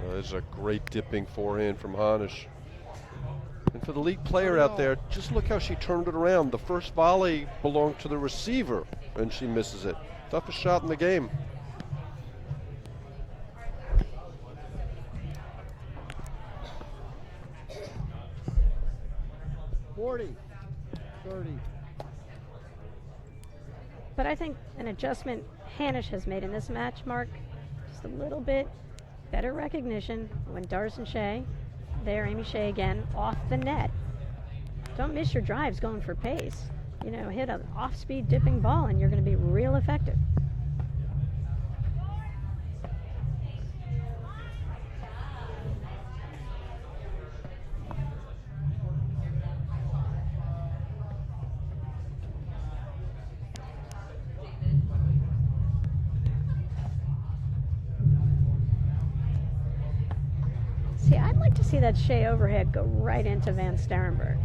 A: There's a great dipping forehand from Hanisch. And for the lead player out there, just look how she turned it around. The first volley belonged to the receiver, and she misses it. Toughest shot in the game.
C: $40, $30.
B: But I think an adjustment Hanisch has made in this match, Mark, just a little bit better recognition when Dardis and Shay, there Amy Shay again, off the net. Don't miss your drives going for pace. You know, hit an off-speed dipping ball and you're going to be real effective. See, I'd like to see that Shay overhead go right into Van Starrenburg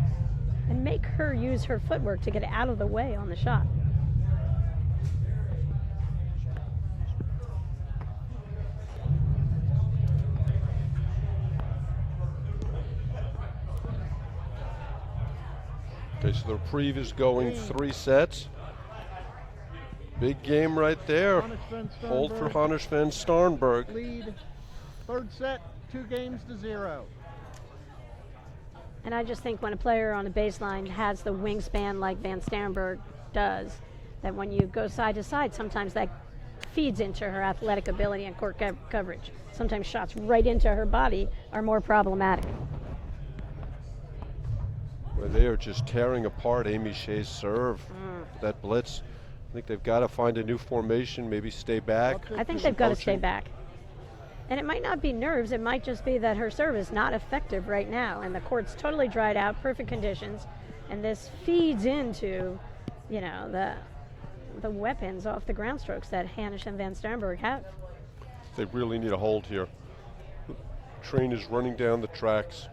B: and make her use her footwork to get out of the way on the shot.
A: Okay, so the reprieve is going 3 sets. Big game right there. Hold for Hanisch van Starrenburg.
C: Lead, third set, 2-0.
B: And I just think when a player on the baseline has the wingspan like Van Starrenburg does, that when you go side to side, sometimes that feeds into her athletic ability and court coverage. Sometimes shots right into her body are more problematic.
A: Well, they are just tearing apart Amy Shay's serve. That blitz. I think they've got to find a new formation, maybe stay back.
B: I think they've got to stay back. And it might not be nerves, it might just be that her serve is not effective right now and the court's totally dried out, perfect conditions, and this feeds into, you know, the weapons off the ground strokes that Hanisch and Van Starrenburg have.
A: They really need a hold here. The train is running down the tracks.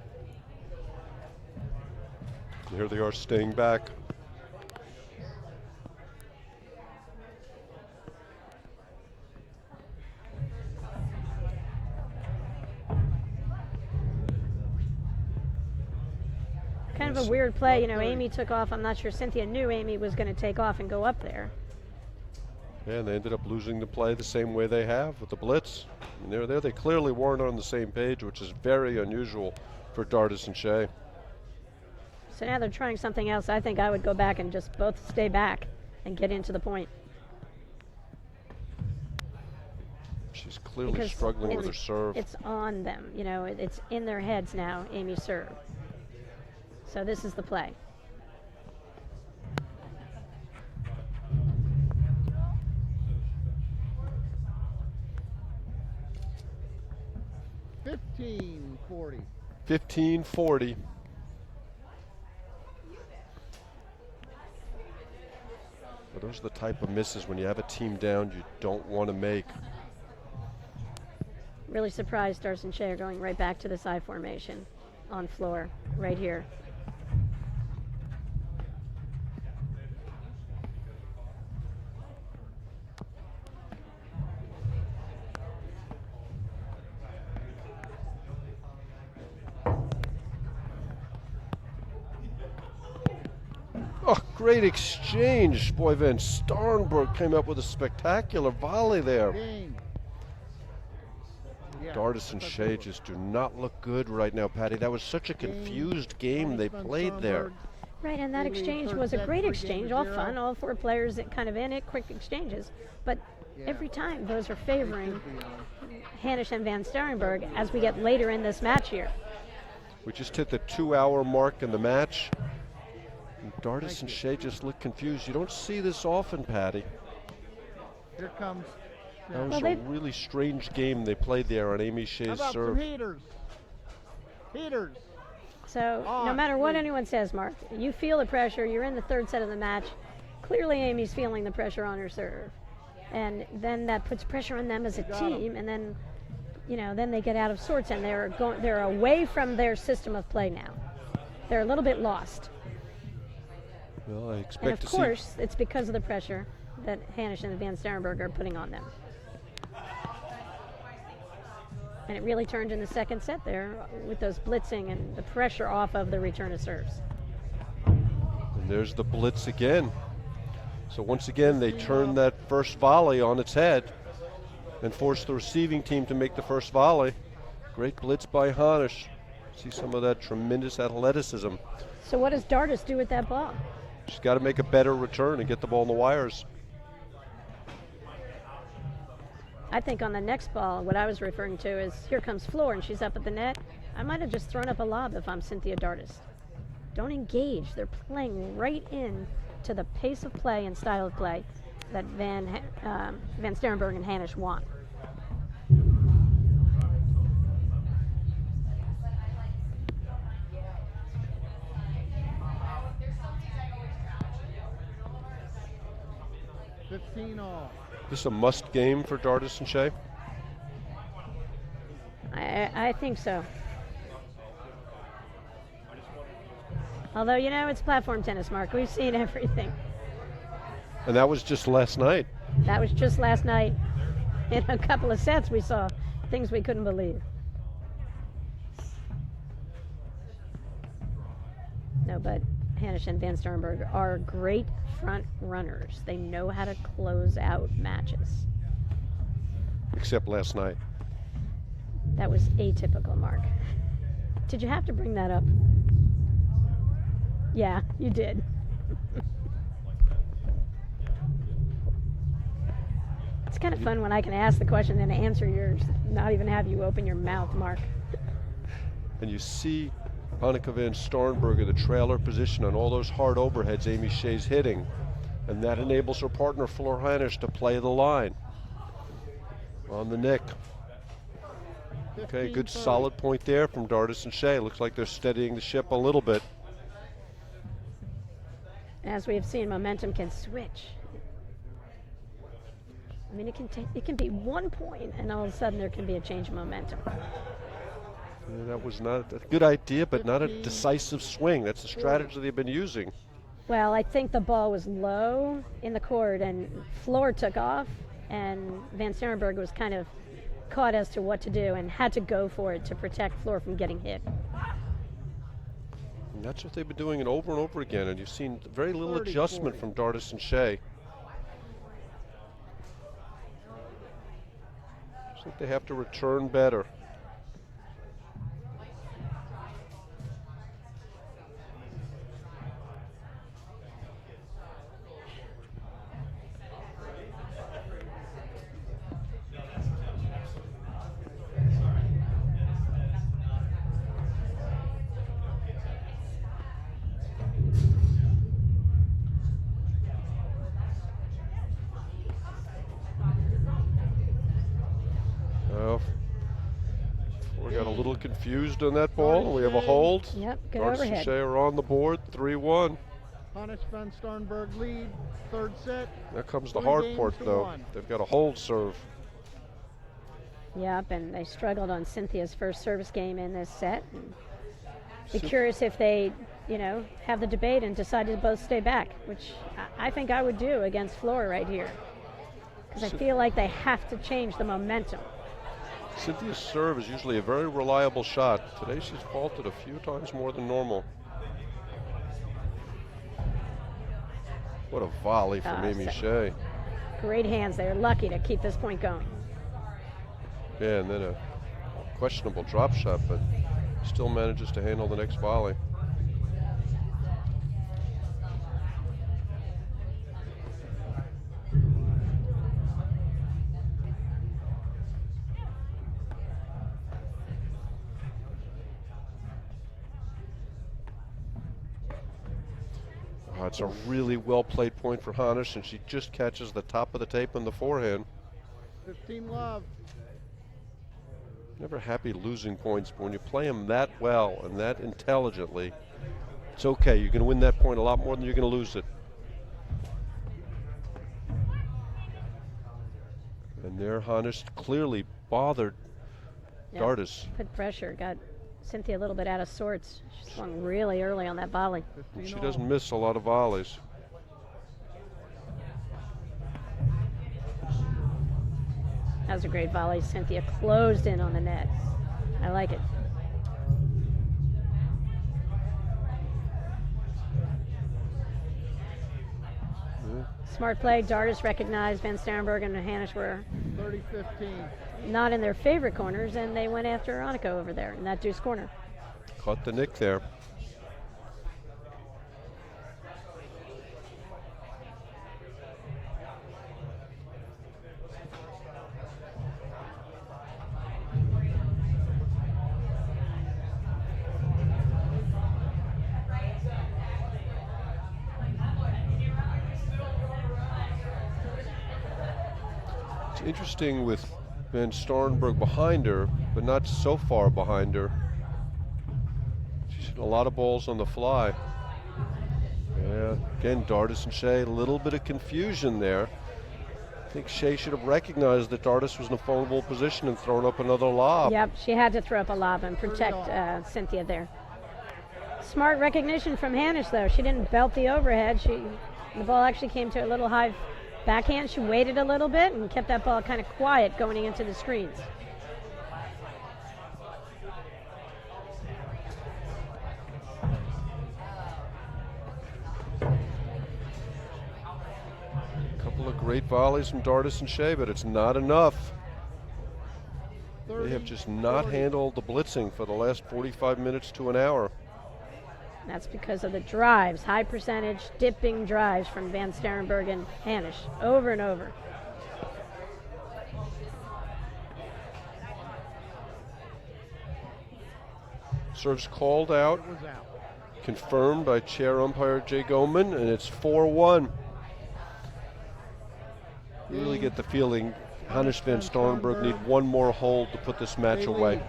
A: And here they are staying back.
B: Kind of a weird play. You know, Amy took off. I'm not sure Cynthia knew Amy was going to take off and go up there.
A: Yeah, and they ended up losing the play the same way they have with the blitz. And they're there. They clearly weren't on the same page, which is very unusual for Dardis and Shay.
B: So now they're trying something else. I think I would go back and just both stay back and get into the point.
A: She's clearly
B: Because
A: struggling with her serve.
B: It's on them. You know, it's in their heads now, Amy's serve. So this is the play.
C: $15.40.
A: 15-40. But those are the type of misses when you have a team down you don't want to make.
B: Really surprised Dardis and Shay are going right back to this I formation on floor right here.
A: Oh, great exchange. Boy, Van Starrenburg came up with a spectacular volley there. Dardis and Shay just do not look good right now, Patty. That was such a confused game they played there.
B: Right, and that exchange was a great exchange, all fun, all four players kind of in it, quick exchanges. But every time those are favoring Hanisch and Van Starrenburg as we get later in this match here.
A: We just hit the 2-hour mark in the match. And Dardis and Shay just look confused. You don't see this often, Patty.
C: Here comes.
A: That was a really strange game they played there on Amy Shay's serve.
C: Heaters.
B: So no matter what anyone says, Mark, you feel the pressure. You're in the third set of the match. Clearly Amy's feeling the pressure on her serve. And then that puts pressure on them as a team. And then, you know, then they get out of sorts and they're away from their system of play now. They're a little bit lost.
A: Well, I expect to see.
B: And of course, it's because of the pressure that Hanisch and Van Starrenburg are putting on them. And it really turned in the second set there with those blitzing and the pressure off of the return of serves.
A: And there's the blitz again. So once again, they turn that first volley on its head and force the receiving team to make the first volley. Great blitz by Hanisch. See some of that tremendous athleticism.
B: So what does Dardis do with that ball?
A: She's got to make a better return and get the ball in the wires.
B: I think on the next ball, what I was referring to is here comes Floor and she's up at the net. I might have just thrown up a lob if I'm Cynthia Dardis. Don't engage. They're playing right in to the pace of play and style of play that Van Starrenburg and Hanisch want.
A: This is a must game for Dardis and Shay?
B: I think so. Although, you know, it's platform tennis, Mark. We've seen everything.
A: And that was just last night.
B: That was just last night. In a couple of sets, we saw things we couldn't believe. No, but Hanisch and Van Starrenburg are great front runners. They know how to close out matches.
A: Except last night.
B: That was atypical, Mark. Did you have to bring that up? Yeah, you did. It's kind of fun when I can ask the question and answer yours, not even have you open your mouth, Mark.
A: And you see Annika Van Starrenburg in the trailer position on all those hard overheads Amy Shay's hitting. And that enables her partner, Flor Hanisch, to play the line. On the nick. Okay, good solid point there from Dardis and Shay. Looks like they're steadying the ship a little bit.
B: As we have seen, momentum can switch. I mean, it can be 1 point, and all of a sudden there can be a change of momentum.
A: Yeah, that was not a good idea, but not a decisive swing. That's the strategy they've been using.
B: Well, I think the ball was low in the court, and Flor took off, and Van Starrenburg was kind of caught as to what to do and had to go for it to protect Flor from getting hit.
A: And that's what they've been doing it over and over again, and you've seen very little
C: 30,
A: adjustment
C: 40.
A: from Dardis and Shay. I think they have to return better. We got a little confused on that ball. We have a hold.
B: Yep, good
A: Dardis and
B: overhead.
A: Shay are on the board, 3-1.
C: Hanisch van Starrenburg lead, third set.
A: There comes the
C: 3
A: hard
C: games
A: part,
C: to
A: though.
C: 1.
A: They've got a hold serve.
B: Yep, and they struggled on Cynthia's first service game in this set. And be curious if they, have the debate and decided to both stay back, which I think I would do against Flora right here. Because I feel like they have to change the momentum.
A: Cynthia's serve is usually a very reliable shot. Today she's faulted a few times more than normal. What a volley from Amy Shay.
B: Great hands. They're lucky to keep this point going.
A: Yeah, and then a questionable drop shot, but still manages to handle the next volley. It's a really well-played point for Hanisch, and she just catches the top of the tape on the forehand.
C: 15 love.
A: Never happy losing points, but when you play them that well and that intelligently, it's okay. You're going to win that point a lot more than you're going to lose it. And there, Hanisch clearly bothered Dardis.
B: Put pressure, got Cynthia a little bit out of sorts. She swung really early on that volley.
A: She doesn't miss a lot of volleys.
B: That was a great volley. Cynthia closed in on the net. I like it. Smart play. Dardis recognized Van Starrenburg and Hanisch were
C: 30-15.
B: not in their favorite corners, and they went after Annika over there in that deuce corner.
A: Caught the nick there. It's interesting with Van Starrenburg behind her, but not so far behind her. She's hit a lot of balls on the fly. Yeah, again, Dardis and Shay, a little bit of confusion there. I think Shay should have recognized that Dardis was in a vulnerable position and thrown up another lob.
B: Yep, she had to throw up a lob and protect Cynthia there. Smart recognition from Hanisch, though. She didn't belt the overhead. The ball actually came to a little high backhand. She waited a little bit and kept that ball kind of quiet going into the screens.
A: A couple of great volleys from Dardis and Shay, but it's not enough. They have just not handled the blitzing for the last 45 minutes to an hour.
B: That's because of the drives, high percentage dipping drives from Van Starrenburg and Hanisch over and over.
A: Serves called out,
C: It was out.
A: confirmed by chair umpire Jay Goman, and it's 4-1. You really get the feeling Hanisch Van Starrenburg need one more hold to put this match
C: They
A: away.
C: lead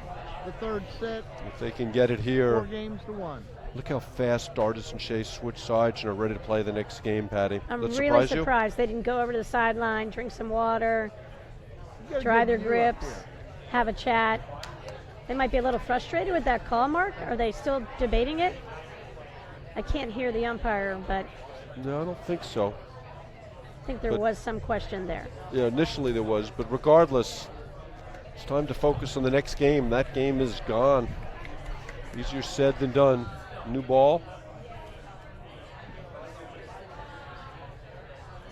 C: the third set,
A: If they can get it
C: 4
A: here,
C: games to 1.
A: look how fast Dardis and Shay switch sides and are ready to play the next game, Patty.
B: I'm
A: That
B: really
A: surprise you?
B: surprised they didn't go over to the sideline, drink some water,
C: You got a
B: dry
C: good
B: their
C: view up
B: grips,
C: here.
B: have a chat. They might be a little frustrated with that call, Mark. Are they still debating it? I can't hear the umpire, but
A: No, I don't think so.
B: I think there
A: But-
B: was some question there.
A: Yeah, initially there was, but regardless, it's time to focus on the next game. That game is gone. Easier said than done. new ball.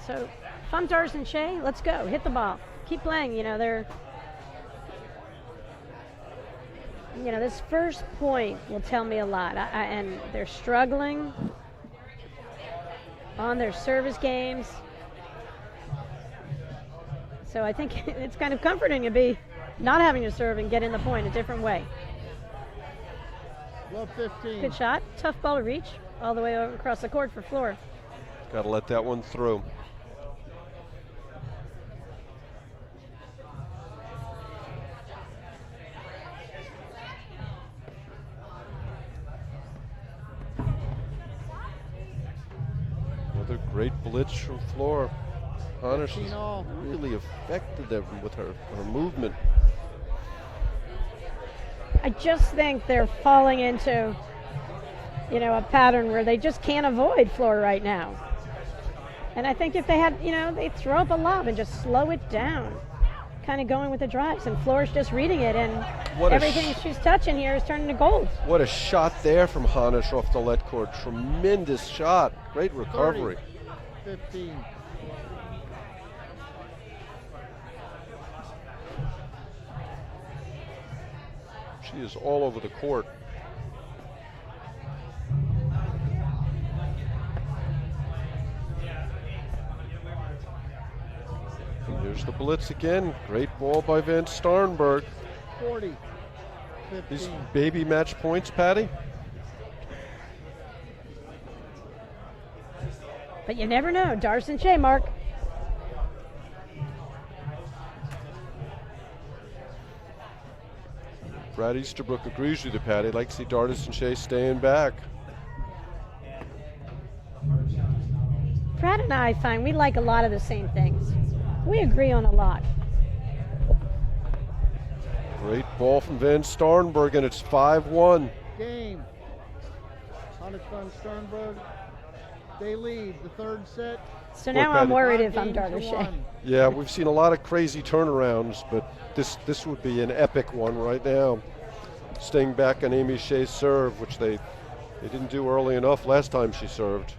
B: So, if I'm Dardis and Shay, let's go. Hit the ball. Keep playing. You know, this first point will tell me a lot. And they're struggling on their service games. So I think it's kind of comforting to be not having to serve and get in the point a different way.
C: Love 15.
B: Good shot. Tough ball to reach all the way over across the court for Floor.
A: Got to let that one through. Another great blitz from Floor. Hanisch has really affected them with her movement.
B: I just think they're falling into, a pattern where they just can't avoid Floor right now. And I think if they had, they throw up a lob and just slow it down, kind of going with the drives, and Floor's just reading it, and everything she's touching here is turning to gold.
A: What a shot there from Hanisch off the let court. Tremendous shot. Great recovery.
C: 15.
A: She is all over the court. And here's the blitz again. Great ball by Van Starrenburg.
C: 40. 15.
A: These baby match points, Patty.
B: But you never know. Dardis and Shay, Mark.
A: Brad Easterbrook agrees with you, Patty. I'd like to see Dardis and Shay staying back.
B: Brad and I find we like a lot of the same things. We agree on a lot.
A: Great ball from Van Starrenburg, and it's 5-1.
C: Game. Hanisch Van Starrenburg. They lead the third set.
B: So now I'm worried if I'm Dardis Shay.
A: Yeah, we've seen a lot of crazy turnarounds, but this would be an epic one right now. Staying back on Amy Shay's serve, which they didn't do early enough last time she served.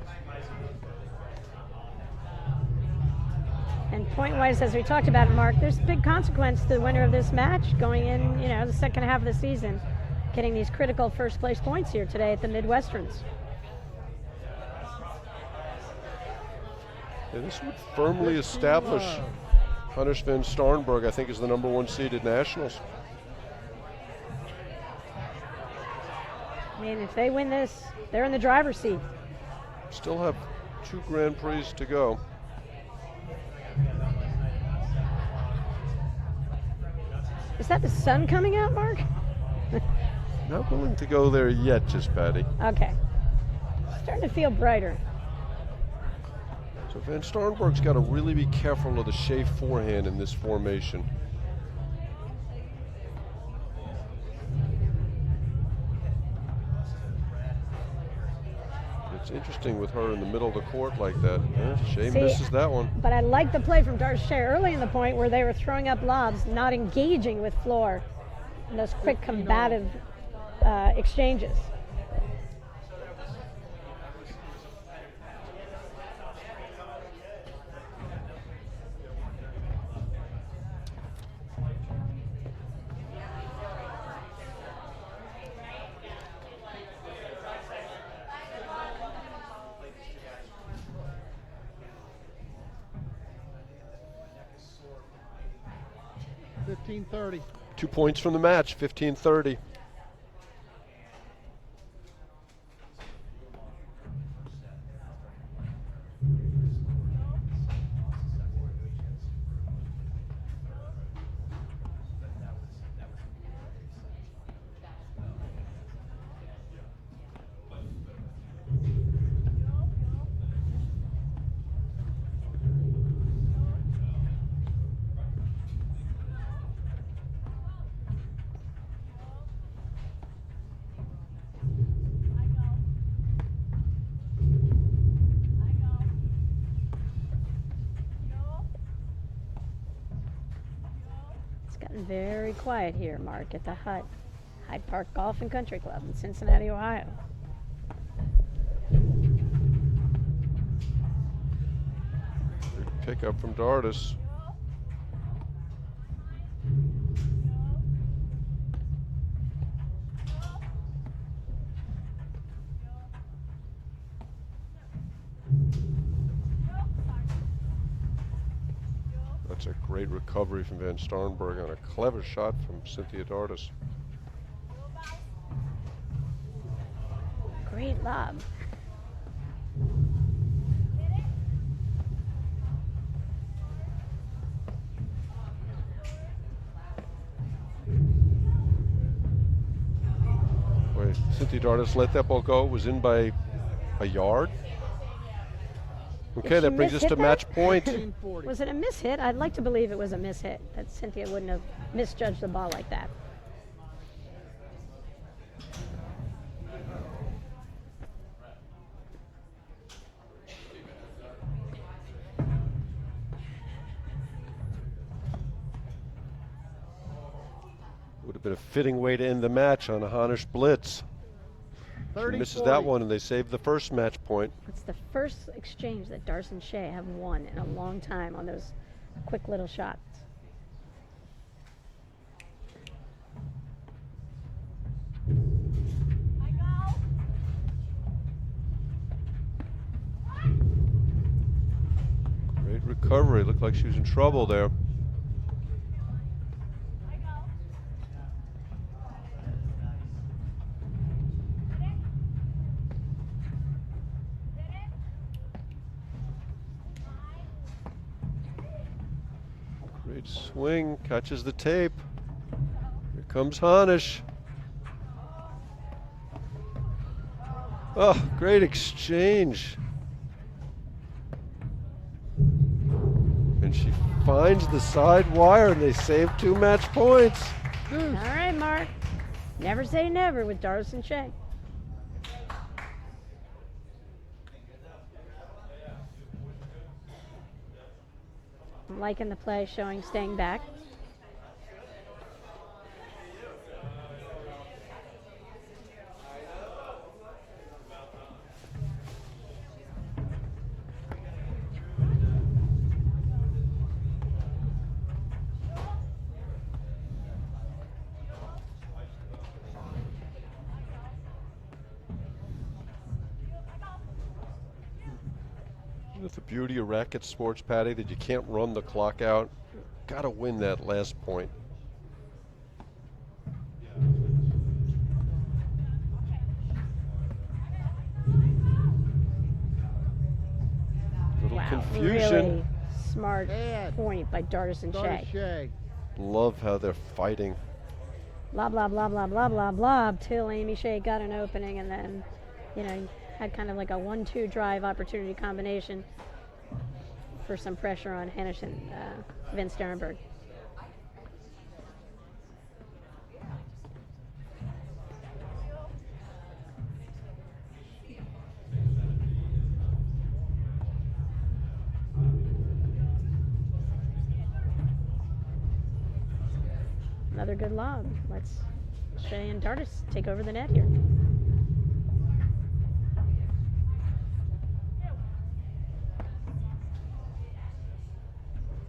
B: And point-wise, as we talked about, Mark, there's big consequence to the winner of this match going in, the second half of the season, getting these critical first-place points here today at the Midwesterns.
A: Yeah, this would firmly establish Hanisch Van Starrenburg, I think, is the #1 seed at Nationals.
B: I mean, if they win this, they're in the driver's seat.
A: Still have 2 Grand Prix to go.
B: Is that the sun coming out, Mark?
A: Not willing to go there yet, just Patty.
B: Okay. Starting to feel brighter.
A: So Van Starrenburg's got to really be careful of the Shay forehand in this formation. It's interesting with her in the middle of the court like that. Shay misses that one.
B: But I like the play from Dardis Shay early in the point where they were throwing up lobs, not engaging with Floor in those quick combative exchanges.
C: $15-30.
A: 2 points from the match, 15-30.
B: Very quiet here, Mark, at the Hyde Park Golf and Country Club in Cincinnati, Ohio.
A: pickup from Dardis. That's a great recovery from Van Starrenburg on a clever shot from Cynthia Dardis.
B: Great lob.
A: Wait, Cynthia Dardis let that ball go. It was in by a yard. Okay, that brings us to match point.
B: Was it a mishit? I'd like to believe it was a mishit, that Cynthia wouldn't have misjudged the ball like that.
A: Would have been a fitting way to end the match on a Hanisch blitz. She misses that one, and they save the first match point.
B: It's the first exchange that Dardis and Shay have won in a long time on those quick little shots.
A: Great recovery. Looked like she was in trouble there. Great swing, catches the tape. Here comes Hanisch. Oh, great exchange. And she finds the side wire, and they save 2 match points.
B: All right, Mark. Never say never with Dardis and Shay. I'm liking the play, showing staying back.
A: That's the beauty of racket sports, Patty, that you can't run the clock out. Got to win that last point. Little confusion.
B: Really smart point by Dardis and Shay.
A: Love how they're fighting.
B: Blah, blah, blah, blah, blah, blah, blah, till Amy Shay got an opening, and then, had kind of like a 1-2 drive opportunity combination for some pressure on Hanisch and Van Starrenburg. Another good lob. Let's Shay and Dardis take over the net here.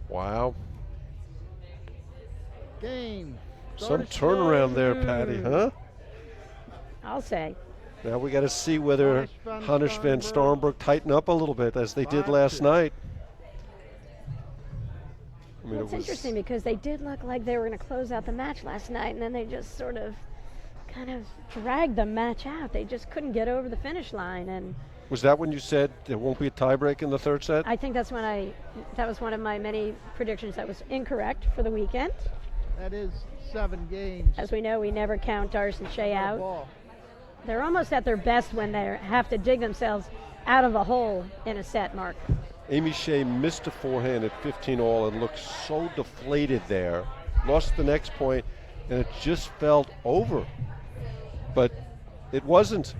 A: Wow.
C: Game.
A: Some turnaround there, Patty, huh?
B: I'll say.
A: Now we got to see whether Hanisch Van Starrenburg tighten up a little bit as they did last night. I mean,
B: Well, it's interesting because they did look like they were going to close out the match last night, and then they just sort of kind of dragged the match out. They just couldn't get over the finish line. And
A: was that when you said there won't be a tiebreak in the third set?
B: I think that was one of my many predictions that was incorrect for the weekend.
C: That is 7 games.
B: As we know, we never count Dardis and Shay out.
C: Ball.
B: They're almost at their best when they have to dig themselves out of a hole in a set, Mark.
A: Amy Shay missed a forehand at 15 all and looked so deflated there. Lost the next point, and it just felt over. But it wasn't.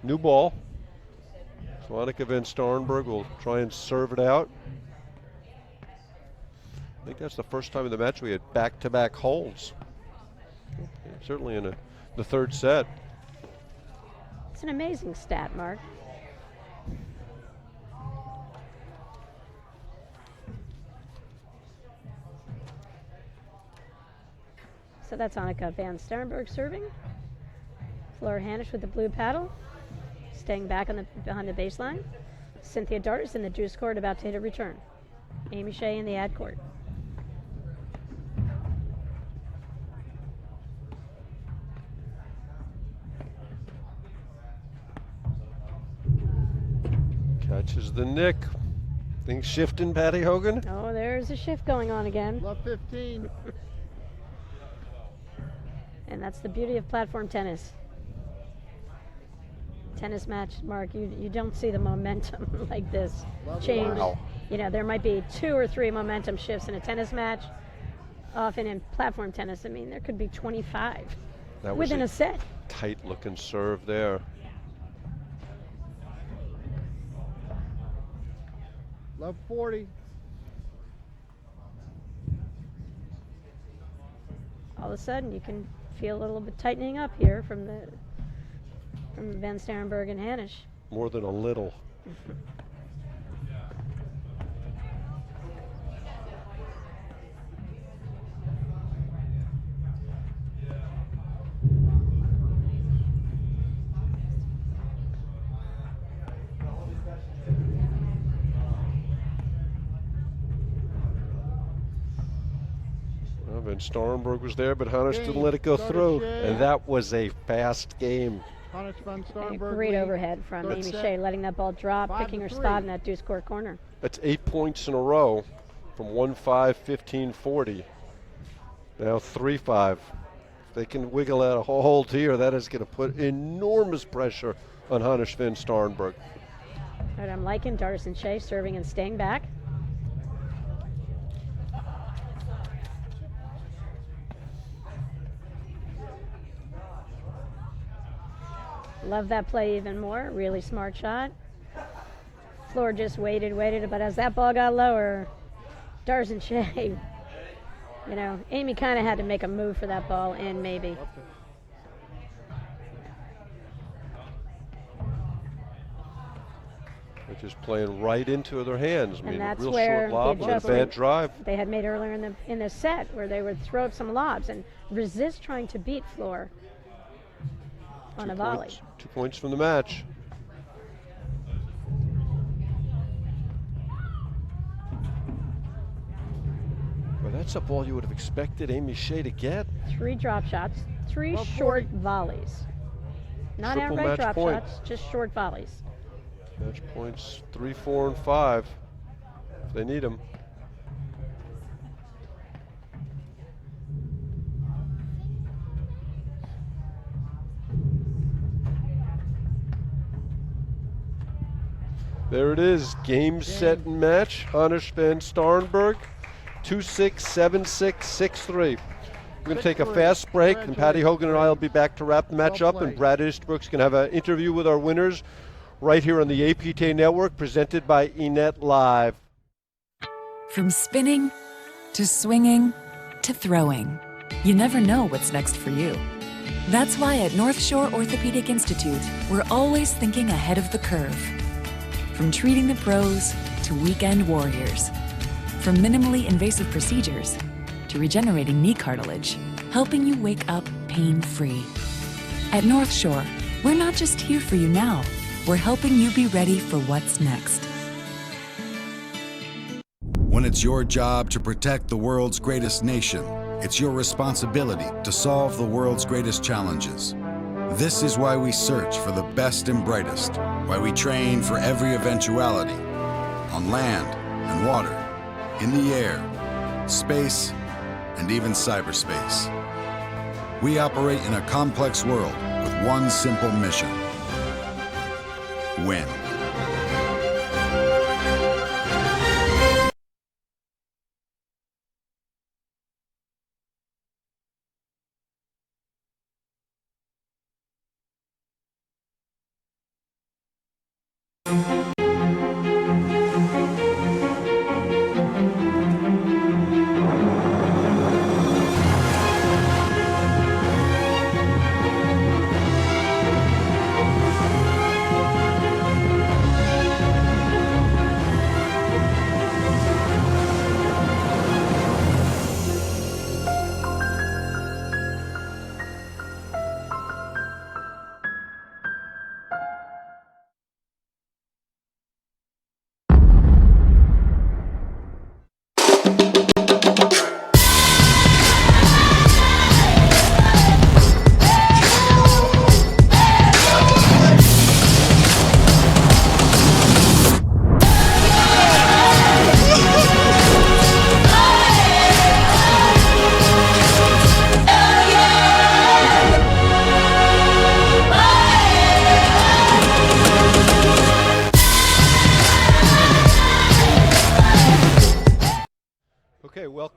A: New ball. So Annika Van Starrenburg will try and serve it out. I think that's the first time in the match we had back-to-back holds. Certainly in the third set.
B: It's an amazing stat, Mark. So that's Annika van Starrenburg serving. Flora Hanisch with the blue paddle, staying back behind the baseline. Cynthia Dardis in the deuce court about to hit a return. Amy Shay in the ad court.
A: Catches the nick. Things shifting, Patty Hogan.
B: Oh, there's a shift going on again.
C: Love 15.
B: And that's the beauty of platform tennis. Tennis match, Mark, you don't see the momentum like this change.
A: Wow.
B: You know, there might be 2 or 3 momentum shifts in a tennis match. Often in platform tennis, I mean, there could be 25
A: That was
B: within a set.
A: tight looking serve there.
C: Love 40.
B: All of a sudden, you can feel a little bit tightening up here from Van Starrenburg and Hanisch.
A: More than a little. Well, Van Starrenburg was there, but Hanisch didn't let it go through. And that was a fast game.
C: Hanisch van
B: And a
C: Starrenburg.
B: great
C: lead.
B: overhead from
C: Third
B: Amy
C: set.
B: Shay, letting that ball drop,
C: 5
B: picking her
C: to
B: spot
C: 3.
B: in that deuce court corner.
A: That's 8 points in a row from 1-5, 15-40. Now 3-5. If they can wiggle out a hold here, that is going to put enormous pressure on Hanisch van Starrenburg.
B: All right, I'm liking Dardis and Shay serving and staying back. Love that play even more. Really smart shot. Floor just waited, but as that ball got lower, Dardis and Shay, you know, Amy kind of had to make a move for that ball in, maybe.
A: They're just playing right into their hands. I mean,
B: And that's
A: real
B: where
A: short lob
B: the
A: on a bad
B: adjustment
A: drive.
B: they had made earlier in the set, where they would throw up some lobs and resist trying to beat Floor on a volley.
A: 2 points from the match. Well, that's a ball you would have expected Amy Shay to get.
B: 3 drop shots, 3
C: Well,
B: short volleys. Not
A: Triple
B: outright
A: match
B: drop
A: point.
B: shots, just short volleys.
A: Match points 3, 4, and 5 if they need them. There it is, game, set, and match. Hanisch van Starrenburg, 2-6, 7-6, 6-3. We're going to take a fast break, and Patty Hogan and I will be back to wrap the match up, and Brad Easterbrook's going to have an interview with our winners right here on the APTA Network, presented by Enet Live.
K: From spinning to swinging to throwing, you never know what's next for you. That's why at North Shore Orthopedic Institute, we're always thinking ahead of the curve. From treating the pros to weekend warriors. From minimally invasive procedures to regenerating knee cartilage, helping you wake up pain-free. At North Shore, we're not just here for you now, we're helping you be ready for what's next.
L: When it's your job to protect the world's greatest nation, it's your responsibility to solve the world's greatest challenges. This is why we search for the best and brightest, why we train for every eventuality, on land and water, in the air, space, and even cyberspace. We operate in a complex world with one simple mission: win.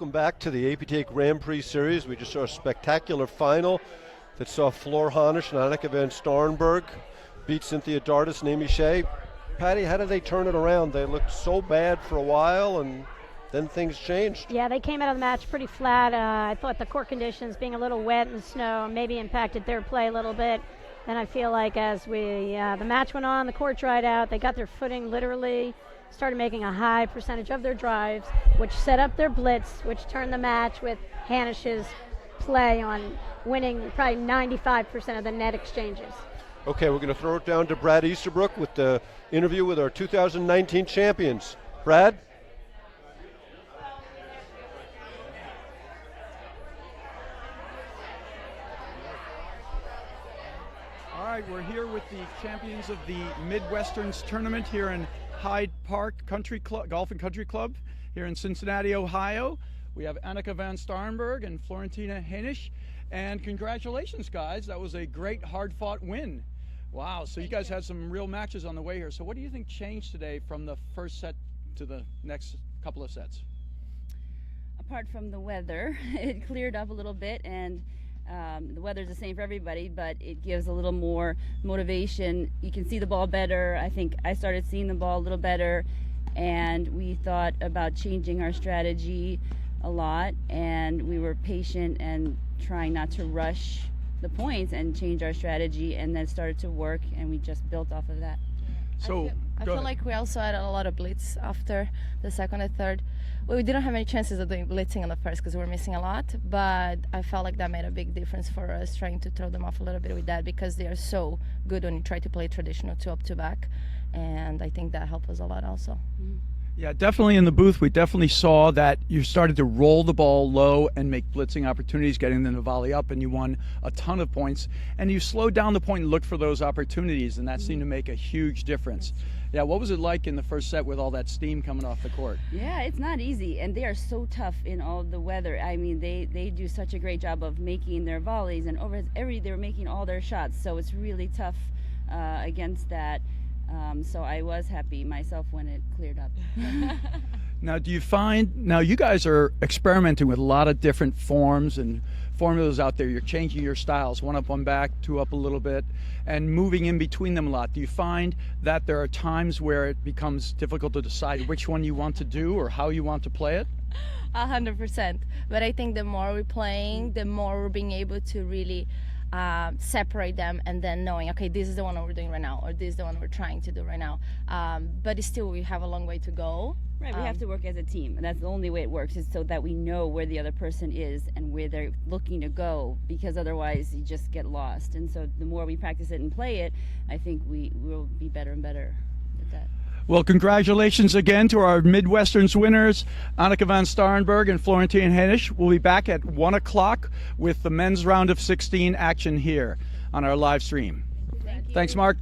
A: Welcome back to the APTA Grand Prix Series. We just saw a spectacular final that saw Floor Hanisch and Annika van Starrenburg beat Cynthia Dardis and Amy Shay. Patty, how did they turn it around? They looked so bad for a while, and then things changed.
B: Yeah, they came out of the match pretty flat. I thought the court conditions being a little wet in the snow maybe impacted their play a little bit. Then I feel like as the match went on, the court dried out, they got their footing literally, started making a high percentage of their drives, which set up their blitz, which turned the match with Hanisch's play on winning probably 95% of the net exchanges.
A: Okay, we're going to throw it down to Brad Easterbrook with the interview with our 2019 champions. Brad?
M: All right, we're here with the champions of the Midwesterns tournament here in Hyde Park Country Club, Golf and Country Club here in Cincinnati, Ohio. We have Annika van Starrenburg and Florentina Hanisch. And congratulations, guys. That was a great, hard-fought win. Wow, so you guys had some real matches on the way here. So what do you think changed today from the first set to the next couple of sets?
N: Apart from the weather, it cleared up a little bit, and the weather's the same for everybody, but it gives a little more motivation. You can see the ball better. I think I started seeing the ball a little better, and we thought about changing our strategy a lot, and we were patient and trying not to rush the points and change our strategy, and then started to work, and we just built off of that.
M: So
O: I feel like we also had a lot of blitz after the second and third. Well, we didn't have any chances of doing blitzing on the first because we were missing a lot, but I felt like that made a big difference for us, trying to throw them off a little bit with that, because they are so good when you try to play traditional 2-up, 2-back, and I think that helped us a lot also.
M: Yeah, definitely in the booth, we definitely saw that you started to roll the ball low and make blitzing opportunities, getting them to volley up, and you won a ton of points. And you slowed down the point and looked for those opportunities, and that seemed to make a huge difference. Yeah, what was it like in the first set with all that steam coming off the court?
N: Yeah, it's not easy, and they are so tough in all the weather. I mean, they do such a great job of making their volleys, and they were making all their shots, so it's really tough against that. So I was happy myself when it cleared up.
M: Now, do you find, now you guys are experimenting with a lot of different forms and formulas out there. You're changing your styles, 1-up, 1-back, 2-up a little bit, and moving in between them a lot. Do you find that there are times where it becomes difficult to decide which one you want to do or how you want to play it?
O: 100%. But I think the more we're playing, the more we're being able to really separate them, and then knowing, okay, this is the one we're doing right now, or this is the one we're trying to do right now. But still, we have a long way to go.
N: Right, we have to work as a team, and that's the only way it works, is so that we know where the other person is and where they're looking to go, because otherwise you just get lost. And so the more we practice it and play it, I think we will be better and better at that.
M: Well, congratulations again to our Midwesterns winners, Annika van Starrenburg and Florentina Hanisch. We'll be back at 1 o'clock with the men's round of 16 action here on our live stream. Thanks, Mark.